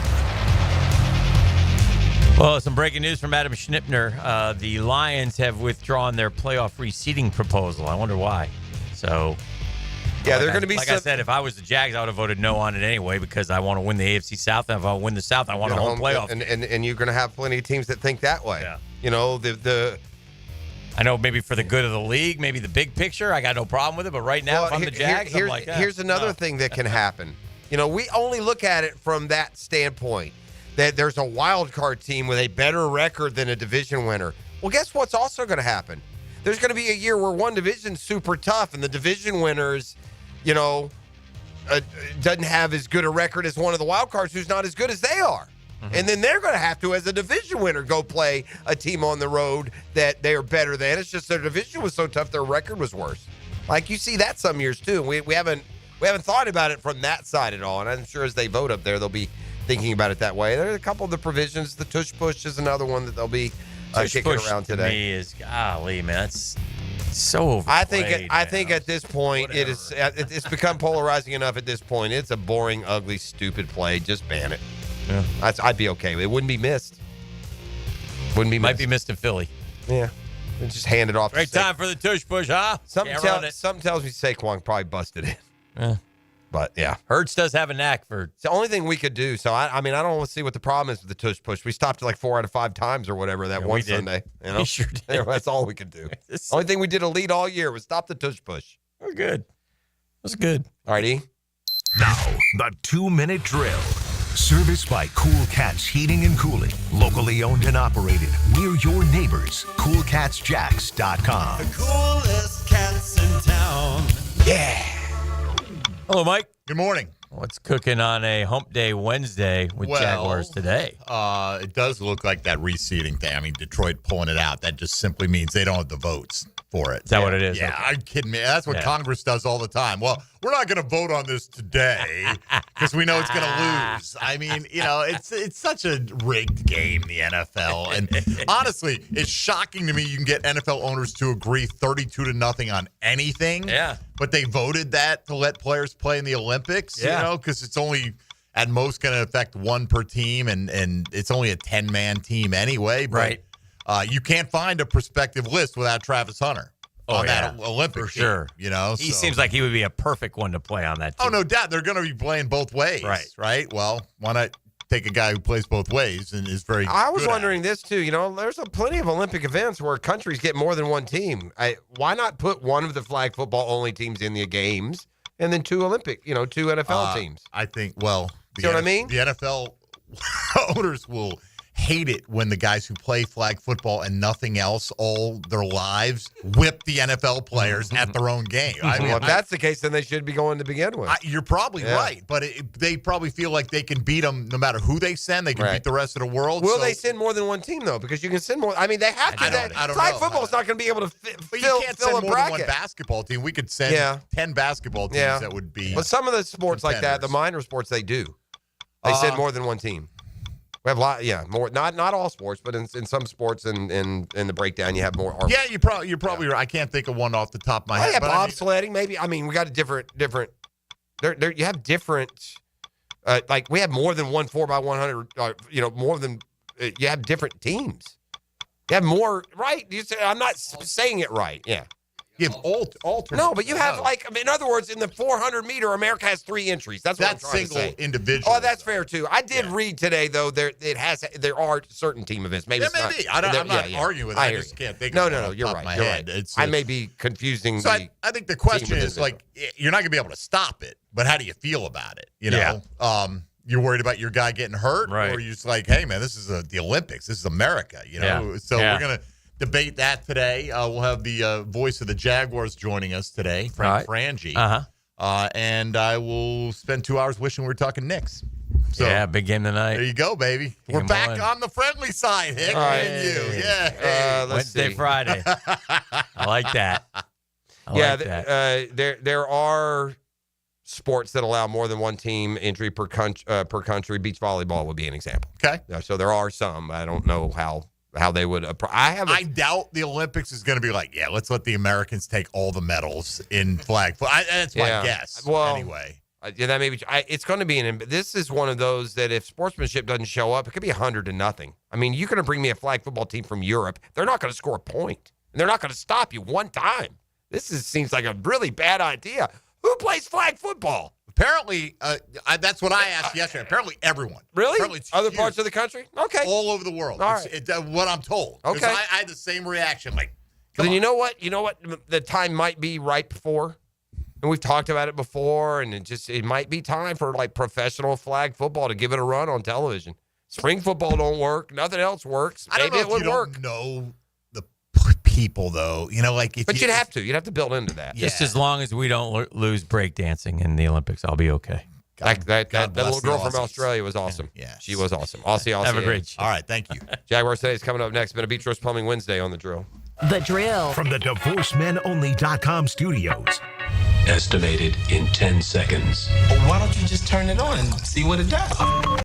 Well, some breaking news from Adam Schnipner. The Lions have withdrawn their playoff reseeding proposal. I wonder why. So, yeah, they're going to be. Like I said, if I was the Jags, I would have voted no on it anyway because I want to win the AFC South. And if I win the South, I want a home playoff. And you're going to have plenty of teams that think that way. Yeah. You know, the I know maybe for the good of the league, maybe the big picture, I got no problem with it. But right now, if I'm the Jags, I'm like, here's another thing that can happen. You know, we only look at it from that standpoint, that there's a wild card team with a better record than a division winner. Well, guess what's also going to happen? There's going to be a year where one division's super tough and the division winners, you know, doesn't have as good a record as one of the wild cards who's not as good as they are. Mm-hmm. And then they're going to have to, as a division winner, go play a team on the road that they are better than. It's just their division was so tough, their record was worse. Like you see that some years too. We haven't thought about it from that side at all. And I'm sure as they vote up there, they'll be thinking about it that way. There are a couple of the provisions. The tush push is another one that they'll be kicking around today. To me is golly, man, that's so overplayed. I think at this point it's become polarizing enough. At this point, it's a boring, ugly, stupid play. Just ban it. Yeah. I'd be okay. It wouldn't be missed. Might be missed in Philly. Yeah. And just hand it off. Great time for the tush push, huh? Something tells me Saquon probably busted it. Yeah. But yeah, Hurts does have a knack for. It's the only thing we could do. So I mean, I don't want to see what the problem is with the tush push. We stopped it like 4 out of 5 times or whatever that one Sunday. You know, we sure did. That's all we could do. Only thing we did a lead all year was stop the tush push. We're good. That's good. All right, E. Now the 2-minute drill. Serviced by Cool Cats Heating and Cooling. Locally owned and operated. We're your neighbors. CoolCatsJacks.com. The coolest cats in town. Yeah. Hello, Mike. Good morning. What's cooking on a hump day Wednesday with Jaguars today? It does look like that reseeding thing. I mean, Detroit pulling it out. That just simply means they don't have the votes for it. Is that what it is? Yeah, Okay. I'm kidding me. That's what Congress does all the time. Well, we're not going to vote on this today because we know it's going to lose. I mean, it's such a rigged game, the NFL. And honestly, it's shocking to me you can get NFL owners to agree 32-0 on anything. Yeah. But they voted that to let players play in the Olympics, because it's only at most going to affect one per team, and it's only a 10-man team anyway. But, you can't find a prospective list without Travis Hunter on that Olympic for sure. team, He seems like he would be a perfect one to play on that team. Oh, no doubt. They're going to be playing both ways, right? Well, why not take a guy who plays both ways and is very I was good at wondering this, too. There's plenty of Olympic events where countries get more than one team. Why not put one of the flag football-only teams in the games and then two NFL teams? I think, See what I mean? The NFL owners will hate it when the guys who play flag football and nothing else all their lives whip the NFL players at their own game. If that's the case, then they should be going to begin with. You're probably right, but they probably feel like they can beat them no matter who they send. They can beat the rest of the world. Will they send more than one team, though? Because you can send more. I mean, they have to. I don't flag know. football is not going to be able to But fill you can't send a more bracket. than one basketball team. We could send 10 basketball teams that would be. But some of the sports like that, the minor sports, they do. They send more than one team. We have more. Not all sports, but in some sports and in the breakdown, you have more. Yeah, you're probably right. I can't think of one off the top of my head. Yeah, but bobsledding, maybe. I mean, we got a different. There, you have different. Like we have more than one 4x100. More than you have different teams. You have more, right? I'm not saying it right. Yeah. You have alternate. No, but you have in other words, in the 400 meter, America has 3 entries. That's what I'm trying to say. Single individual. Oh, that's fair too. I did read today though. There are certain team events. Maybe it's maybe. not. I'm not arguing with it. I just can't think. No, of it you're off the top right. of my You're head. right. I may be confusing. So I think the question is you're not going to be able to stop it, but how do you feel about it? You're worried about your guy getting hurt, or you're just like, hey man, this is the Olympics. This is America. So we're gonna debate that today. We'll have the voice of the Jaguars joining us today, Frank Frangie. And I will spend 2 hours wishing we were talking Knicks. So, big game tonight. There you go, baby. We're back on the friendly side, Hick, and you. Yeah. Wednesday, Friday. I like that. There are sports that allow more than one team entry per country. Beach volleyball would be an example. Okay. So there are some. I don't know how they would. I doubt the Olympics is going to be like, let's let the Americans take all the medals in flag. That's my guess. Well, anyway. That may be. It's going to be this is one of those that if sportsmanship doesn't show up, it could be 100-0. I mean, you're going to bring me a flag football team from Europe. They're not going to score a point, and they're not going to stop you one time. Seems like a really bad idea. Who plays flag football? Apparently, that's what I asked yesterday. Apparently, everyone. Really? Apparently Other parts of the country? Okay. All over the world. All It's what I'm told. Okay. I had the same reaction. Like, then you know what? You know what the time might be ripe for? And we've talked about it before, and it might be time for professional flag football to give it a run on television. Spring football don't work. Nothing else works. Maybe it would work. Know the people though, but you'd have to. You'd have to build into that. Just as long as we don't lose breakdancing in the Olympics, I'll be okay. That little girl from Australia was awesome. Yeah, she was awesome. Aussie. Have a great show. All right, thank you. Jaguars today is coming up next. Been a Beach Roast Plumbing Wednesday on The Drill. The Drill. From the DivorceMenOnly.com studios. Estimated in 10 seconds. Why don't you just turn it on and see what it does?